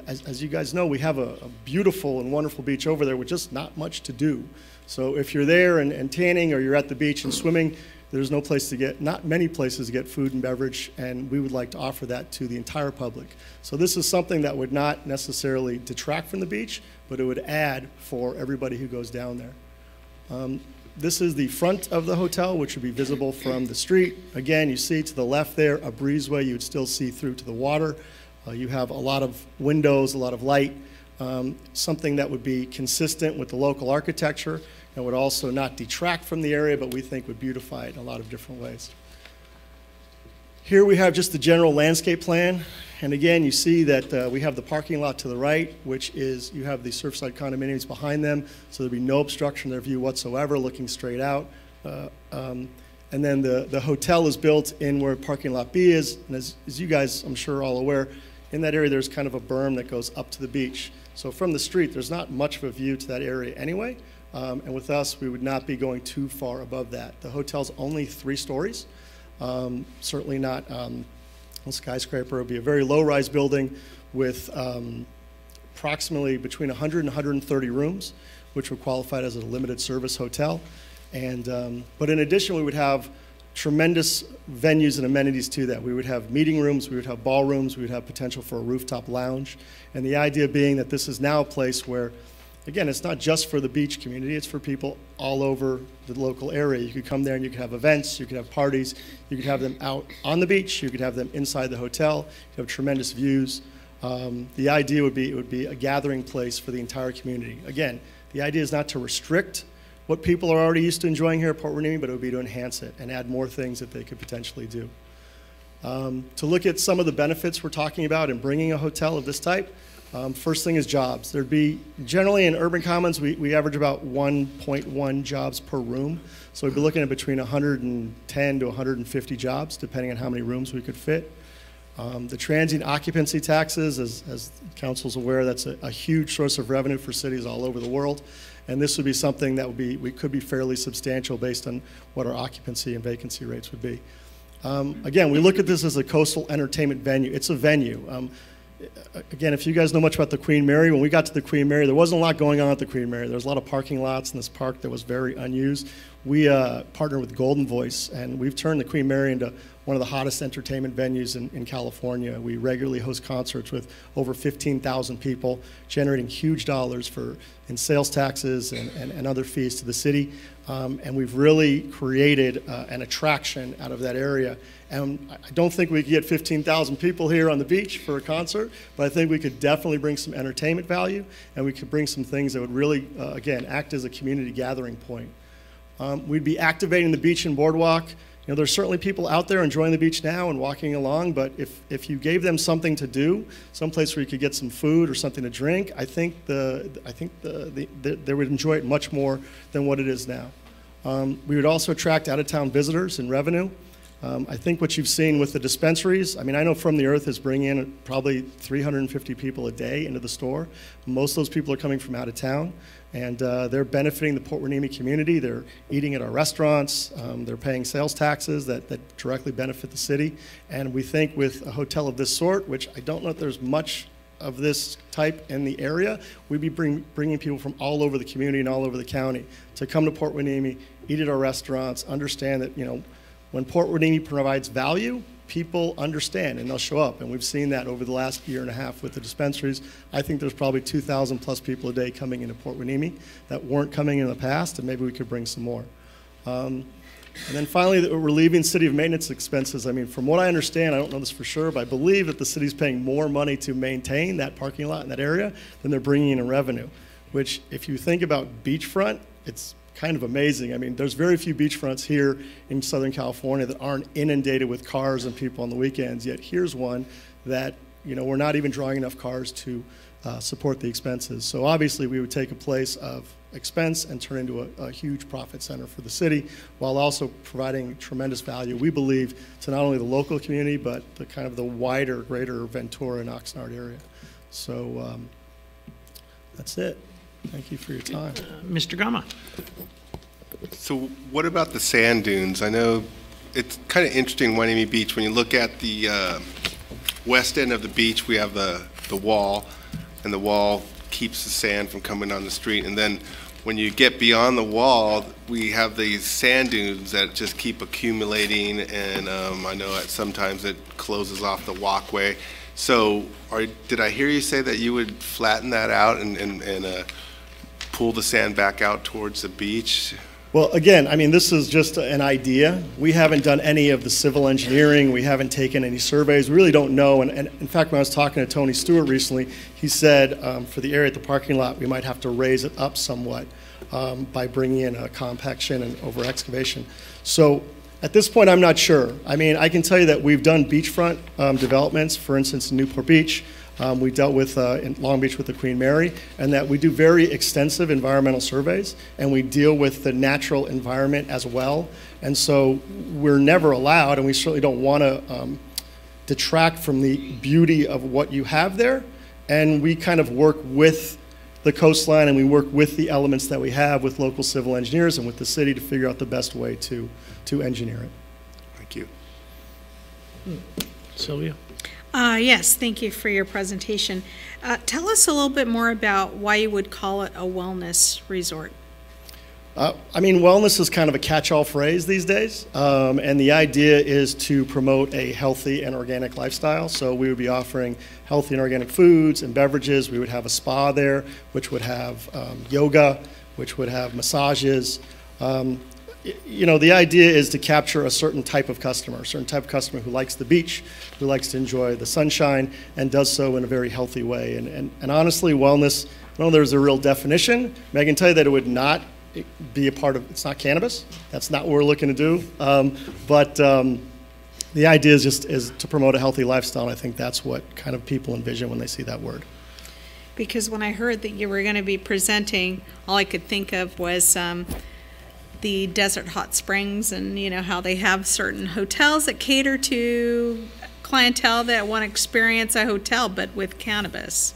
Speaker 5: As you guys know, we have a beautiful and wonderful beach over there with just not much to do. So if you're there and tanning, or you're at the beach and swimming, there's not many places to get food and beverage, and we would like to offer that to the entire public. So this is something that would not necessarily detract from the beach, but it would add for everybody who goes down there. This is the front of the hotel, which would be visible from the street. Again, you see to the left there a breezeway you would still see through to the water. You have a lot of windows, a lot of light, something that would be consistent with the local architecture and would also not detract from the area, but we think would beautify it in a lot of different ways. Here we have just the general landscape plan. And again, you see that we have the parking lot to the right, which is, you have the Surfside condominiums behind them, so there'll be no obstruction of their view whatsoever, looking straight out. And then the hotel is built in where parking lot B is, and as you guys, I'm sure, are all aware, in that area there's kind of a berm that goes up to the beach. So from the street, there's not much of a view to that area anyway, and with us, we would not be going too far above that. The hotel's only 3 stories, certainly not a skyscraper. It would be a very low-rise building with approximately between 100 and 130 rooms, which would qualify as a limited service hotel. And, but in addition, we would have tremendous venues and amenities to that. We would have meeting rooms, we would have ballrooms, we would have potential for a rooftop lounge. And the idea being that this is now a place where, again, it's not just for the beach community, it's for people all over the local area. You could come there and you could have events, you could have parties, you could have them out on the beach, you could have them inside the hotel, you have tremendous views. The idea would be, it would be a gathering place for the entire community. Again, the idea is not to restrict what people are already used to enjoying here at Port Hueneme, but it would be to enhance it and add more things that they could potentially do. To look at some of the benefits we're talking about in bringing a hotel of this type, first thing is jobs. There'd be, generally in urban commons, we average about 1.1 jobs per room. So we'd be looking at between 110 to 150 jobs, depending on how many rooms we could fit. The transient occupancy taxes, as council's aware, that's a huge source of revenue for cities all over the world. And this would be something that would be, could be fairly substantial based on what our occupancy and vacancy rates would be. Again, we look at this as a coastal entertainment venue. It's a venue. Again, if you guys know much about the Queen Mary, when we got to the Queen Mary, there wasn't a lot going on at the Queen Mary. There was a lot of parking lots in this park that was very unused. We partnered with Golden Voice, and we've turned the Queen Mary into one of the hottest entertainment venues in California. We regularly host concerts with over 15,000 people, generating huge dollars in sales taxes and other fees to the city. And we've really created an attraction out of that area. And I don't think we could get 15,000 people here on the beach for a concert, but I think we could definitely bring some entertainment value, and we could bring some things that would really, again, act as a community gathering point. We'd be activating the beach and boardwalk. You know, there's certainly people out there enjoying the beach now and walking along, but if you gave them something to do, someplace where you could get some food or something to drink, I think they would enjoy it much more than what it is now. We would also attract out-of-town visitors and revenue. I think what you've seen with the dispensaries, I mean, I know From the Earth is bringing in probably 350 people a day into the store. Most of those people are coming from out of town, and they're benefiting the Port Hueneme community. They're eating at our restaurants. They're paying sales taxes that directly benefit the city. And we think with a hotel of this sort, which I don't know if there's much of this type in the area, we'd be bringing people from all over the community and all over the county to come to Port Hueneme, eat at our restaurants, understand that, you know, when Port Hueneme provides value, people understand and they'll show up. And we've seen that over the last year and a half with the dispensaries. I think there's probably 2,000 plus people a day coming into Port Hueneme that weren't coming in the past, and maybe we could bring some more. And then finally, we're relieving city of maintenance expenses. I mean, from what I understand, I don't know this for sure, but I believe that the city's paying more money to maintain that parking lot in that area than they're bringing in revenue, which if you think about beachfront, it's kind of amazing. I mean, there's very few beachfronts here in Southern California that aren't inundated with cars and people on the weekends, yet here's one that, you know, we're not even drawing enough cars to support the expenses. So obviously we would take a place of expense and turn into a huge profit center for the city, while also providing tremendous value, we believe, to not only the local community, but the kind of the wider, greater Ventura and Oxnard area. So that's it. Thank you for your time.
Speaker 4: Mr. Gama.
Speaker 1: So what about the sand dunes? I know it's kind of interesting, Hueneme Beach, when you look at the west end of the beach, we have the wall, and the wall keeps the sand from coming on the street. And then when you get beyond the wall, we have these sand dunes that just keep accumulating, and I know that sometimes it closes off the walkway. So did I hear you say that you would flatten that out and pull the sand back out towards the beach?
Speaker 5: Well, again, I mean, this is just an idea. We haven't done any of the civil engineering. We haven't taken any surveys. We really don't know. And in fact, when I was talking to Tony Stewart recently, he said for the area at the parking lot, we might have to raise it up somewhat by bringing in a compaction and over excavation. So at this point, I'm not sure. I mean, I can tell you that we've done beachfront developments, for instance, in Newport Beach. We dealt with in Long Beach with the Queen Mary, and that we do very extensive environmental surveys, and we deal with the natural environment as well. And so we're never allowed, and we certainly don't want to detract from the beauty of what you have there. And we kind of work with the coastline, and we work with the elements that we have with local civil engineers and with the city to figure out the best way to engineer it.
Speaker 1: Thank you.
Speaker 4: Sylvia?
Speaker 2: Yes, thank you for your presentation. Tell us a little bit more about why you would call it a wellness resort.
Speaker 5: I mean, wellness is kind of a catch-all phrase these days, and the idea is to promote a healthy and organic lifestyle. So we would be offering healthy and organic foods and beverages. We would have a spa there, which would have yoga, which would have massages. You know, the idea is to capture a certain type of customer who likes the beach, who likes to enjoy the sunshine, and does so in a very healthy way. And honestly, wellness, I know there's a real definition. I can tell you that it would not be a part of, it's not cannabis. That's not what we're looking to do. But the idea is to promote a healthy lifestyle, and I think that's what kind of people envision when they see that word.
Speaker 2: Because when I heard that you were going to be presenting, all I could think of was the desert hot springs, and you know how they have certain hotels that cater to clientele that want to experience a hotel but with cannabis.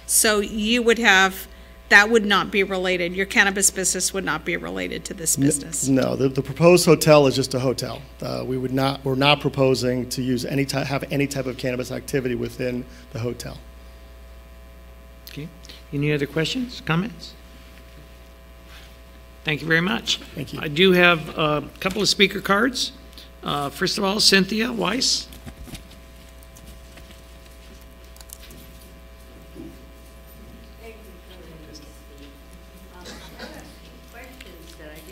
Speaker 2: So you would have, that would not be related, your cannabis business would not be related to this business.
Speaker 5: No, the proposed hotel is just a hotel. We're not proposing to use have any type of cannabis activity within the hotel.
Speaker 4: Okay. Any other questions, comments? Thank you very much.
Speaker 5: Thank you.
Speaker 4: I do have a couple of speaker cards. First of all, Cynthia Weiss.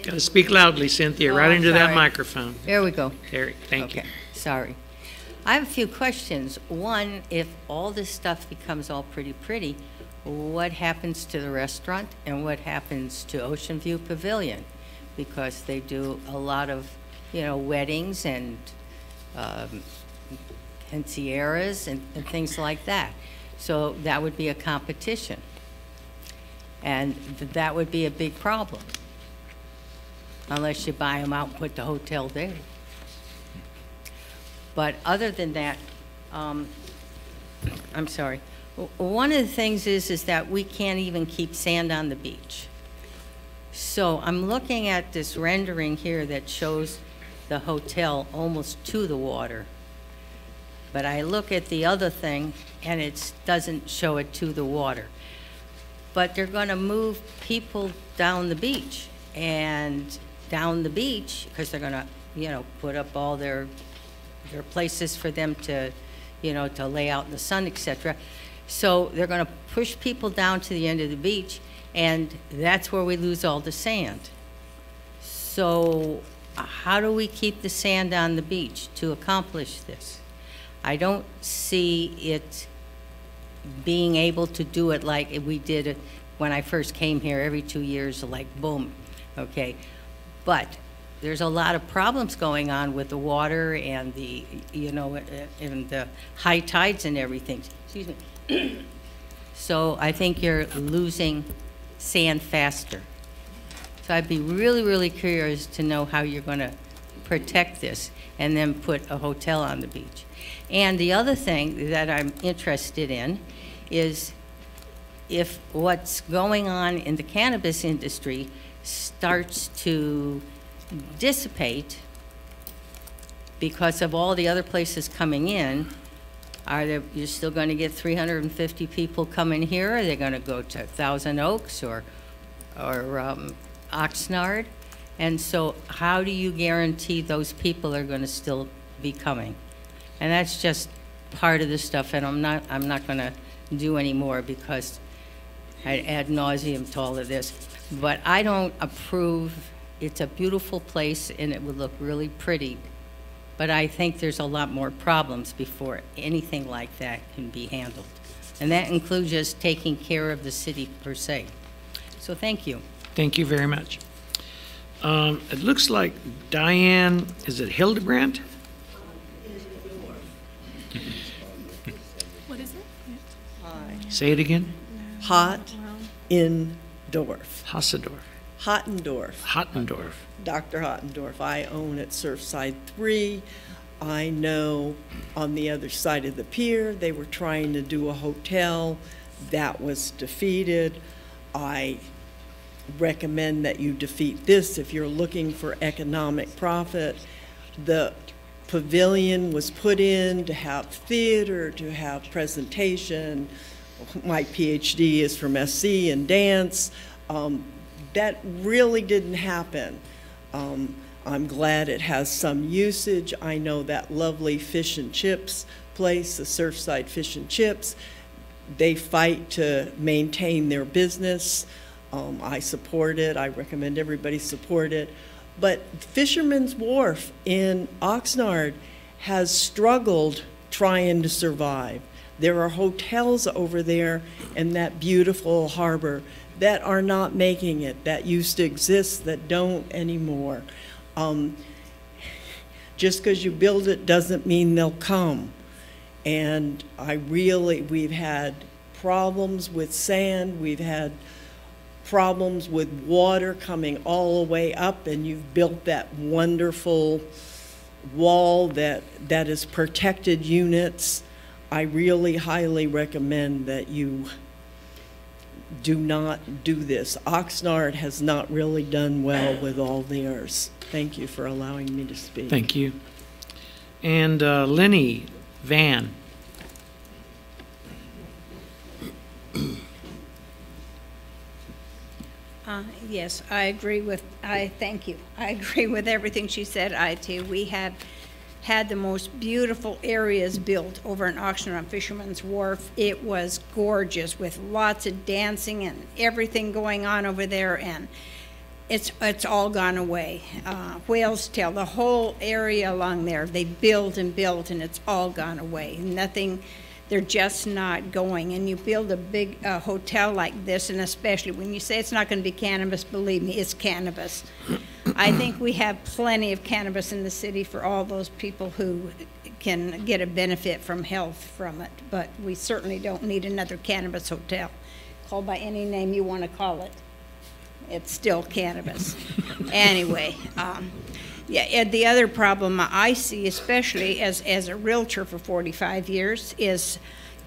Speaker 4: Got to speak loudly, Cynthia, right into that microphone.
Speaker 9: There we go.
Speaker 4: There, thank you.
Speaker 9: Sorry. I have a few questions. One, if all this stuff becomes all pretty, what happens to the restaurant and what happens to Ocean View Pavilion? Because they do a lot of, you know, weddings and quinceañeras and things like that. So that would be a competition. And that would be a big problem. Unless you buy them out and put the hotel there. But other than that, I'm sorry. One of the things is that we can't even keep sand on the beach. So I'm looking at this rendering here that shows the hotel almost to the water. But I look at the other thing and it doesn't show it to the water. But they're going to move people down the beach because they're going to, you know, put up all their places for them to, you know, to lay out in the sun, etc. So they're going to push people down to the end of the beach, and that's where we lose all the sand. So how do we keep the sand on the beach to accomplish this? I don't see it being able to do it like we did it when I first came here every 2 years, like boom, okay? But there's a lot of problems going on with the water and the, you know, and the high tides and everything. Excuse me. So I think you're losing sand faster. So I'd be really curious to know how you're going to protect this and then put a hotel on the beach. And the other thing that I'm interested in is if what's going on in the cannabis industry starts to dissipate because of all the other places coming in, you're still going to get 350 people coming here? Are they going to go to Thousand Oaks or Oxnard? And so how do you guarantee those people are going to still be coming? And that's just part of the stuff, and I'm not going to do any more because I ad nauseum to all of this. But I don't approve it's a beautiful place and it would look really pretty. But I think there's a lot more problems before anything like that can be handled. And that includes just taking care of the city per se. So thank you.
Speaker 4: Thank you very much. It looks like Diane, is it Hildebrandt?
Speaker 16: What is it?
Speaker 4: Say it again.
Speaker 11: Hottendorf.
Speaker 4: Hassedorf.
Speaker 11: Hottendorf.
Speaker 4: Hottendorf.
Speaker 11: Dr. Hottendorf. I own at Surfside 3. I know on the other side of the pier, they were trying to do a hotel. That was defeated. I recommend that you defeat this if you're looking for economic profit. The pavilion was put in to have theater, to have presentation. My PhD is from SC and dance. That really didn't happen. I'm glad it has some usage. I know that lovely fish and chips place, the Surfside Fish and Chips. They fight to maintain their business. I support it. I recommend everybody support it. But Fisherman's Wharf in Oxnard has struggled trying to survive. There are hotels over there in that beautiful harbor that are not making it, that used to exist, that don't anymore. Just because you build it doesn't mean they'll come. And we've had problems with sand, we've had problems with water coming all the way up, and you've built that wonderful wall that is protected units. I really highly recommend that you do not do this. Oxnard has not really done well with all theirs. Thank you for allowing me to speak.
Speaker 4: Thank you. And Lenny Van.
Speaker 22: Yes, I agree with, thank you. I agree with everything she said. I tell you, we have had the most beautiful areas built over in Oxnard on Fisherman's Wharf. It was gorgeous with lots of dancing and everything going on over there, and it's all gone away. Whale's Tail, the whole area along there, they built and built, and it's all gone away. Nothing, they're just not going. And you build a big hotel like this, and especially when you say it's not going to be cannabis, believe me, it's cannabis. I think we have plenty of cannabis in the city for all those people who can get a benefit from health from it, but we certainly don't need another cannabis hotel. Call by any name you want to call it. It's still cannabis. Anyway, yeah, the other problem I see, especially as a realtor for 45 years, is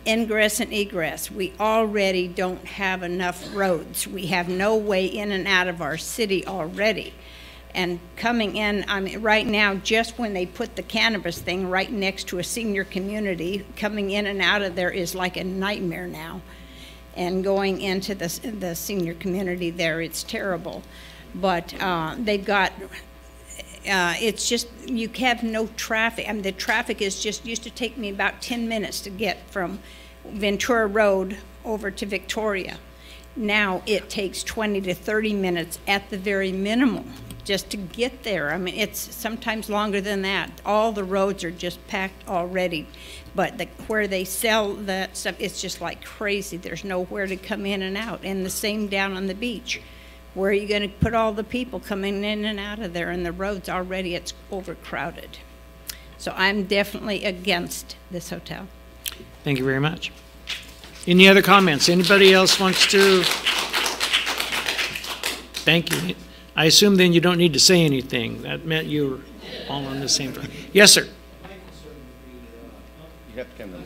Speaker 22: ingress and egress. We already don't have enough roads. We have no way in and out of our city already. And coming in, I mean, right now, just when they put the cannabis thing right next to a senior community, coming in and out of there is like a nightmare now. And going into the senior community there, it's terrible. But they've got, it's just, you have no traffic. I mean, the traffic is just, used to take me about 10 minutes to get from Ventura Road over to Victoria. Now it takes 20 to 30 minutes at the very minimum just to get there. I mean, it's sometimes longer than that. All the roads are just packed already. But where they sell that stuff, it's just like crazy. There's nowhere to come in and out. And the same down on the beach. Where are you going to put all the people coming in and out of there? And the roads already, it's overcrowded. So I'm definitely against this hotel.
Speaker 4: Thank you very much. Any other comments? Anybody else wants to? Thank you. I assume then you don't need to say anything. That meant you were all on the same track. Yes, sir.
Speaker 6: You have to come in.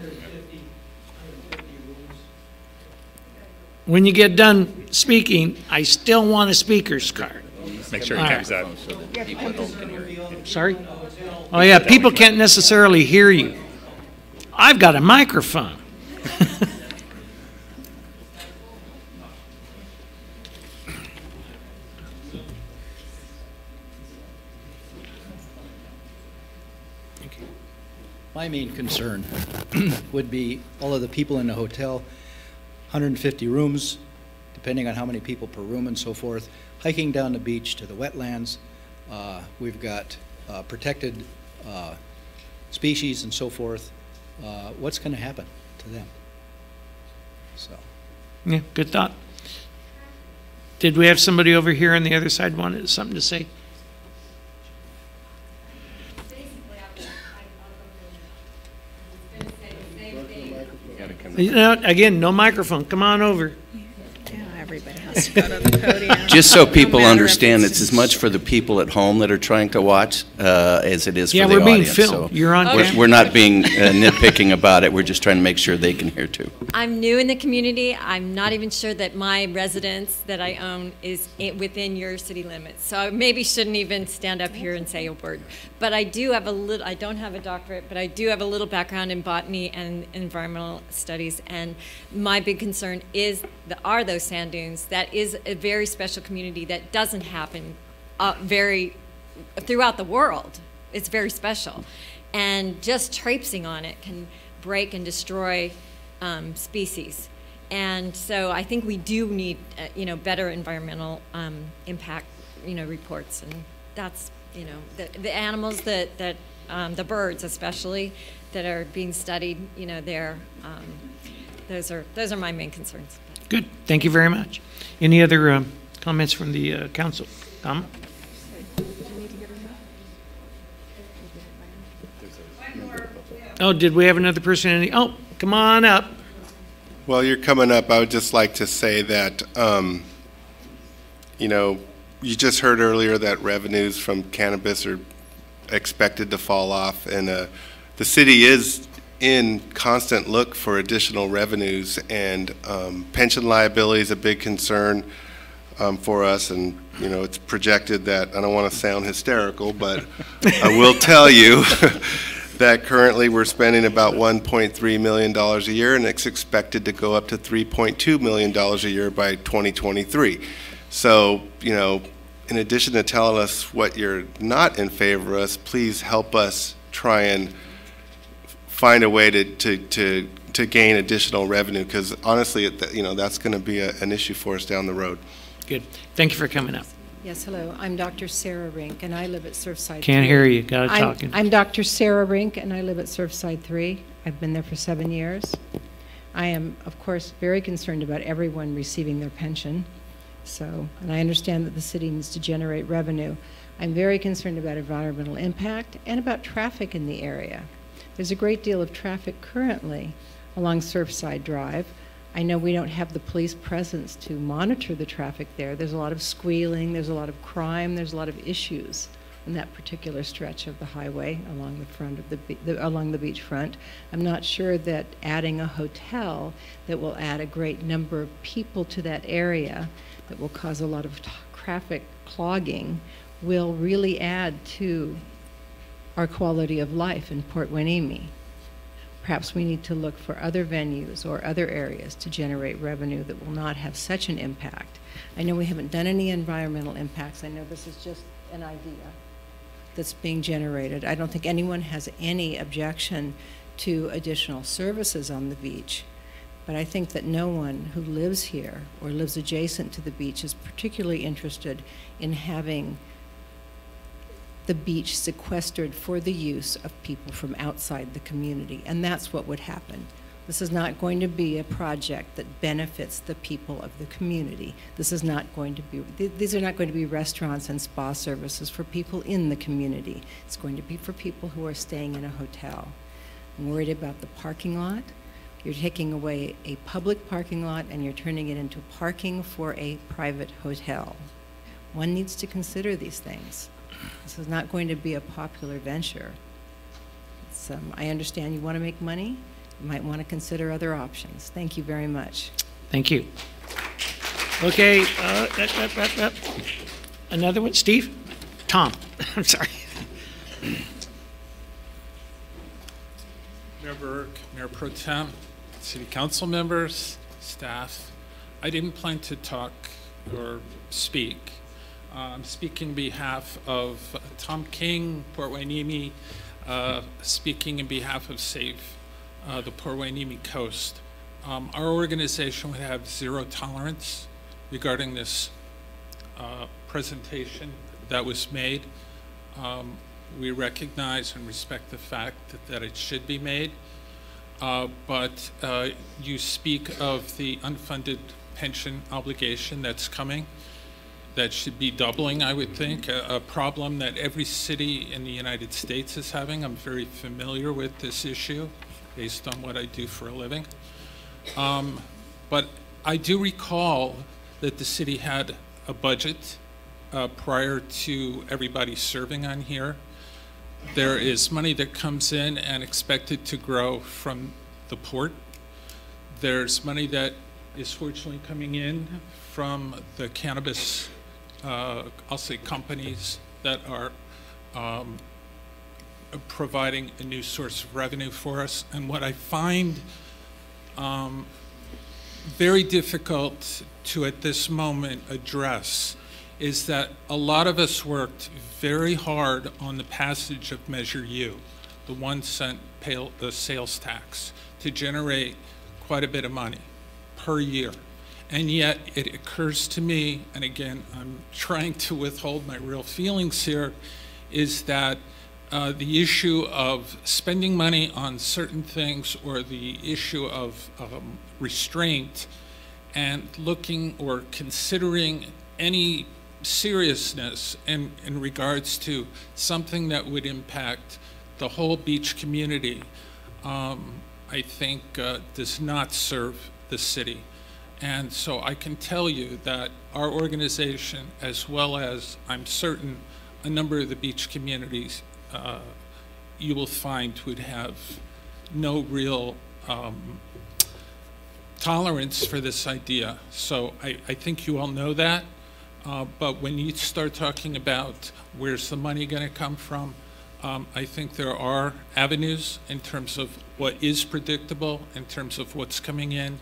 Speaker 4: When you get done speaking, I still want a speaker's card.
Speaker 3: Make sure it comes out.
Speaker 4: Sorry? Oh, yeah, people can't necessarily hear you. I've got a microphone.
Speaker 23: My main concern would be all of the people in the hotel, 150 rooms, depending on how many people per room and so forth, hiking down the beach to the wetlands. We've got protected species and so forth. What's going to happen to them? So.
Speaker 4: Yeah, good thought. Did we have somebody over here on the other side wanted something to say? You know, again, no microphone. Come on over.
Speaker 2: Everybody has to go to the podium.
Speaker 6: Just so people understand, it's as much for the people at home that are trying to watch as it is for the audience.
Speaker 4: Yeah, we're being filmed.
Speaker 6: So
Speaker 4: you're on camera.
Speaker 6: We're not being nitpicking about it. We're just trying to make sure they can hear too.
Speaker 12: I'm new in the community. I'm not even sure that my residence that I own is within your city limits. So I maybe shouldn't even stand up here and say a word. But I do have a little, I don't have a doctorate, but I do have a little background in botany and environmental studies. And my big concern is, are those sand dunes. That is a very special community that doesn't happen throughout the world. It's very special. And just traipsing on it can break and destroy species. And so I think we do need, better environmental impact, reports. And that's, the animals that the birds especially that are being studied, those are my main concerns.
Speaker 4: Good. Thank you very much. Any other comments from the council? Gama? Oh, did we have another person? Oh, come on up.
Speaker 1: Well, you're coming up. I would just like to say that, you just heard earlier that revenues from cannabis are expected to fall off, and the city is in constant look for additional revenues, and pension liability is a big concern for us, and it's projected that, I don't want to sound hysterical, but I will tell you that currently we're spending about $1.3 million a year, and it's expected to go up to $3.2 million a year by 2023. So, in addition to telling us what you're not in favor of us, please help us try and find a way to gain additional revenue, because honestly, that's going to be an issue for us down the road.
Speaker 4: Good. Thank you for coming up.
Speaker 13: Yes, hello. I'm Dr. Sarah Rink, and I live at Surfside 3.
Speaker 4: Can't hear you. Got to talk.
Speaker 13: I'm Dr. Sarah Rink, and I live at Surfside 3. I've been there for 7 years. I am, of course, very concerned about everyone receiving their pension. And I understand that the city needs to generate revenue. I'm very concerned about environmental impact and about traffic in the area. There's a great deal of traffic currently along Surfside Drive. I know we don't have the police presence to monitor the traffic there. There's a lot of squealing, there's a lot of crime, there's a lot of issues in that particular stretch of the highway along the front of along the beachfront. I'm not sure that adding a hotel that will add a great number of people to that area that will cause a lot of traffic clogging will really add to our quality of life in Port Hueneme. Perhaps we need to look for other venues or other areas to generate revenue that will not have such an impact. I know we haven't done any environmental impacts. I know this is just an idea that's being generated. I don't think anyone has any objection to additional services on the beach, but I think that no one who lives here or lives adjacent to the beach is particularly interested in having the beach sequestered for the use of people from outside the community, and that's what would happen. This is not going to be a project that benefits the people of the community. This is not going to be, these are not going to be restaurants and spa services for people in the community. It's going to be for people who are staying in a hotel. I'm worried about the parking lot. You're taking away a public parking lot and you're turning it into parking for a private hotel. One needs to consider these things. This is not going to be a popular venture. I understand you want to make money. You might want to consider other options. Thank you very much.
Speaker 4: Thank you. Okay, another one, Steve? Tom, I'm sorry.
Speaker 17: Mayor Berg, Mayor Pro-Tem, City Council members, staff. I didn't plan to talk or speak. I'm speaking on behalf of Tom King, Port Hueneme, speaking on behalf of Save the Port Hueneme Coast. Our organization would have zero tolerance regarding this presentation that was made. We recognize and respect the fact that it should be made, but you speak of the unfunded pension obligation that's coming. That should be doubling, I would think, a problem that every city in the United States is having. I'm very familiar with this issue based on what I do for a living. But I do recall that the city had a budget prior to everybody serving on here. There is money that comes in and expected to grow from the port. There's money that is fortunately coming in from the cannabis, I'll say companies that are providing a new source of revenue for us. And what I find very difficult to at this moment address is that a lot of us worked very hard on the passage of Measure U, the 1 cent sales tax, to generate quite a bit of money per year. And yet it occurs to me, and again, I'm trying to withhold my real feelings here, is that the issue of spending money on certain things or the issue of restraint and looking or considering any seriousness in regards to something that would impact the whole beach community, I think does not serve the city. And so I can tell you that our organization, as well as I'm certain a number of the beach communities, you will find would have no real tolerance for this idea. So I think you all know that. But when you start talking about where's the money going to come from, I think there are avenues in terms of what is predictable, in terms of what's coming in.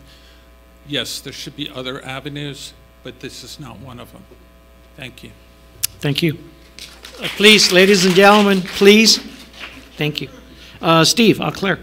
Speaker 17: Yes, there should be other avenues, but this is not one of them. Thank you.
Speaker 4: Thank you. Please, ladies and gentlemen, please. Thank you. Steve, Claire.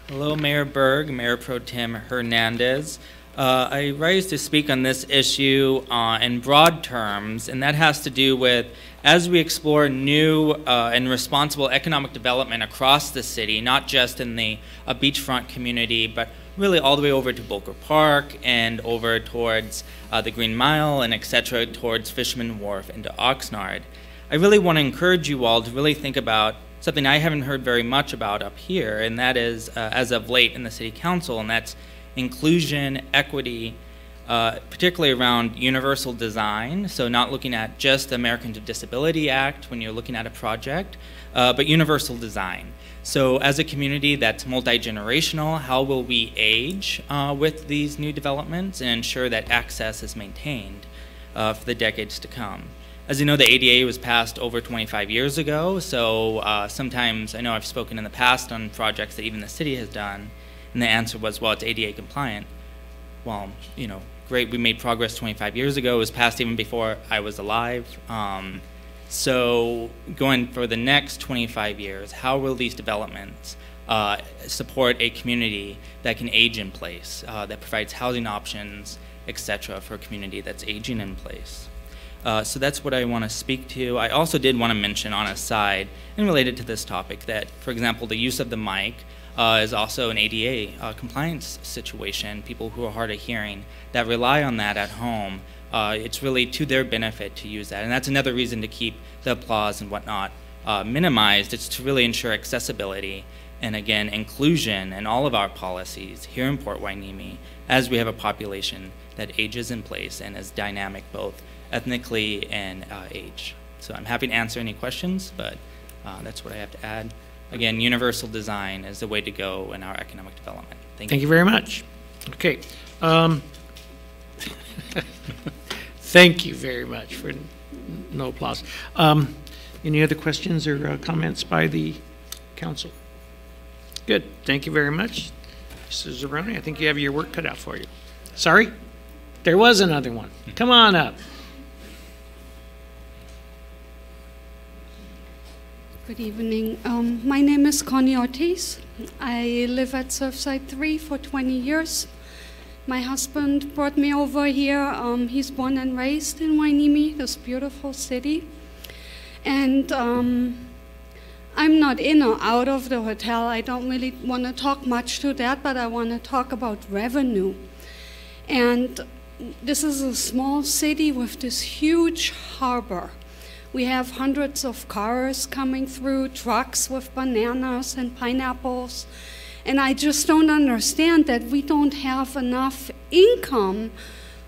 Speaker 15: Hello, Mayor Berg, Mayor Pro-Tem Hernandez. I rise to speak on this issue in broad terms, and that has to do with as we explore new and responsible economic development across the city, not just in the beachfront community, but really all the way over to Boca Park and over towards the Green Mile and et cetera, towards Fisherman Wharf and to Oxnard. I really want to encourage you all to really think about something I haven't heard very much about up here, and that is, as of late in the City Council, and that's inclusion, equity, particularly around universal design, so not looking at just the Americans with Disability Act when you're looking at a project, but universal design. So as a community that's multi-generational, how will we age with these new developments and ensure that access is maintained for the decades to come? As you know, the ADA was passed over 25 years ago, so sometimes, I know I've spoken in the past on projects that even the city has done, and the answer was, well, it's ADA compliant. Well, you know, great, we made progress 25 years ago. It was passed even before I was alive. So going for the next 25 years, how will these developments support a community that can age in place, that provides housing options, et cetera, for a community that's aging in place? So that's what I want to speak to. I also did want to mention on a side, and related to this topic, that, for example, the use of the mic is also an ADA compliance situation. People who are hard of hearing that rely on that at home, it's really to their benefit to use that. And that's another reason to keep the applause and whatnot minimized. It's to really ensure accessibility and, again, inclusion in all of our policies here in Port Hueneme as we have a population that ages in place and is dynamic both ethnically and age. So I'm happy to answer any questions, but that's what I have to add. Again, universal design is the way to go in our economic development. Thank you.
Speaker 4: Thank you very much. Okay. Thank you very much for no applause. Any other questions or comments by the council? Good. Thank you very much. Mr. Zeroni, I think you have your work cut out for you. Sorry? There was another one. Come on up.
Speaker 18: Good evening. My name is Connie Ortiz. I live at Surfside 3 for 20 years. My husband brought me over here. He's born and raised in Hueneme, this beautiful city. And I'm not in or out of the hotel. I don't really want to talk much to that, but I want to talk about revenue. And this is a small city with this huge harbor. We have hundreds of cars coming through, trucks with bananas and pineapples. And I just don't understand that we don't have enough income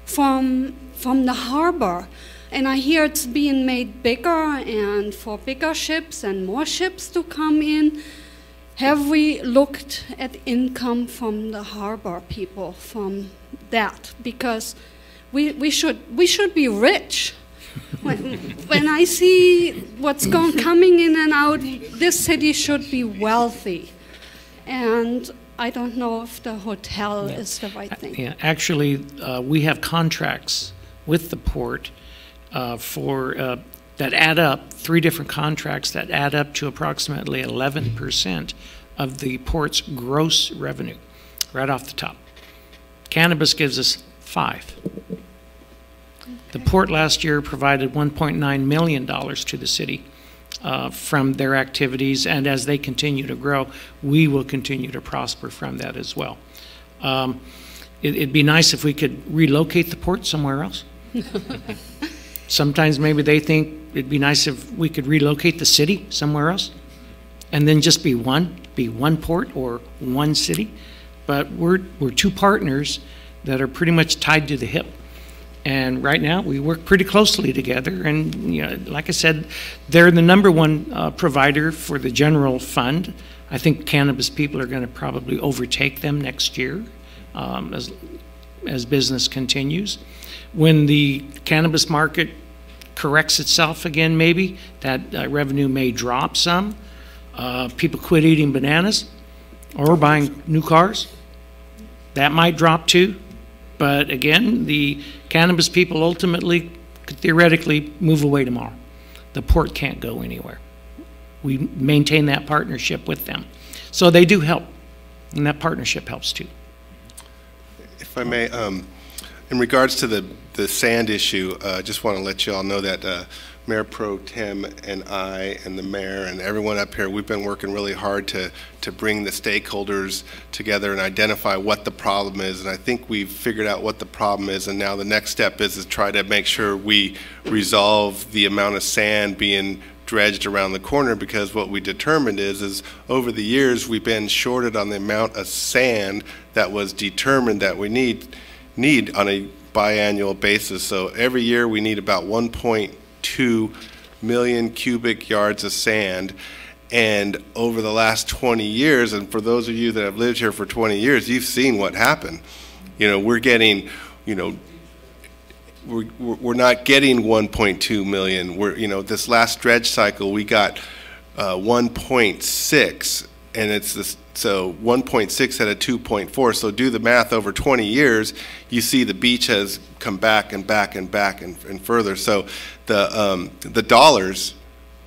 Speaker 18: from the harbor. And I hear it's being made bigger and for bigger ships and more ships to come in. Have we looked at income from the harbor people, from that? Because we should be rich. When I see what's coming in and out, this city should be wealthy. And I don't know if the hotel is the right thing.
Speaker 4: Yeah, actually, we have contracts with the port that add up, 3 different contracts that add up to approximately 11% of the port's gross revenue, right off the top. Cannabis gives us 5. The port last year provided $1.9 million to the city from their activities, and as they continue to grow, we will continue to prosper from that as well. It'd be nice if we could relocate the port somewhere else. Sometimes maybe they think it'd be nice if we could relocate the city somewhere else and then just be one port or one city. But we're 2 partners that are pretty much tied to the hip. And right now, we work pretty closely together. And you know, like I said, they're the #1 provider for the general fund. I think cannabis people are going to probably overtake them next year as business continues. When the cannabis market corrects itself again, maybe, that revenue may drop some. People quit eating bananas or buying new cars. That might drop too. But again, the cannabis people ultimately could theoretically move away tomorrow. The port can't go anywhere. We maintain that partnership with them. So they do help, and that partnership helps too.
Speaker 1: If I may, in regards to the sand issue, I just want to let you all know that Mayor Pro-Tem and I and the mayor and everyone up here, we've been working really hard to bring the stakeholders together and identify what the problem is. And I think we've figured out what the problem is. And now the next step is try to make sure we resolve the amount of sand being dredged around the corner, because what we determined is over the years we've been shorted on the amount of sand that was determined that we need on a biannual basis. So every year we need about 1.2 million cubic yards of sand, and over the last 20 years, and for those of you that have lived here for 20 years, you've seen what happened. You know, we're getting, you know, we're not getting 1.2 million. We're, you know, this last dredge cycle we got 1.6, and it's this. So 1.6 out of 2.4. So do the math over 20 years. You see the beach has come back and back and back and further. So the dollars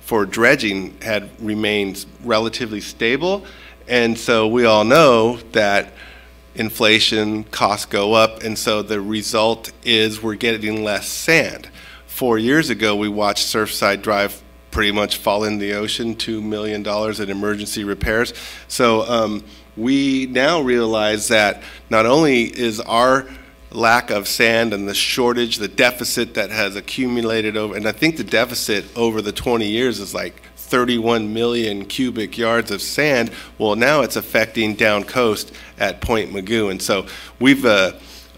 Speaker 1: for dredging had remained relatively stable, and so we all know that inflation, costs go up, and so the result is we're getting less sand. 4 years ago, we watched Surfside Drive pretty much fall in the ocean, $2 million in emergency repairs. So we now realize that not only is our lack of sand and the shortage, the deficit that has accumulated over, and I think the deficit over the 20 years is like 31 million cubic yards of sand. Well, now it's affecting down coast at Point Magoo. And so we've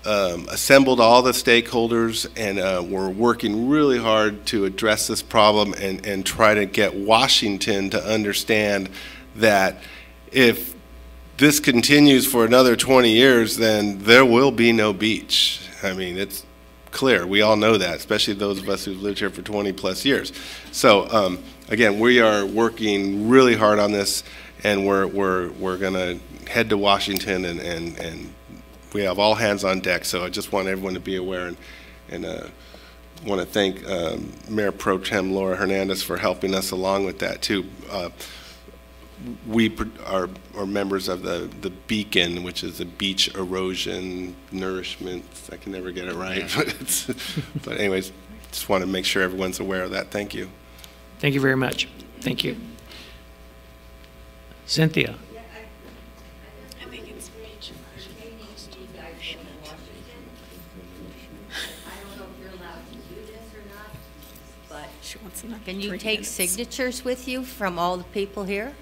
Speaker 1: assembled all the stakeholders, and we're working really hard to address this problem and try to get Washington to understand that if this continues for another 20 years, then there will be no beach. I mean, it's clear. We all know that, especially those of us who've lived here for 20 plus years. So again, we are working really hard on this, and we're going to head to Washington, and we have all hands on deck. So I just want everyone to be aware, and want to thank Mayor Pro-Tem Laura Hernandez for helping us along with that too. we are members of the Beacon, which is the Beach Erosion Nourishment. I can never get it right, but anyways, just want to make sure everyone's aware of that. Thank you.
Speaker 4: Thank you very much. Thank you. Cynthia.
Speaker 9: Can you take signatures with you from all the people here?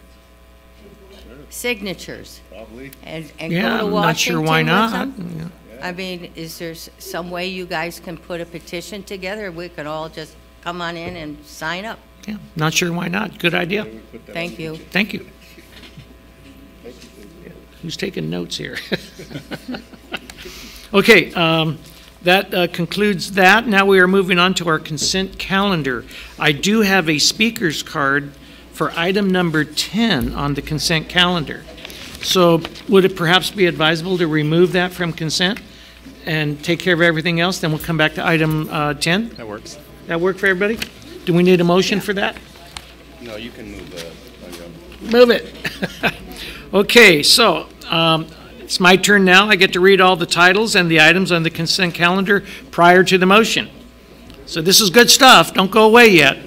Speaker 9: Signatures.
Speaker 1: Probably.
Speaker 9: And
Speaker 4: Yeah,
Speaker 9: go to
Speaker 4: I'm
Speaker 9: Washington
Speaker 4: not sure why not.
Speaker 9: with them? I mean, is there some way you guys can put a petition together? We could all just come on in and sign up.
Speaker 4: Yeah, not sure why not. Good idea.
Speaker 9: Thank you.
Speaker 4: Thank you. Who's taking notes here? Okay, that concludes that. Now we are moving on to our consent calendar. I do have a speaker's card for item number 10 on the consent calendar. So would it perhaps be advisable to remove that from consent and take care of everything else? Then we'll come back to item 10?
Speaker 3: That works.
Speaker 4: That work for everybody? Do we need a motion for that?
Speaker 6: No, you can move the.
Speaker 4: Move it. Okay, so it's my turn now. I get to read all the titles and the items on the consent calendar prior to the motion. So this is good stuff. Don't go away yet.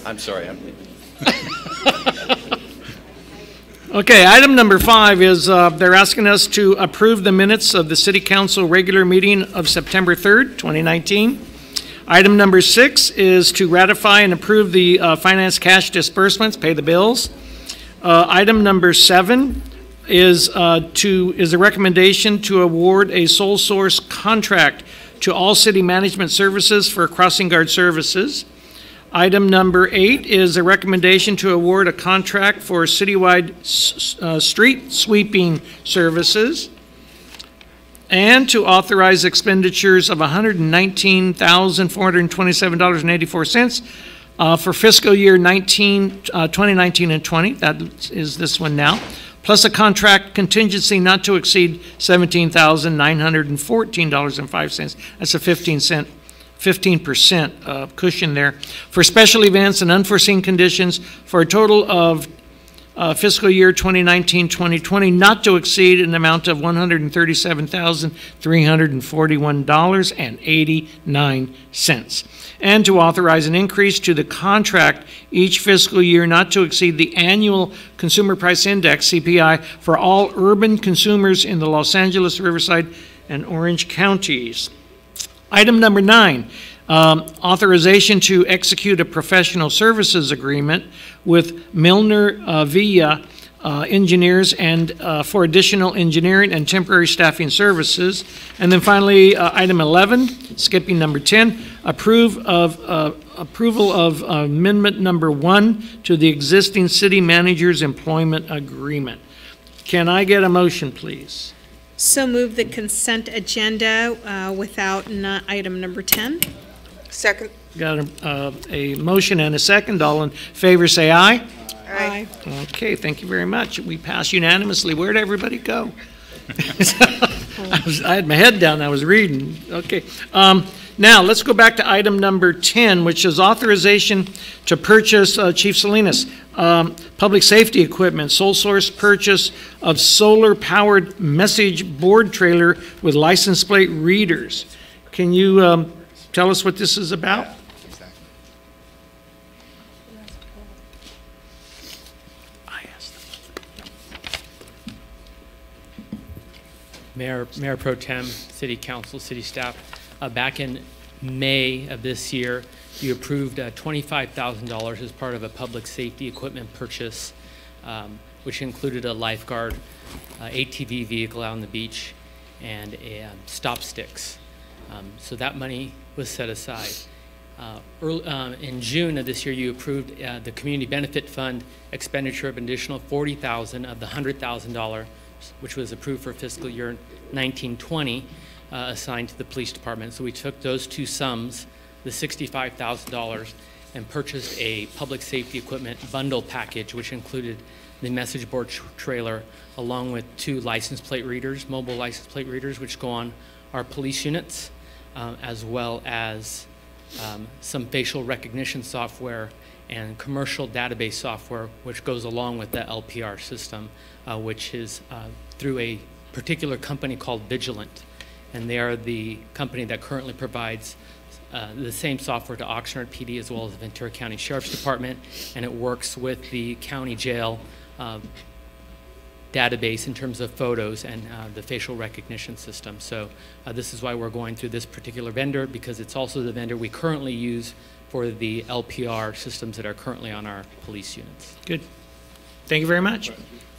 Speaker 6: I'm sorry.
Speaker 4: Okay, item number 5 is they're asking us to approve the minutes of the City Council regular meeting of September 3rd, 2019. Item number 6 is to ratify and approve the finance cash disbursements, pay the bills. Item number 7 is a recommendation to award a sole source contract to All City Management Services for crossing guard services. Item number 8 is a recommendation to award a contract for citywide street sweeping services and to authorize expenditures of $119,427.84 for fiscal year 2019 and 20. That is this one now, plus a contract contingency not to exceed $17,914.05. That's a 15% cushion there for special events and unforeseen conditions for a total of fiscal year 2019-2020 not to exceed an amount of $137,341.89, and to authorize an increase to the contract each fiscal year not to exceed the annual Consumer Price Index, CPI, for all urban consumers in the Los Angeles, Riverside, and Orange counties. Item number 9, authorization to execute a professional services agreement with Milner Villa Engineers and for additional engineering and temporary staffing services. And then finally, item 11, skipping number 10, approval of amendment number 1 to the existing city manager's employment agreement. Can I get a motion, please?
Speaker 2: So move the consent agenda without item number 10.
Speaker 10: Second.
Speaker 4: Got a motion and a second. All in favor say aye.
Speaker 10: Aye.
Speaker 4: Okay, thank you very much. We pass unanimously. Where'd everybody go? I had my head down. I was reading. Okay. Now, let's go back to item number 10, which is authorization to purchase, Chief Salinas, public safety equipment, sole source purchase of solar-powered message board trailer with license plate readers. Can you tell us what this is about?
Speaker 8: Mayor Pro-Tem, City Council, City staff, back in May of this year, you approved $25,000 as part of a public safety equipment purchase, which included a lifeguard, ATV vehicle out on the beach, and stop sticks. So that money was set aside. In June of this year, you approved the Community Benefit Fund expenditure of an additional $40,000 of the $100,000, which was approved for fiscal year 1920, assigned to the police department. So we took those two sums, the $65,000, and purchased a public safety equipment bundle package, which included the message board trailer, along with 2 license plate readers, mobile license plate readers, which go on our police units, as well as some facial recognition software and commercial database software, which goes along with the LPR system, which is through a particular company called Vigilant. And they are the company that currently provides the same software to Oxnard PD as well as the Ventura County Sheriff's Department, and it works with the county jail database in terms of photos and the facial recognition system. So this is why we're going through this particular vendor, because it's also the vendor we currently use for the LPR systems that are currently on our police units.
Speaker 4: Good. Thank you very much.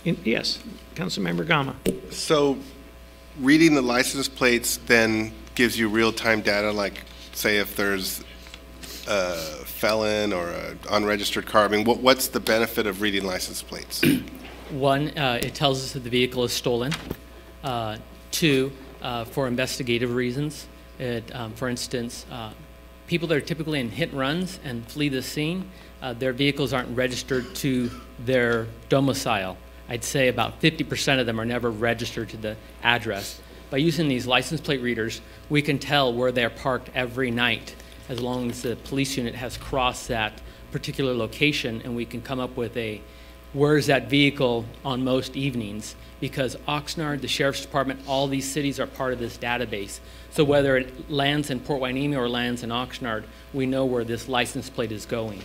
Speaker 4: Yes, Councilmember Gama.
Speaker 1: So reading the license plates then gives you real-time data, like say if there's a felon or an unregistered car. I mean, what's the benefit of reading license plates?
Speaker 8: One, it tells us that the vehicle is stolen. Two, for investigative reasons. For instance, people that are typically in hit runs and flee the scene, their vehicles aren't registered to their domicile. I'd say about 50% of them are never registered to the address. By using these license plate readers, we can tell where they're parked every night, as long as the police unit has crossed that particular location, and we can come up with a where's that vehicle on most evenings, because Oxnard, the Sheriff's Department, all these cities are part of this database. So whether it lands in Port Hueneme or lands in Oxnard, we know where this license plate is going,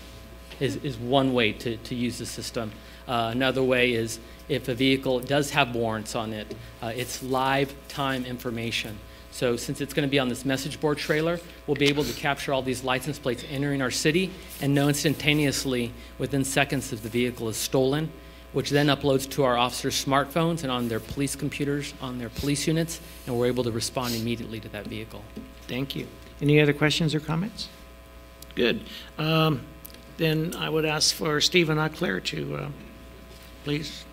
Speaker 8: is one way to use the system. Another way is if a vehicle does have warrants on it, it's live time information. So since it's going to be on this message board trailer, we'll be able to capture all these license plates entering our city and know instantaneously within seconds if the vehicle is stolen, which then uploads to our officers' smartphones and on their police computers, on their police units, and we're able to respond immediately to that vehicle.
Speaker 4: Thank you. Any other questions or comments? Good. Then I would ask for Stephen Auclair to please.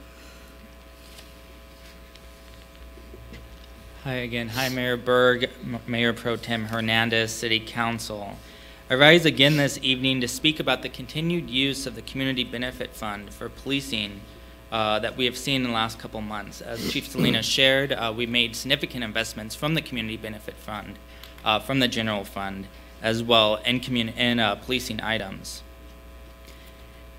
Speaker 15: Hi again. Hi, Mayor Berg, Mayor Pro-Tem Hernandez, City Council. I rise again this evening to speak about the continued use of the Community Benefit Fund for policing that we have seen in the last couple months. As Chief Salinas shared, we made significant investments from the Community Benefit Fund, from the General Fund, as well in policing items.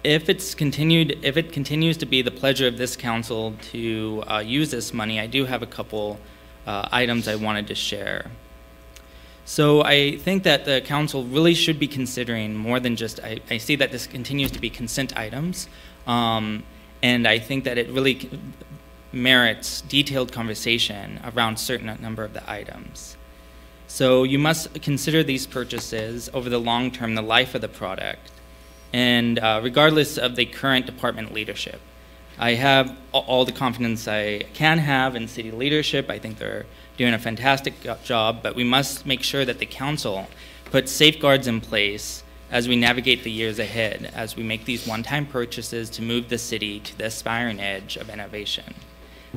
Speaker 15: If it continues to be the pleasure of this council to use this money, I do have a couple items I wanted to share. So I think that the council really should be considering more than just, I see that this continues to be consent items, and I think that it really merits detailed conversation around a certain number of the items. So you must consider these purchases over the long term, the life of the product, and regardless of the current department leadership. I have all the confidence I can have in city leadership. I think they're doing a fantastic job, but we must make sure that the council puts safeguards in place as we navigate the years ahead, as we make these one-time purchases to move the city to the aspiring edge of innovation.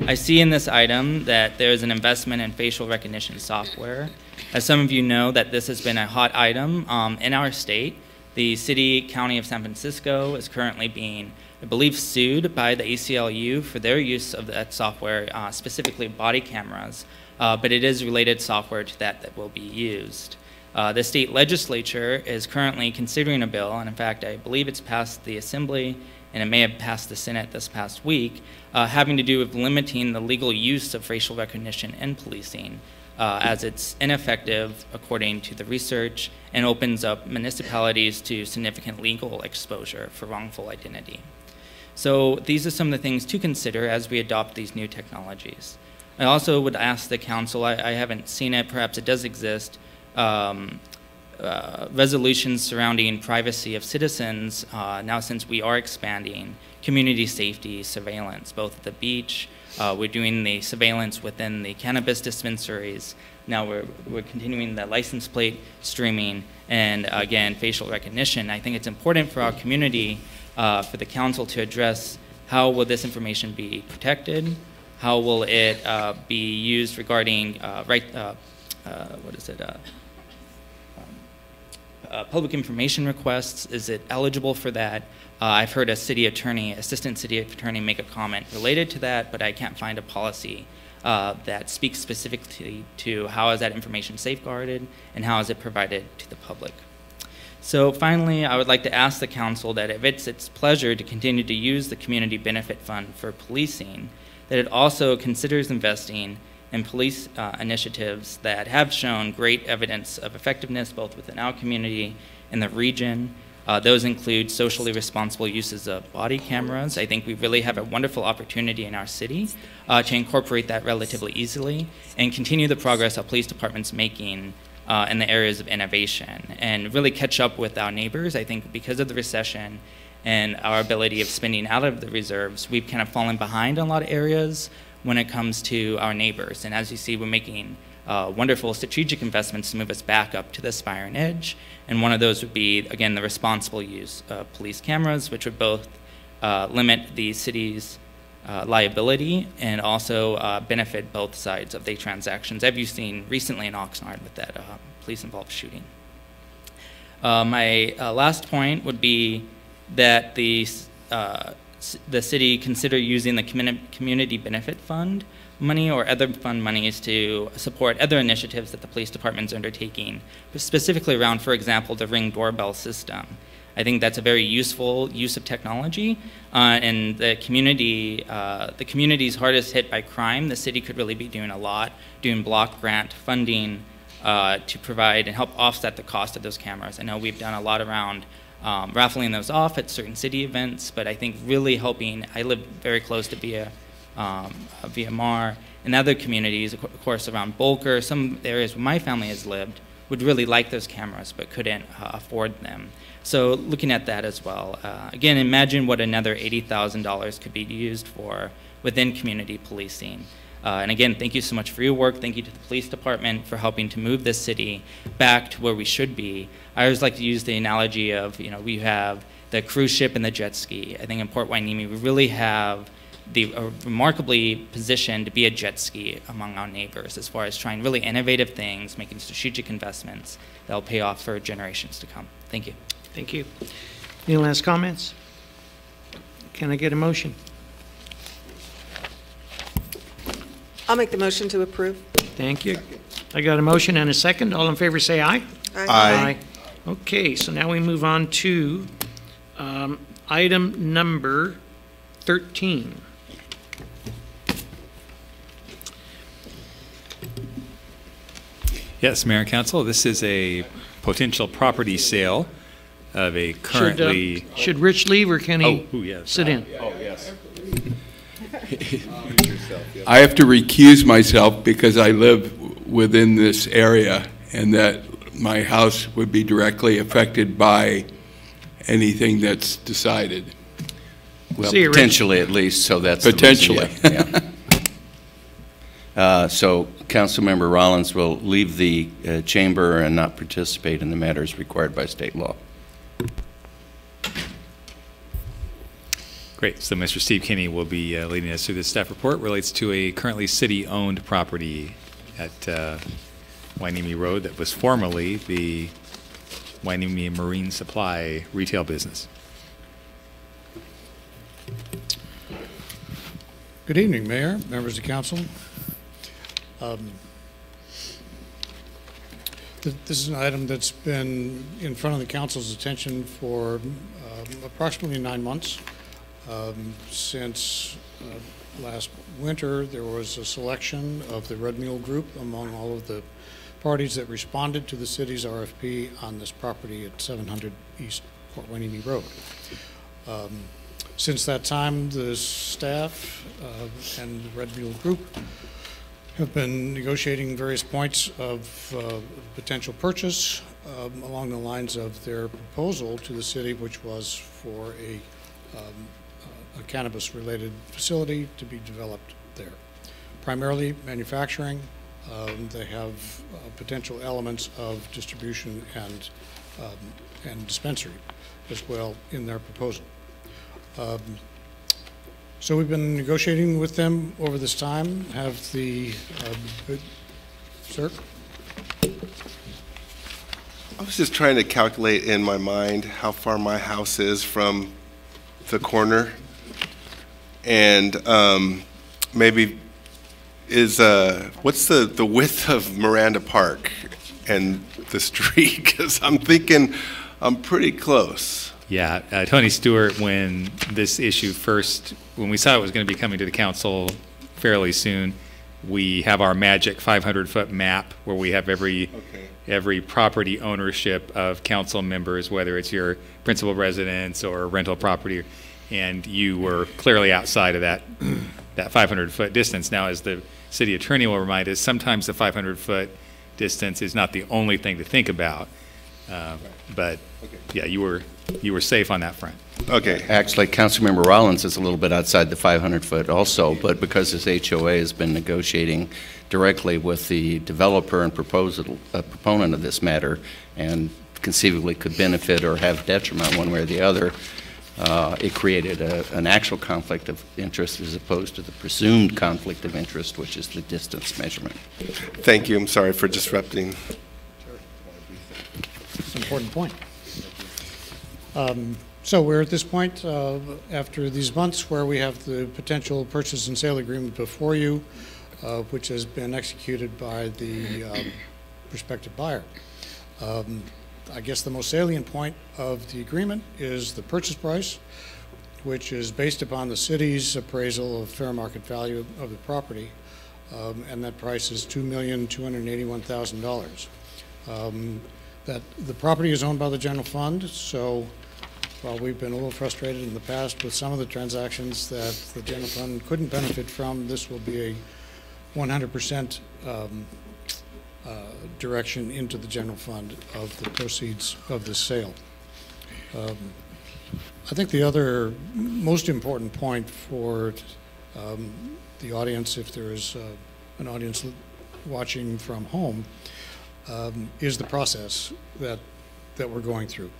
Speaker 15: I see in this item that there is an investment in facial recognition software. As some of you know, that this has been a hot item in our state. The county of San Francisco is currently being, I believe, sued by the ACLU for their use of that software, specifically body cameras, but it is related software to that will be used. The state legislature is currently considering a bill, and in fact, I believe it's passed the Assembly, and it may have passed the Senate this past week, having to do with limiting the legal use of facial recognition in policing, as it's ineffective according to the research and opens up municipalities to significant legal exposure for wrongful identity. So these are some of the things to consider as we adopt these new technologies. I also would ask the council, I haven't seen it, perhaps it does exist, resolutions surrounding privacy of citizens, now since we are expanding community safety surveillance, both at the beach, we're doing the surveillance within the cannabis dispensaries, now we're continuing the license plate streaming, and again, facial recognition. I think it's important for our community, for the council to address how will this information be protected, how will it be used regarding public information requests. Is it eligible for that? I've heard a assistant city attorney make a comment related to that, but I can't find a policy that speaks specifically to how is that information safeguarded and how is it provided to the public. So finally, I would like to ask the council that if it's its pleasure to continue to use the Community Benefit Fund for policing, that it also considers investing in police initiatives that have shown great evidence of effectiveness both within our community and the region. Those include socially responsible uses of body cameras. I think we really have a wonderful opportunity in our city to incorporate that relatively easily and continue the progress our police department's making in the areas of innovation and really catch up with our neighbors. I think because of the recession and our ability of spending out of the reserves, we've kind of fallen behind in a lot of areas when it comes to our neighbors. And as you see, we're making wonderful strategic investments to move us back up to the aspiring edge. And one of those would be, again, the responsible use of police cameras, which would both limit the city's liability and also benefit both sides of the transactions, as you've seen recently in Oxnard with that police-involved shooting. My last point would be that the city consider using the Community Benefit Fund money or other fund monies to support other initiatives that the police department's undertaking, specifically around, for example, the Ring doorbell system. I think that's a very useful use of technology, and the community's hardest hit by crime. The city could really be doing a lot, doing block grant funding to provide and help offset the cost of those cameras. I know we've done a lot around raffling those off at certain city events, but I think really helping. I live very close to VMR and other communities, of course, around Bolker, some areas where my family has lived, would really like those cameras but couldn't afford them. So looking at that as well. Again, imagine what another $80,000 could be used for within community policing. And again, thank you so much for your work. Thank you to the police department for helping to move this city back to where we should be. I always like to use the analogy of, we have the cruise ship and the jet ski. I think in Port Hueneme, we really have remarkably positioned to be a jet ski among our neighbors as far as trying really innovative things, making strategic investments that will pay off for generations to come. Thank you.
Speaker 4: Thank you. Any last comments? Can I get a motion?
Speaker 10: I'll make the motion to approve.
Speaker 4: Thank you. I got a motion and a second. All in favor say aye.
Speaker 10: Aye.
Speaker 4: Aye. Okay, so now we move on to item number 13.
Speaker 3: Yes, Mayor and Council, this is a potential property sale of a currently...
Speaker 4: Should Rich leave or can he sit in?
Speaker 14: Oh, yes. I have to recuse myself because I live within this area and that my house would be directly affected by anything that's decided.
Speaker 6: Well, potentially at least, so that's
Speaker 14: potentially.
Speaker 6: So Councilmember Rollins will leave the chamber and not participate in the matters required by state law.
Speaker 3: Great. So Mr. Steve Kinney will be leading us through this staff report. Relates to a currently city-owned property at Hueneme Road that was formerly the Hueneme Marine Supply retail business.
Speaker 7: Good evening, Mayor, members of council. This is an item that's been in front of the council's attention for approximately 9 months. Since last winter, there was a selection of the Red Mule Group among all of the parties that responded to the city's RFP on this property at 700 East Port Hueneme Road. Since that time, the staff and the Red Mule Group have been negotiating various points of potential purchase along the lines of their proposal to the city, which was for a cannabis-related facility to be developed there. Primarily manufacturing. They have potential elements of distribution and dispensary as well in their proposal. So we've been negotiating with them over this time. Have the sir?
Speaker 1: I was just trying to calculate in my mind how far my house is from the corner, and maybe is what's the width of Miranda Park and the street? Because I'm thinking I'm pretty close.
Speaker 3: Yeah, Tony Stewart, when this issue first, when we saw it was going to be coming to the council fairly soon, we have our magic 500-foot map where we have every property ownership of council members, whether it's your principal residence or rental property, and you were clearly outside of that 500-foot distance. Now, as the city attorney will remind us, sometimes the 500-foot distance is not the only thing to think about, but yeah, you were safe on that front.
Speaker 6: Okay. Actually, Councilmember Rollins is a little bit outside the 500-foot also, but because his HOA has been negotiating directly with the developer and proponent of this matter, and conceivably could benefit or have detriment one way or the other, it created an actual conflict of interest as opposed to the presumed conflict of interest, which is the distance measurement.
Speaker 1: Thank you. I'm sorry for disrupting.
Speaker 7: It's an important point. So we're at this point after these months where we have the potential purchase and sale agreement before you, which has been executed by the prospective buyer. I guess the most salient point of the agreement is the purchase price, which is based upon the city's appraisal of fair market value of the property, and that price is $2,281,000. That the property is owned by the general fund, so while we've been a little frustrated in the past with some of the transactions that the general fund couldn't benefit from, this will be a 100% direction into the general fund of the proceeds of this sale. I think the other most important point for the audience, if there is an audience watching from home, is the process that we're going through.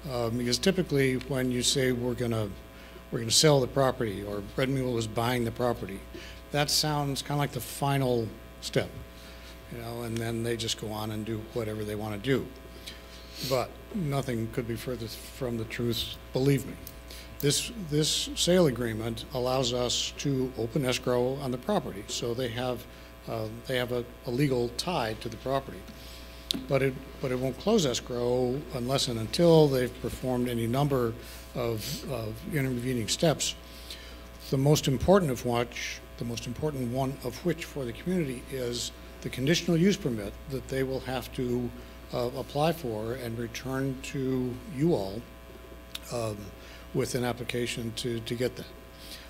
Speaker 7: Because typically when you say we're gonna sell the property, or Red Mule is buying the property, that sounds kind of like the final step, you know, and then they just go on and do whatever they want to do. But nothing could be further from the truth, believe me. This sale agreement allows us to open escrow on the property, so they have a legal tie to the property. But it won't close escrow unless and until they've performed any number of intervening steps. The most important one of which for the community is the conditional use permit that they will have to apply for and return to you all with an application to get that.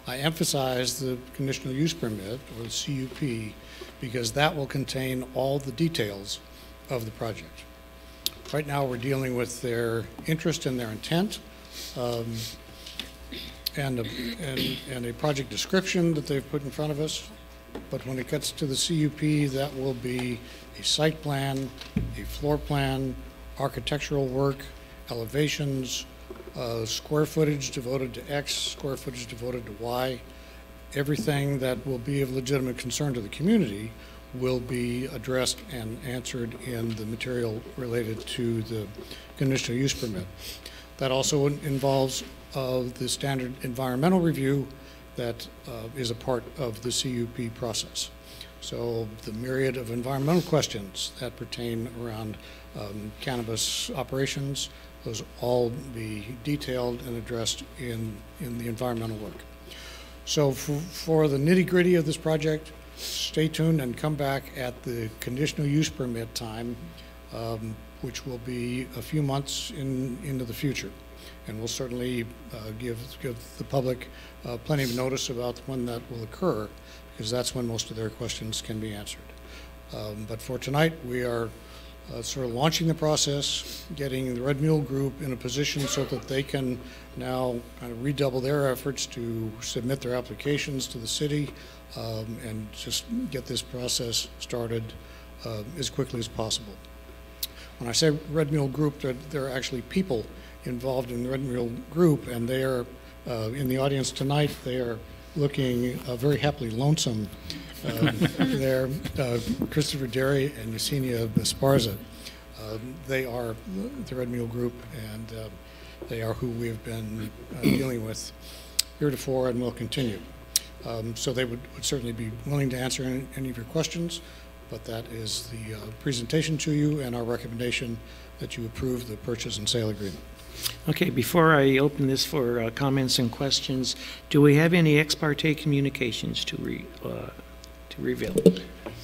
Speaker 7: I emphasize the conditional use permit, or the CUP, because that will contain all the details of the project. Right now we're dealing with their interest and their intent, and a project description that they've put in front of us. But when it gets to the CUP, that will be a site plan, a floor plan, architectural work, elevations, square footage devoted to X, square footage devoted to Y. Everything that will be of legitimate concern to the community will be addressed and answered in the material related to the conditional use permit. That also involves the standard environmental review that is a part of the CUP process. So the myriad of environmental questions that pertain around cannabis operations, those all be detailed and addressed in the environmental work. So for the nitty-gritty of this project, stay tuned and come back at the conditional use permit time, which will be a few months into the future. And we'll certainly give the public plenty of notice about when that will occur, because that's when most of their questions can be answered. But for tonight, we are sort of launching the process, getting the Red Mule Group in a position so that they can now kind of redouble their efforts to submit their applications to the city and just get this process started as quickly as possible. When I say Red Mule Group, there are actually people involved in the Red Mule Group, and they are in the audience tonight. They are looking very happily lonesome. They're Christopher Derry and Yesenia Esparza. They are the Red Mule Group, and they are who we have been dealing with heretofore and will continue. So they would certainly be willing to answer any of your questions. but that is the presentation to you and our recommendation that you approve the purchase and sale agreement.
Speaker 4: Okay, before I open this for comments and questions, do we have any ex parte communications to reveal?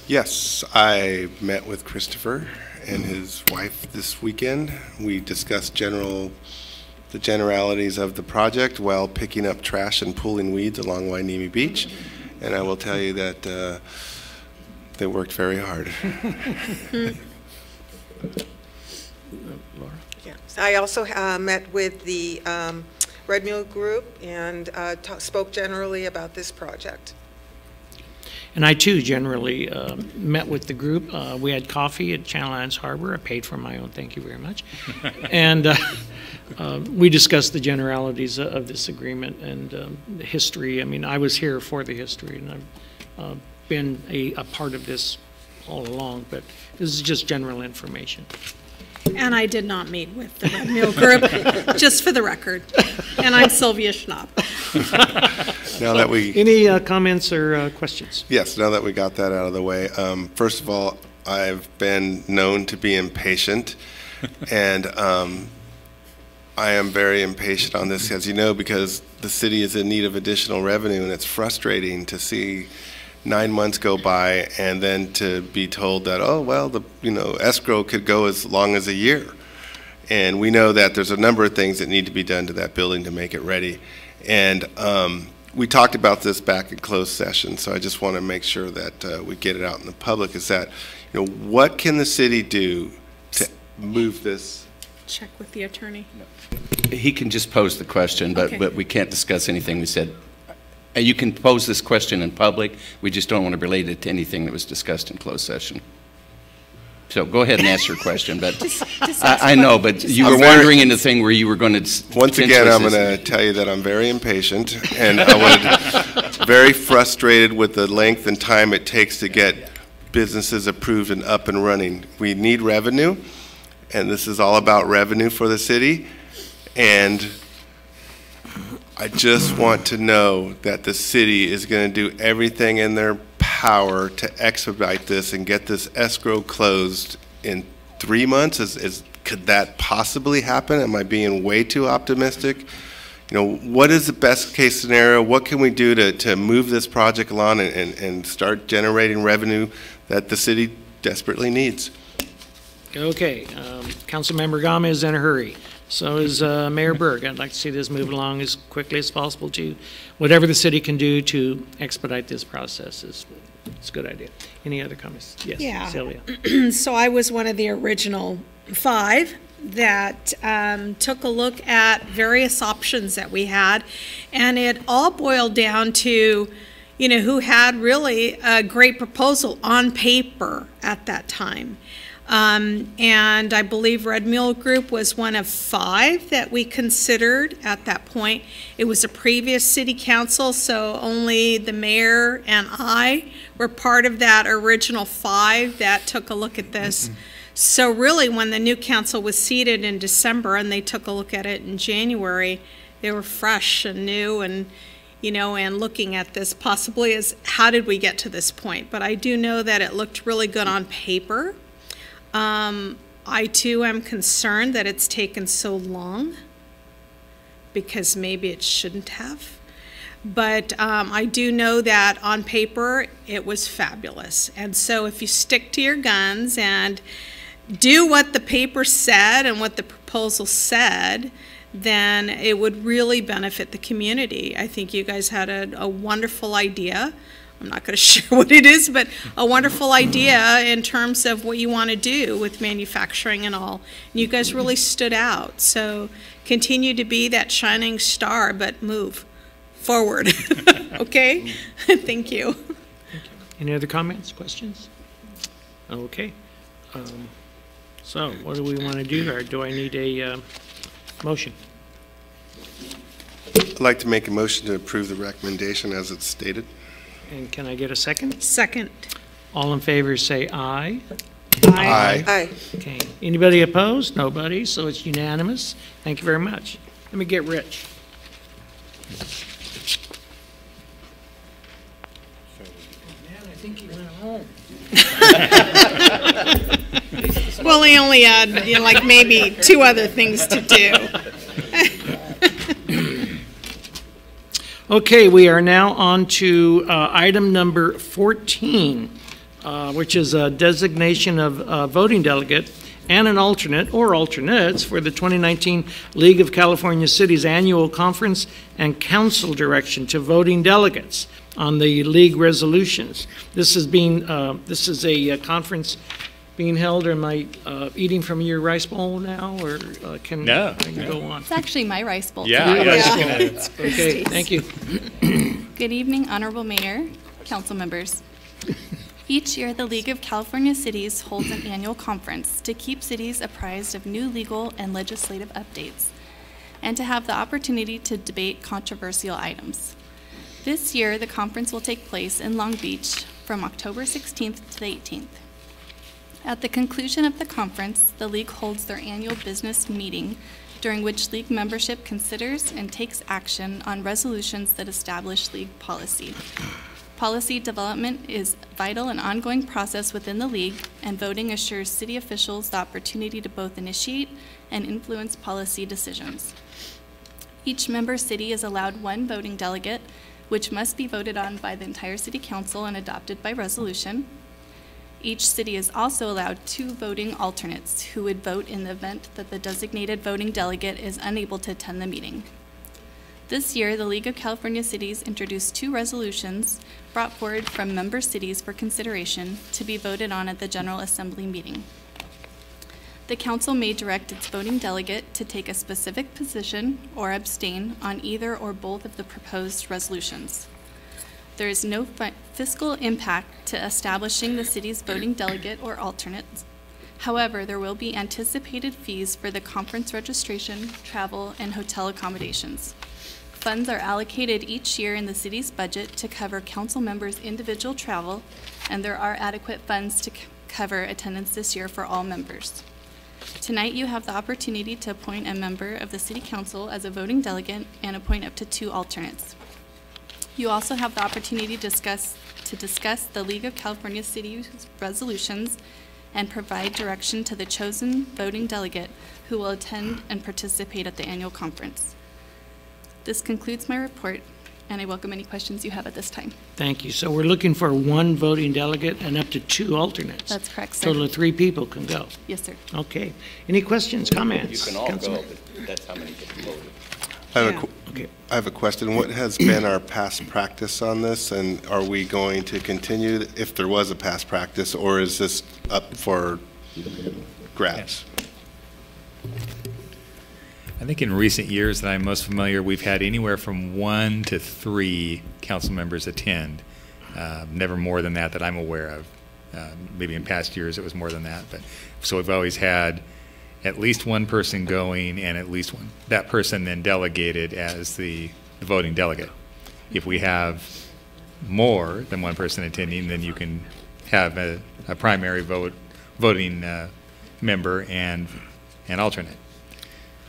Speaker 1: Yes, I met with Christopher and his wife this weekend. We discussed the generalities of the project while picking up trash and pulling weeds along Hueneme Beach. And I will tell you that they worked very hard.
Speaker 4: Laura?
Speaker 10: Yes. I also met with the Red Mule Group and spoke generally about this project.
Speaker 4: And I, too, generally met with the group. We had coffee at Channel Islands Harbor. I paid for my own, thank you very much. And we discussed the generalities of this agreement and the history. I mean, I was here for the history, and I've been a part of this all along, but this is just general information.
Speaker 2: And I did not meet with the Red Mule Group, just for the record. And I'm Sylvia Schnopp.
Speaker 1: Now that we
Speaker 4: Any comments or questions?
Speaker 1: Yes, now that we got that out of the way, first of all, I've been known to be impatient, and I am very impatient on this, as you know, because the city is in need of additional revenue, and it's frustrating to see 9 months go by and then to be told that, oh, well, the escrow could go as long as a year. And we know that there's a number of things that need to be done to that building to make it ready. And we talked about this back in closed session, so I just want to make sure that we get it out in the public, is that, what can the city do to move this?
Speaker 2: Check with the attorney.
Speaker 6: He can just pose the question, but we can't discuss anything we said. You can pose this question in public. We just don't want to relate it to anything that was discussed in closed session. So go ahead and ask your question, but I know, but you were wandering into the thing where you were going to...
Speaker 1: Once again, I'm going to tell you that I'm very impatient, and I'm very frustrated with the length and time it takes to get businesses approved and up and running. We need revenue, and this is all about revenue for the city, and I just want to know that the city is going to do everything in their power to expedite this and get this escrow closed in 3 months. Could that possibly happen? Am I being way too optimistic? What is the best case scenario? What can we do to move this project along and start generating revenue that the city desperately needs?
Speaker 4: Okay, Councilmember Gama is in a hurry. So is Mayor Berg. I'd like to see this move along as quickly as possible to whatever the city can do to expedite this process is a good idea. Any other comments? Yes,
Speaker 2: yeah.
Speaker 4: Sylvia.
Speaker 2: So I was one of the original 5 that took a look at various options that we had, and it all boiled down to, who had really a great proposal on paper at that time. And I believe Red Mule Group was one of 5 that we considered at that point. It was a previous city council, so only the mayor and I were part of that original 5 that took a look at this. So really, when the new council was seated in December and they took a look at it in January, they were fresh and new and and looking at this possibly as how did we get to this point. But I do know that it looked really good on paper. I too am concerned that it's taken so long because maybe it shouldn't have. But I do know that on paper it was fabulous. And so if you stick to your guns and do what the paper said and what the proposal said, then it would really benefit the community. I think you guys had a wonderful idea. I'm not going to share what it is, but a wonderful idea in terms of what you want to do with manufacturing and all. And you guys really stood out. So continue to be that shining star, but move forward. Okay? Thank you.
Speaker 4: Any other comments, questions? Okay. So what do we want to do, or do I need a motion?
Speaker 1: I'd like to make a motion to approve the recommendation as it's stated.
Speaker 4: And can I get a second?
Speaker 2: Second.
Speaker 4: All in favor say aye.
Speaker 1: Aye.
Speaker 10: Aye.
Speaker 4: Okay. Anybody opposed? Nobody, so it's unanimous. Thank you very much. Let me get Rich. Man, I think he went home.
Speaker 2: Well, he only had, like maybe 2 other things to do.
Speaker 4: Okay, we are now on to item number 14, which is a designation of voting delegate and an alternate or alternates for the 2019 League of California Cities Annual Conference and Council direction to voting delegates on the league resolutions. This is a conference being held, or am I eating from your rice bowl now, or can
Speaker 3: No.
Speaker 4: I can go on?
Speaker 19: It's actually my rice bowl.
Speaker 3: Yeah.
Speaker 4: Your rice bowl.
Speaker 19: It's
Speaker 4: Okay,
Speaker 19: Christie's.
Speaker 4: thank you.
Speaker 19: Good evening, Honorable Mayor, council members. Each year, the League of California Cities holds an annual conference to keep cities apprised of new legal and legislative updates, and to have the opportunity to debate controversial items. This year, the conference will take place in Long Beach from October 16th to the 18th. At the conclusion of the conference, the League holds their annual business meeting, during which League membership considers and takes action on resolutions that establish League policy. Policy development is a vital and ongoing process within the League, and voting assures city officials the opportunity to both initiate and influence policy decisions. Each member city is allowed 1 voting delegate, which must be voted on by the entire city council and adopted by resolution. Each city is also allowed 2 voting alternates who would vote in the event that the designated voting delegate is unable to attend the meeting. This year, the League of California Cities introduced 2 resolutions brought forward from member cities for consideration to be voted on at the General Assembly meeting. The council may direct its voting delegate to take a specific position or abstain on either or both of the proposed resolutions. There is no fiscal impact to establishing the city's voting delegate or alternates. However, there will be anticipated fees for the conference registration, travel, and hotel accommodations. Funds are allocated each year in the city's budget to cover council members' individual travel, and there are adequate funds to cover attendance this year for all members. Tonight, you have the opportunity to appoint a member of the City Council as a voting delegate and appoint up to 2 alternates. You also have the opportunity to discuss the League of California Cities resolutions and provide direction to the chosen voting delegate who will attend and participate at the annual conference. This concludes my report, and I welcome any questions you have at this time.
Speaker 4: Thank you. So we're looking for 1 voting delegate and up to 2 alternates.
Speaker 19: That's correct, sir.
Speaker 4: Total of 3 people can go.
Speaker 19: Yes, sir.
Speaker 4: Okay. Any questions, comments?
Speaker 6: You can all
Speaker 4: Councilman?
Speaker 6: go, but that's how many get voted.
Speaker 1: I have a question. What has been our past practice on this, and are we going to continue if there was a past practice, or is this up for grabs?
Speaker 3: I think in recent years that I'm most familiar, we've had anywhere from 1 to 3 council members attend. Never more than that I'm aware of. Maybe in past years it was more than that. But so we've always had at least 1 person going, and at least that person then delegated as the voting delegate. If we have more than 1 person attending, then you can have a primary voting member and an alternate.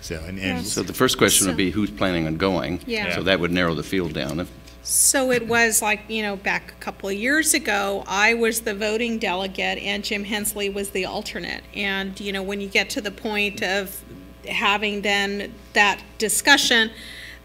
Speaker 3: So,
Speaker 6: So the first question would be who's planning on going?
Speaker 2: Yeah.
Speaker 6: So that would narrow the field down.
Speaker 2: So it was like, back a couple of years ago, I was the voting delegate and Jim Hensley was the alternate. And, when you get to the point of having then that discussion,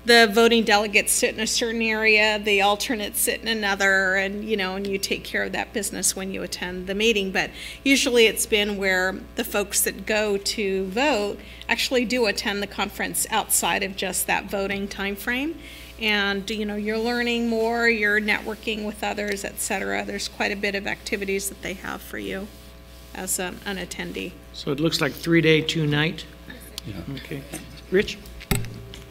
Speaker 2: the voting delegates sit in a certain area, the alternates sit in another, and, and you take care of that business when you attend the meeting. But usually it's been where the folks that go to vote actually do attend the conference outside of just that voting time frame. And, you're learning more, you're networking with others, et cetera. There's quite a bit of activities that they have for you as an attendee.
Speaker 4: So it looks like 3-day, 2-night?
Speaker 6: Yeah.
Speaker 4: Okay. Rich?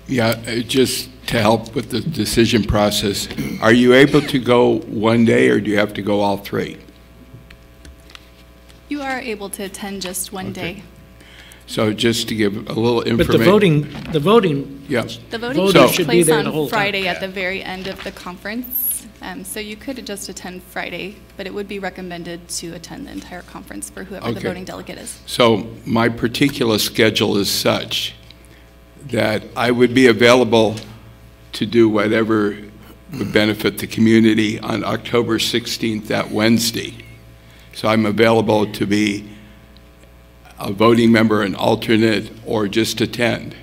Speaker 14: Yeah, just to help with the decision process, are you able to go 1 day, or do you have to go all 3?
Speaker 19: You are able to attend just 1 day.
Speaker 14: So just to give a little information.
Speaker 4: But the voting.
Speaker 14: Yeah.
Speaker 19: The voting takes place on Friday at the very end of the conference. So you could just attend Friday, but it would be recommended to attend the entire conference for whoever the voting delegate is.
Speaker 14: So my particular schedule is such that I would be available to do whatever would benefit the community on October 16th, that Wednesday. So I'm available to be a voting member, an alternate, or just attend.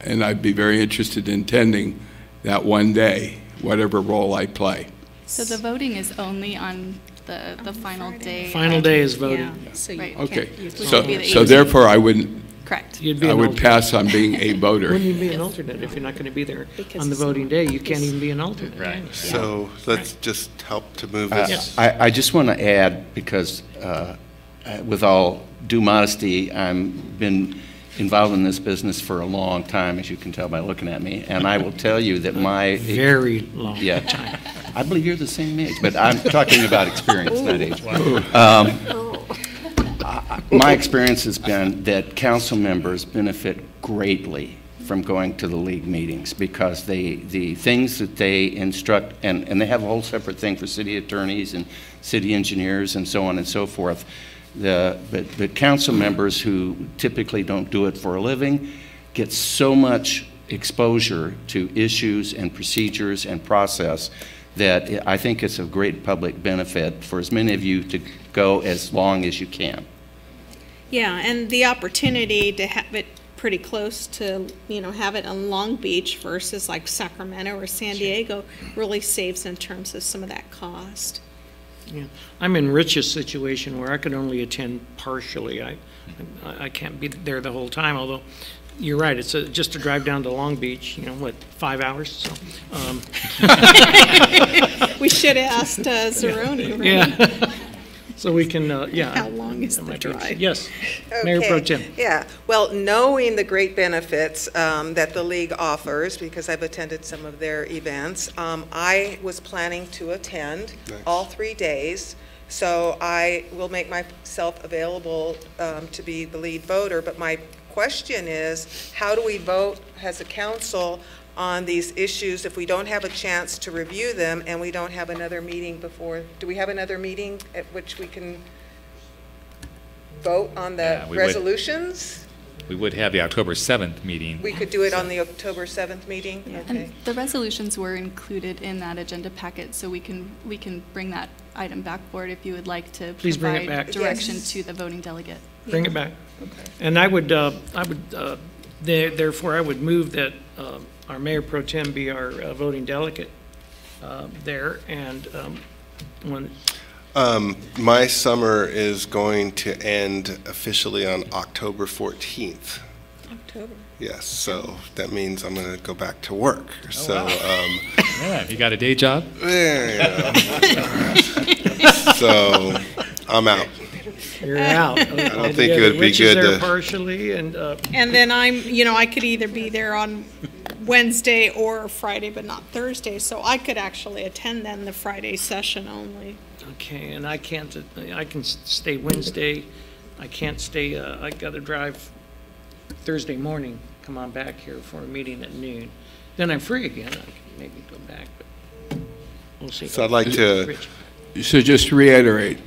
Speaker 14: And I'd be very interested in attending that one day, whatever role I play.
Speaker 19: So the voting is only on the final day.
Speaker 4: Final day is voting.
Speaker 2: Yeah, so you
Speaker 19: Right.
Speaker 2: can't-
Speaker 14: Okay,
Speaker 2: you
Speaker 14: so,
Speaker 2: can't-
Speaker 14: so therefore I wouldn't,
Speaker 19: Correct.
Speaker 4: You'd be
Speaker 14: I
Speaker 4: an
Speaker 14: would
Speaker 4: alternate.
Speaker 14: pass on being a voter.
Speaker 4: Wouldn't you be an alternate if you're not going to be there
Speaker 2: Because
Speaker 4: on the
Speaker 2: it's
Speaker 4: voting
Speaker 2: not-
Speaker 4: day? You can't even be an alternate.
Speaker 3: Right.
Speaker 1: So let's just help to move this.
Speaker 6: I just want to add, because with all due modesty, I've been involved in this business for a long time, as you can tell by looking at me, and I will tell you that my...
Speaker 4: Very long
Speaker 6: time. I believe you're the same age, but I'm talking about experience, not age. My experience has been that council members benefit greatly from going to the league meetings, because the things that they instruct, and they have a whole separate thing for city attorneys and city engineers and so on and so forth. But council members who typically don't do it for a living get so much exposure to issues and procedures and process that I think it's of great public benefit for as many of you to go as long as you can.
Speaker 2: Yeah, and the opportunity to have it pretty close to, have it on Long Beach versus like Sacramento or San Diego really saves in terms of some of that cost.
Speaker 4: Yeah. I'm in Rich's situation where I could only attend partially. I can't be there the whole time, although you're right, it's just a drive down to Long Beach, 5 hours? So,
Speaker 2: We should have asked Zeroni, right?
Speaker 4: Yeah. So we can,
Speaker 2: How long is the drive?
Speaker 4: Yes, Mayor Pro Tem.
Speaker 10: Yeah, well, knowing the great benefits that the league offers, because I've attended some of their events, I was planning to attend all 3 days. So I will make myself available to be the lead voter. But my question is, how do we vote as a council on these issues if we don't have a chance to review them and we don't have another meeting before? Do we have another meeting at which we can vote on the resolutions?
Speaker 3: We would have the October 7th meeting.
Speaker 10: We could do it on the October 7th meeting?
Speaker 19: Yeah.
Speaker 10: Okay.
Speaker 19: And the resolutions were included in that agenda packet, so we can bring that item back forward if you would like to
Speaker 4: Please bring it
Speaker 19: provide
Speaker 4: back.
Speaker 19: direction
Speaker 10: Yes.
Speaker 19: to the voting delegate.
Speaker 4: Bring it back. Okay. And I would therefore, I would move that our Mayor Pro Tem be our voting delegate there, and when...
Speaker 1: My summer is going to end officially on October 14th.
Speaker 2: October.
Speaker 1: Yes, so that means I'm going to go back to work.
Speaker 3: Yeah, you got a day job?
Speaker 1: So I'm out.
Speaker 4: You're out.
Speaker 1: I don't think it would be
Speaker 4: Rich is
Speaker 1: good
Speaker 4: there
Speaker 1: to...
Speaker 4: partially, and
Speaker 2: then I could either be there on Wednesday or Friday, but not Thursday, so I could actually attend then the Friday session only.
Speaker 4: okay, and I can stay Wednesday. I can't stay, I gotta drive Thursday morning, come on back here for a meeting at noon. Then I'm free again, I can maybe go back, but we'll see.
Speaker 1: So I'd like to...
Speaker 4: Rich.
Speaker 14: So just to reiterate,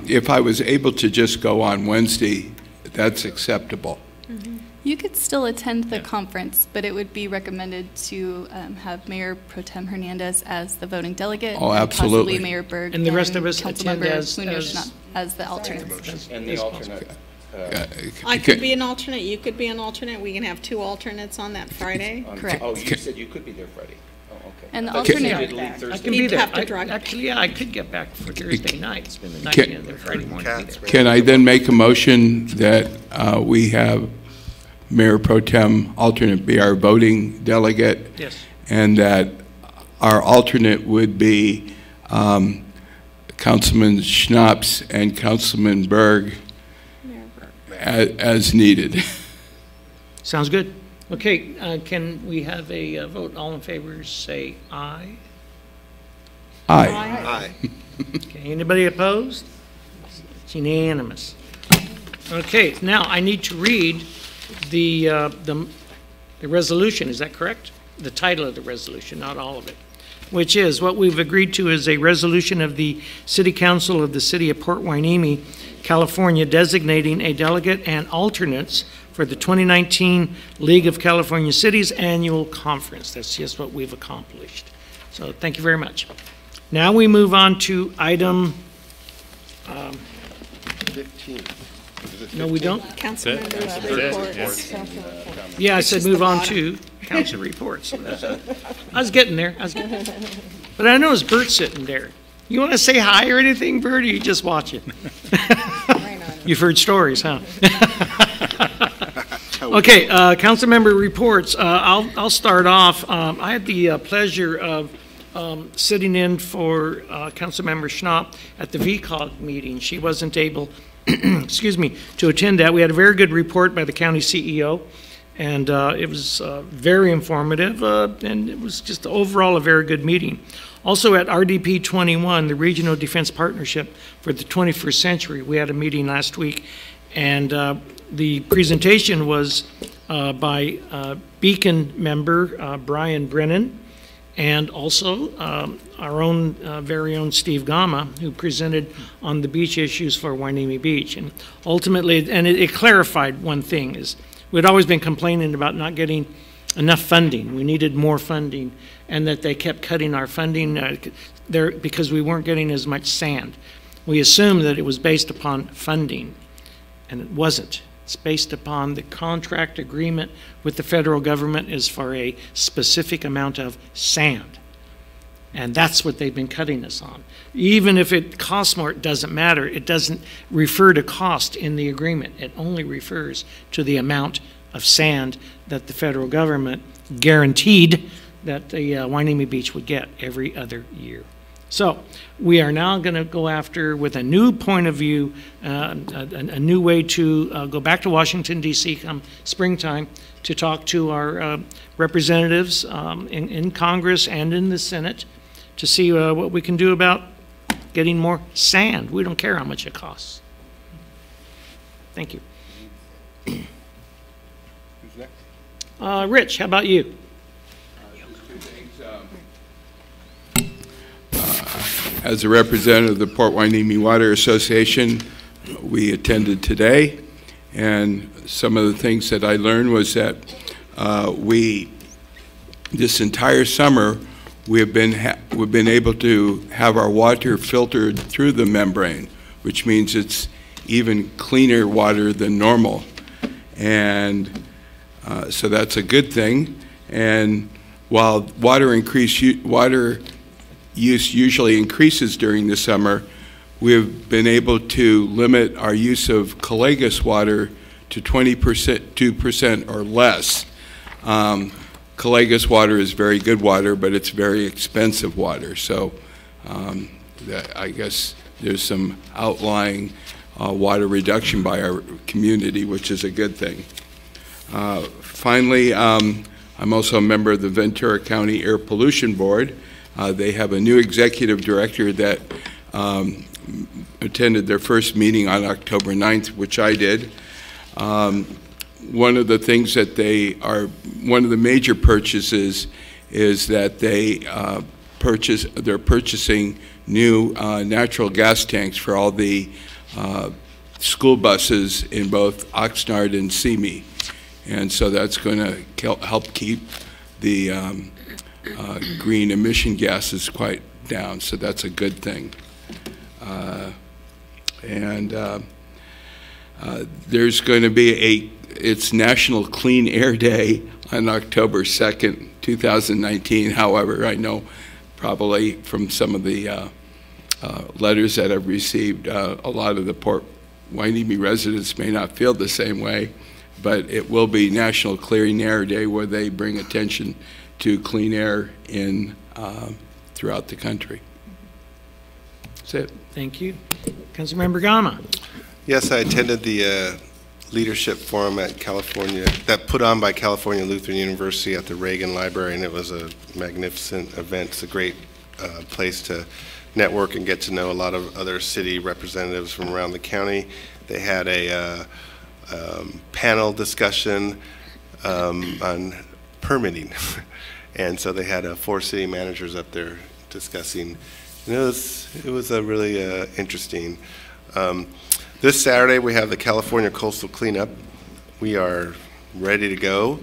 Speaker 14: if I was able to just go on Wednesday, that's acceptable.
Speaker 19: You could still attend the conference, but it would be recommended to have Mayor Pro Tem Hernandez as the voting delegate.
Speaker 14: Oh,
Speaker 19: and
Speaker 14: absolutely.
Speaker 19: possibly Mayor Berg
Speaker 4: And the rest of us attend
Speaker 19: Councilmember
Speaker 4: as
Speaker 19: Muñoz-Schnopp as the alternates.
Speaker 6: And the alternate.
Speaker 2: I could be an alternate, you could be an alternate, we can have 2 alternates on that Friday.
Speaker 19: Correct.
Speaker 6: Oh, you said you could be there Friday. Oh, okay.
Speaker 19: And the
Speaker 6: I thought you
Speaker 19: alternate-
Speaker 6: said you'd leave
Speaker 4: I
Speaker 6: Thursday.
Speaker 4: can be
Speaker 2: You'd
Speaker 4: there.
Speaker 2: have to drive.
Speaker 4: Actually, yeah, I could get back for Thursday night, spend the night
Speaker 14: Can-
Speaker 4: and then Friday morning be there.
Speaker 14: Can I then make a motion that we have Mayor Pro Tem alternate be our voting delegate?
Speaker 4: Yes.
Speaker 14: And that our alternate would be Councilman Schnopp and Councilman Berg as needed.
Speaker 4: Sounds good. Okay, can we have a vote? All in favor, say aye.
Speaker 14: Aye.
Speaker 1: Aye.
Speaker 4: Okay, anybody opposed? It's unanimous. Okay, now I need to read the resolution, is that correct? The title of the resolution, not all of it, which is, what we've agreed to is a resolution of the City Council of the City of Port Hueneme, California, designating a delegate and alternates for the 2019 League of California Cities Annual Conference. That's just what we've accomplished. So thank you very much. Now we move on to item
Speaker 1: 15.
Speaker 4: No, we don't?
Speaker 2: Council members' reports.
Speaker 4: Yeah, I said move on to council reports. I was getting there. But I noticed Bert's sitting there. You want to say hi or anything, Bert, or you just watching? You've heard stories, huh? Okay, council member reports. I'll start off. I had the pleasure of sitting in for Councilmember Schnopp at the VCOG meeting. She wasn't able, excuse me, to attend that. We had a very good report by the county CEO, and it was very informative, and it was just overall a very good meeting. Also at RDP 21, the Regional Defense Partnership for the 21st Century, we had a meeting last week, and the presentation was by Beacon member Brian Brennan, and also our own very own Steve Gama, who presented on the beach issues for Hueneme Beach. And ultimately, and it clarified one thing, is we'd always been complaining about not getting enough funding. We needed more funding, and that they kept cutting our funding there because we weren't getting as much sand. We assumed that it was based upon funding, and it wasn't. It's based upon the contract agreement with the federal government is for a specific amount of sand. And that's what they've been cutting us on. Even if it costs more, it doesn't matter. It doesn't refer to cost in the agreement. It only refers to the amount of sand that the federal government guaranteed that the Hueneme Beach would get every other year. So we are now going to go after, with a new point of view, a new way to go back to Washington, D.C. come springtime to talk to our representatives in Congress and in the Senate to see what we can do about getting more sand. We don't care how much it costs. Thank you.
Speaker 1: Who's next?
Speaker 4: Rich, how about you?
Speaker 14: As a representative of the Port Hueneme Water Association, we attended today, and some of the things that I learned was that this entire summer, we've been able to have our water filtered through the membrane, which means it's even cleaner water than normal, and so that's a good thing. And while water use usually increases during the summer, we've been able to limit our use of Calagus water to 2% or less. Calagus water is very good water, but it's very expensive water. So I guess there's some outlying water reduction by our community, which is a good thing. Finally, I'm also a member of the Ventura County Air Pollution Board. They have a new executive director that attended their first meeting on October 9th, which I did. One of the things that one of the major purchases is that they're purchasing new natural gas tanks for all the school buses in both Oxnard and Simi. And so that's going to help keep the green emission gases quite down, so that's a good thing. There's going to be it's National Clean Air Day on October 2nd, 2019. However, I know probably from some of the letters that I've received, a lot of the Port Hueneme residents may not feel the same way, but it will be National Clean Air Day, where they bring attention to clean air throughout the country. That's it.
Speaker 4: Thank you. Councilmember Gama.
Speaker 1: Yes, I attended the leadership forum at California, that put on by California Lutheran University at the Reagan Library, and it was a magnificent event. It's a great place to network and get to know a lot of other city representatives from around the county. They had a panel discussion on permitting. And so they had 4 city managers up there discussing. And it was a really interesting. This Saturday we have the California Coastal Cleanup. We are ready to go.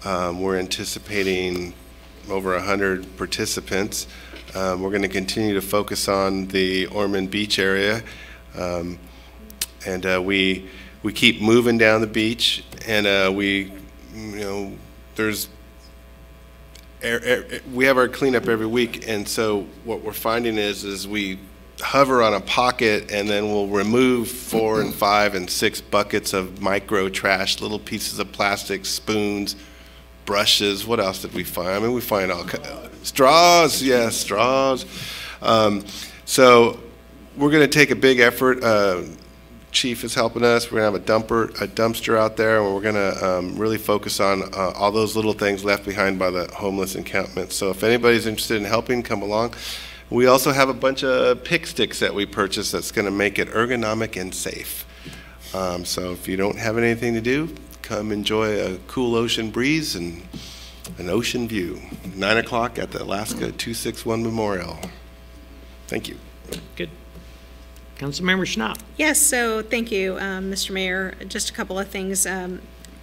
Speaker 1: We're anticipating over 100 participants. We're going to continue to focus on the Ormond Beach area. And we keep moving down the beach, and we have our cleanup every week, and so what we're finding is we hover on a pocket, and then we'll remove 4 and 5 and 6 buckets of micro trash, little pieces of plastic, spoons, brushes. What else did we find? I mean, we find all straws. Yes, straws. So we're going to take a big effort. Chief is helping us. We're going to have a dumpster out there, and we're going to really focus on all those little things left behind by the homeless encampment. So if anybody's interested in helping, come along. We also have a bunch of pick sticks that we purchased that's going to make it ergonomic and safe. So if you don't have anything to do, come enjoy a cool ocean breeze and an ocean view. 9 o'clock at the Alaska 261 Memorial. Thank you.
Speaker 4: Good. Councilmember Schnopp.
Speaker 2: Yes, so thank you, Mr. Mayor. Just a couple of things.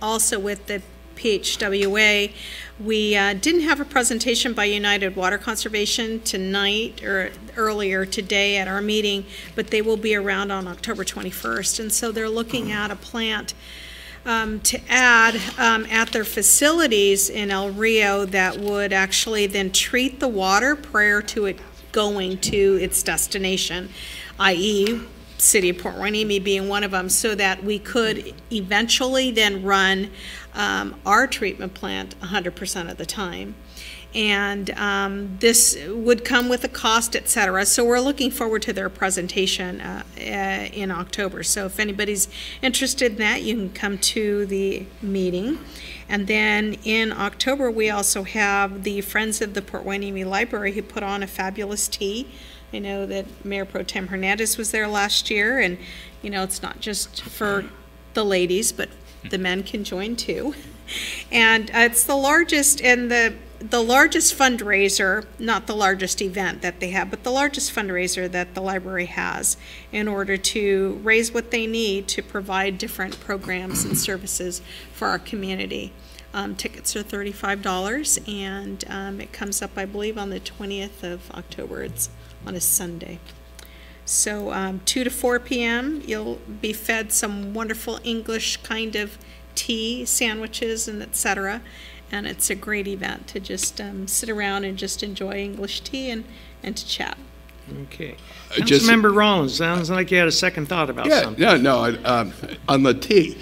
Speaker 2: Also with the PHWA, we didn't have a presentation by United Water Conservation tonight or earlier today at our meeting, but they will be around on October 21st. And so they're looking at a plant to add at their facilities in El Rio that would actually then treat the water prior to it going to its destination, i.e. City of Port Hueneme being one of them, so that we could eventually then run our treatment plant 100% of the time. And this would come with a cost, et cetera. So we're looking forward to their presentation in October. So if anybody's interested in that, you can come to the meeting. And then in October, we also have the Friends of the Port Hueneme Library who put on a fabulous tea. I know that Mayor Pro-Tem Hernandez was there last year, and you know, it's not just for the ladies, but the men can join too. And it's the largest and the largest fundraiser, not the largest event that they have, but the largest fundraiser that the library has in order to raise what they need to provide different programs and services for our community. Tickets are $35, and it comes up, I believe, on the 20th of October. It's on a Sunday. So 2 to 4 p.m., you'll be fed some wonderful English kind of tea, sandwiches, and etc. And it's a great event to just sit around and just enjoy English tea and to chat.
Speaker 4: Okay. Councilmember Rollins, sounds like you had a second thought about something.
Speaker 14: Yeah, no, on the tea.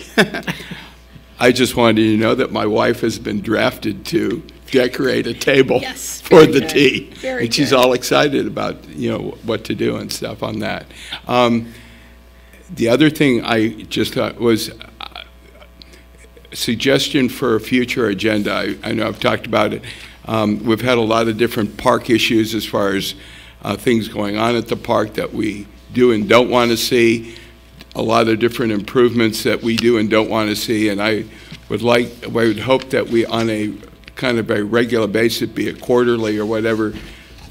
Speaker 14: I just wanted you to know that my wife has been drafted to decorate a table for the tea.
Speaker 2: Very
Speaker 14: and she's
Speaker 2: good.
Speaker 14: all excited about, you know, what to do and stuff on that. The other thing I just thought was a suggestion for a future agenda. I know I've talked about it. We've had a lot of different park issues as far as things going on at the park that we do and don't want to see. A lot of different improvements that we do and don't want to see, and I would hope that we, on a kind of a regular basis, be it quarterly or whatever,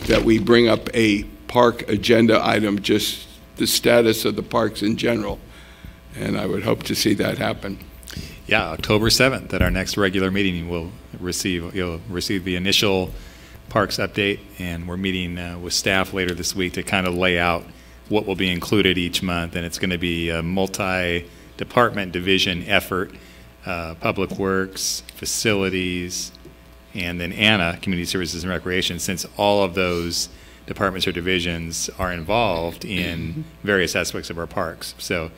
Speaker 14: that we bring up a park agenda item, just the status of the parks in general, and I would hope to see that happen.
Speaker 3: Yeah, October 7th at our next regular meeting, you'll receive the initial parks update, and we're meeting with staff later this week to kind of lay out what will be included each month, and it's going to be a multi-department division effort, Public Works, Facilities, and then ANA, Community Services and Recreation, since all of those departments or divisions are involved in various aspects of our parks. So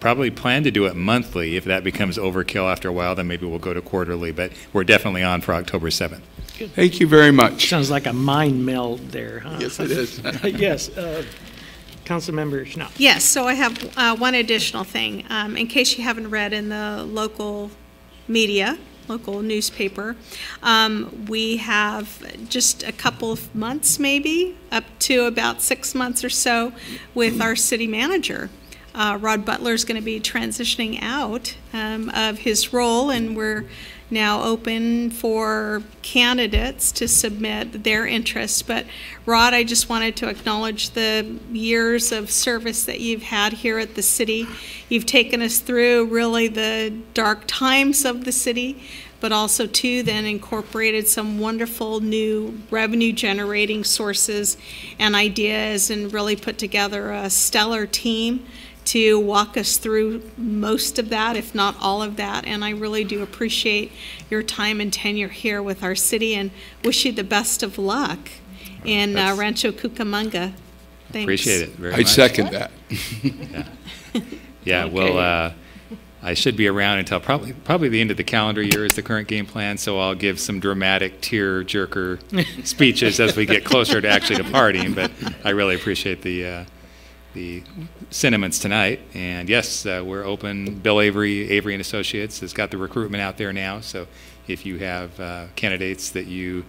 Speaker 3: probably plan to do it monthly. If that becomes overkill after a while, then maybe we'll go to quarterly, but we're definitely on for October 7th.
Speaker 4: Good.
Speaker 14: Thank you very much.
Speaker 4: Sounds like a mind meld there, huh?
Speaker 14: Yes, it is.
Speaker 4: Yes. Councilmember Schnopp.
Speaker 2: Yes, so I have one additional thing. In case you haven't read in the local media, local newspaper, we have just a couple of months, maybe, up to about 6 months or so, with our city manager. Rod Butler is going to be transitioning out of his role, and we're now open for candidates to submit their interests. But Rod, I just wanted to acknowledge the years of service that you've had here at the city. You've taken us through really the dark times of the city, but also too then incorporated some wonderful new revenue generating sources and ideas, and really put together a stellar team to walk us through most of that, if not all of that. And I really do appreciate your time and tenure here with our city and wish you the best of luck in Rancho Cucamonga. Thanks.
Speaker 3: Appreciate it very
Speaker 14: I
Speaker 3: much.
Speaker 14: second that.
Speaker 3: Yeah, well, I should be around until probably the end of the calendar year is the current game plan, so I'll give some dramatic tear-jerker speeches as we get closer to actually departing, but I really appreciate the sentiments tonight. And yes, we're open. Bill Avery and Associates has got the recruitment out there now, so if you have candidates that you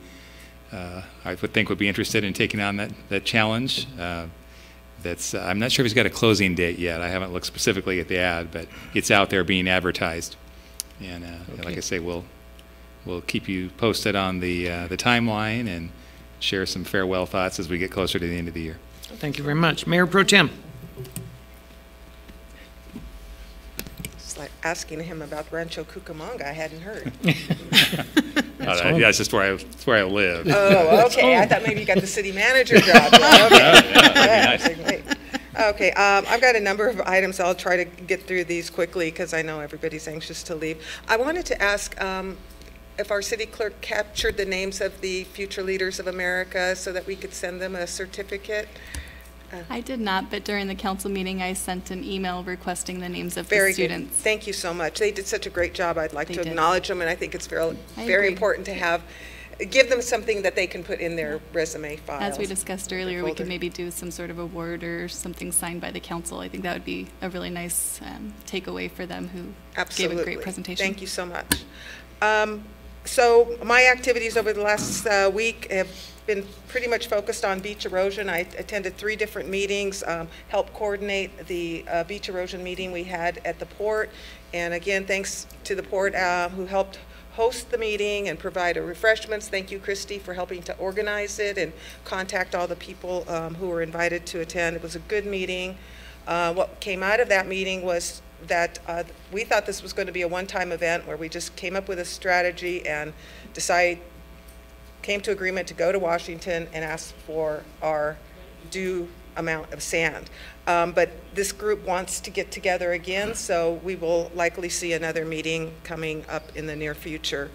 Speaker 3: I would think would be interested in taking on that challenge, I'm not sure if he's got a closing date yet. I haven't looked specifically at the ad, but it's out there being advertised. And like I say, we'll keep you posted on the timeline and share some farewell thoughts as we get closer to the end of the year.
Speaker 4: Thank you very much. Mayor Pro Tem.
Speaker 10: It's like asking him about Rancho Cucamonga. I hadn't heard.
Speaker 3: Yeah, it's just where I live.
Speaker 10: Oh, okay. I thought maybe you got the city manager job. Okay. Okay, I've got a number of items. I'll try to get through these quickly because I know everybody's anxious to leave. I wanted to ask if our city clerk captured the names of the future leaders of America so that we could send them a certificate.
Speaker 19: I did not, but during the council meeting, I sent an email requesting the names of
Speaker 10: Very
Speaker 19: the students.
Speaker 10: Good. Thank you so much. They did such a great job. I'd like to acknowledge them, and I think it's very important to give them something that they can put in their resume files.
Speaker 19: As we discussed earlier, we could maybe do some sort of award or something signed by the council. I think that would be a really nice takeaway for them who gave a great presentation.
Speaker 10: Thank you so much. So my activities over the last week have been pretty much focused on beach erosion. I attended 3 different meetings, helped coordinate the beach erosion meeting we had at the port. And again, thanks to the port who helped host the meeting and provide refreshments. Thank you, Christy, for helping to organize it and contact all the people who were invited to attend. It was a good meeting. What came out of that meeting was that we thought this was going to be a one-time event where we just came up with a strategy and came to agreement to go to Washington and ask for our due amount of sand. But this group wants to get together again, so we will likely see another meeting coming up in the near future.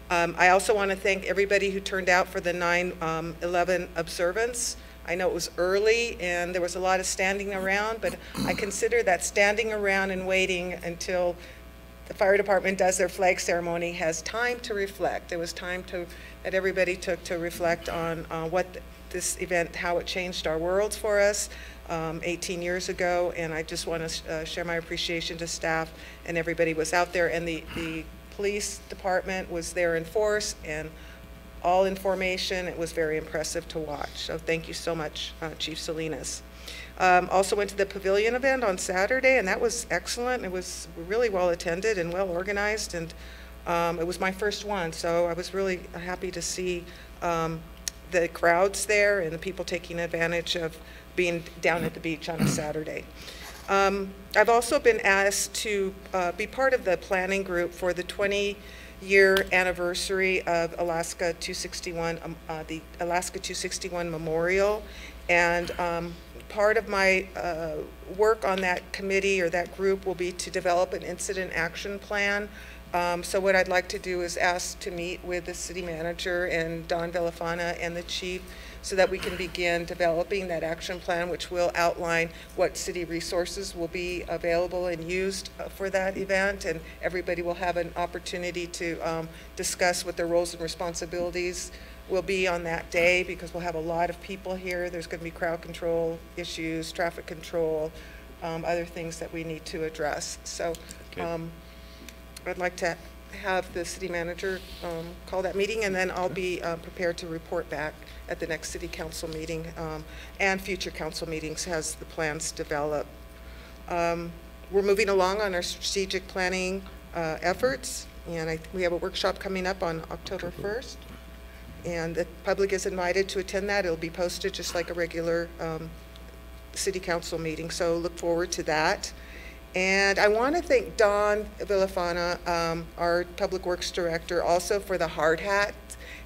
Speaker 10: I also want to thank everybody who turned out for the 9/11 observance. I know it was early and there was a lot of standing around, but I consider that standing around and waiting until the fire department does their flag ceremony has time to reflect. There was time that everybody took to reflect on what this event, how it changed our worlds for us 18 years ago, and I just want to share my appreciation to staff and everybody was out there, and the police department was there in force and all in formation. It was very impressive to watch. So thank you so much, Chief Salinas. Also went to the pavilion event on Saturday, and that was excellent. It was really well attended and well organized, and it was my first one, so I was really happy to see the crowds there and the people taking advantage of being down at the beach on a Saturday. I've also been asked to be part of the planning group for the 20-year anniversary of Alaska 261, the Alaska 261 Memorial, and part of my work on that committee or that group will be to develop an incident action plan. So what I'd like to do is ask to meet with the city manager and Don Villafana and the chief so that we can begin developing that action plan, which will outline what city resources will be available and used for that event, and everybody will have an opportunity to discuss what their roles and responsibilities will be on that day, because we'll have a lot of people here. There's going to be crowd control issues, traffic control, other things that we need to address. So I'd like to have the city manager call that meeting, and then I'll be prepared to report back at the next city council meeting and future council meetings as the plans develop. We're moving along on our strategic planning efforts, and we have a workshop coming up on October 1st, and the public is invited to attend that. It'll be posted just like a regular city council meeting, so look forward to that. And I want to thank Don Villafana, our Public Works Director, also for the hard hat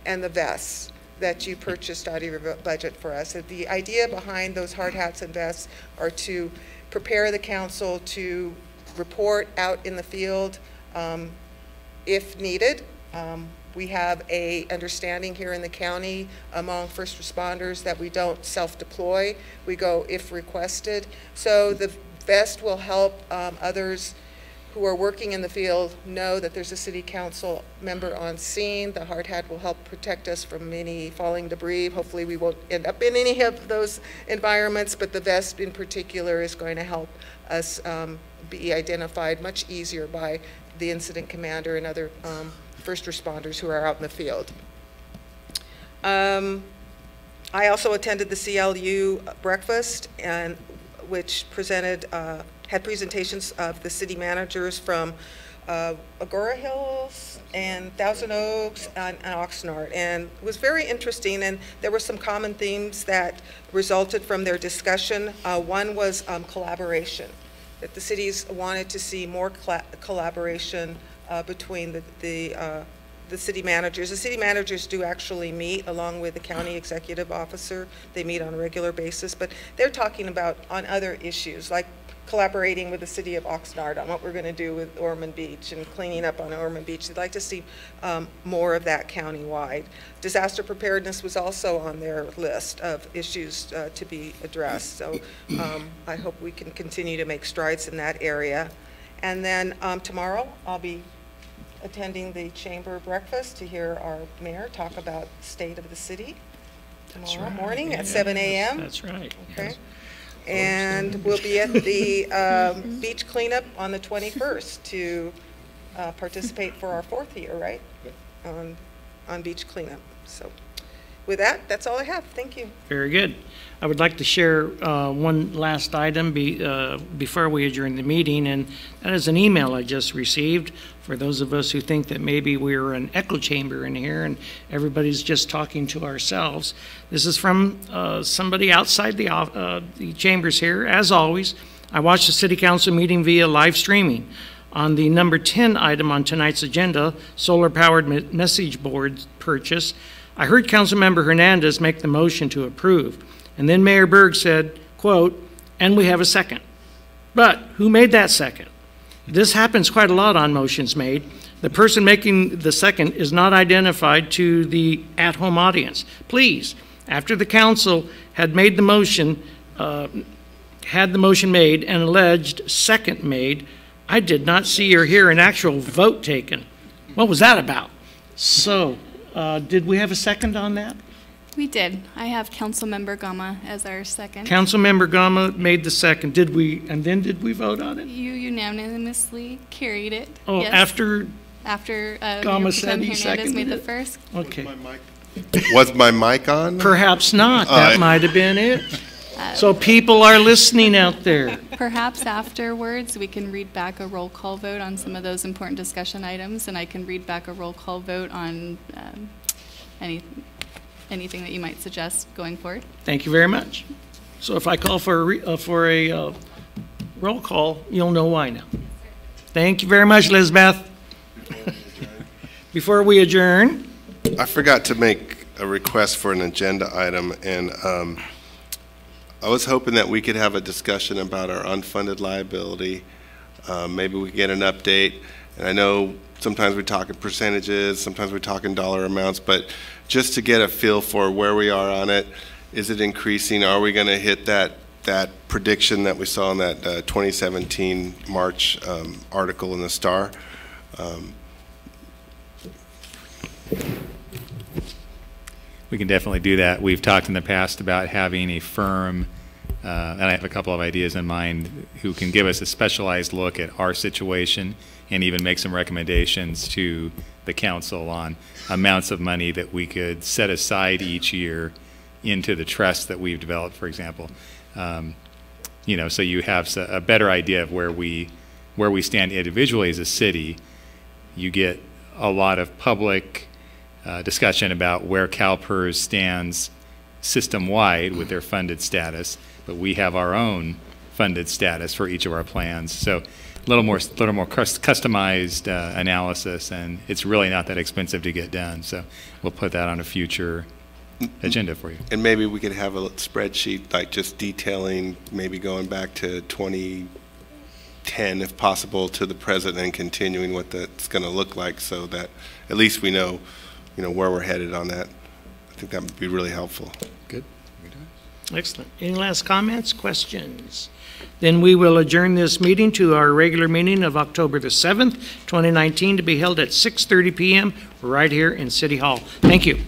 Speaker 10: and the vests that you purchased out of your budget for us. The idea behind those hard hats and vests are to prepare the council to report out in the field if needed. We have a understanding here in the county among first responders that we don't self-deploy. We go if requested. So the vest will help others who are working in the field know that there's a city council member on scene. The hard hat will help protect us from any falling debris. Hopefully we won't end up in any of those environments, but the vest in particular is going to help us be identified much easier by the incident commander and other first responders who are out in the field. I also attended the CLU breakfast, and which presented had presentations of the city managers from Agora Hills and Thousand Oaks and Oxnard, and it was very interesting, and there were some common themes that resulted from their discussion. One was collaboration, that the cities wanted to see more collaboration between the city managers. The city managers do actually meet along with the county executive officer. They meet on a regular basis, but they're talking about on other issues, like collaborating with the city of Oxnard on what we're going to do with Ormond Beach and cleaning up on Ormond Beach. They'd like to see more of that county-wide. Disaster preparedness was also on their list of issues to be addressed. So I hope we can continue to make strides in that area. And then tomorrow I'll be attending the chamber breakfast to hear our mayor talk about the state of the city tomorrow morning at 7 a.m.
Speaker 4: That's right.
Speaker 10: Okay.
Speaker 4: Yes.
Speaker 10: And we'll be at the beach cleanup on the 21st to participate for our 4th year, right? On beach cleanup. So with that, that's all I have. Thank you.
Speaker 4: Very good. I would like to share one last item before we adjourn the meeting, and that is an email I just received for those of us who think that maybe we're an echo chamber in here and everybody's just talking to ourselves. This is from somebody outside the chambers here. As always, I watched the City Council meeting via live streaming. On the number 10 item on tonight's agenda, solar-powered message board purchase, I heard Councilmember Hernandez make the motion to approve. And then Mayor Berg said, quote, "And we have a second." But who made that second? This happens quite a lot on motions made. The person making the second is not identified to the at-home audience. Please, after the council had made the motion, made and alleged second made, I did not see or hear an actual vote taken. What was that about? So, did we have a second on that?
Speaker 19: We did. I have Councilmember Gama as our second.
Speaker 4: Councilmember Gama made the second. Did we vote on it?
Speaker 19: You unanimously carried it.
Speaker 4: Oh,
Speaker 19: yes.
Speaker 4: After
Speaker 19: Gama
Speaker 4: said he
Speaker 19: Hernandez
Speaker 4: seconded
Speaker 19: made the
Speaker 4: it?
Speaker 19: first.
Speaker 4: Okay.
Speaker 1: Was my mic on?
Speaker 4: Perhaps not. That might have been it. So people are listening out there.
Speaker 19: Perhaps afterwards we can read back a roll call vote on some of those important discussion items, and I can read back a roll call vote on anything that you might suggest going forward.
Speaker 4: Thank you very much. So if I call for a roll call, you'll know why now. Thank you very much, Lizbeth. Before we adjourn.
Speaker 1: I forgot to make a request for an agenda item, and I was hoping that we could have a discussion about our unfunded liability. Maybe we could get an update. And I know sometimes we talk in percentages, sometimes we talk in dollar amounts, but just to get a feel for where we are on it. Is it increasing? Are we going to hit that prediction that we saw in that 2017 March article in the Star?
Speaker 3: We can definitely do that. We've talked in the past about having a firm, and I have a couple of ideas in mind, who can give us a specialized look at our situation and even make some recommendations to the council on amounts of money that we could set aside each year into the trust that we've developed, for example. You know, so you have a better idea of where we stand individually as a city. You get a lot of public discussion about where CalPERS stands system-wide with their funded status, but we have our own funded status for each of our plans. So a little more customized analysis, and it's really not that expensive to get done. So we'll put that on a future agenda for you.
Speaker 1: And maybe we could have a spreadsheet, like just detailing, maybe going back to 2010, if possible, to the present and continuing what that's going to look like, so that at least we know, where we're headed on that. I think that would be really helpful.
Speaker 3: Good.
Speaker 4: Excellent. Any last comments, questions? Then we will adjourn this meeting to our regular meeting of October the 7th, 2019, to be held at 6:30 p.m. right here in City Hall. Thank you.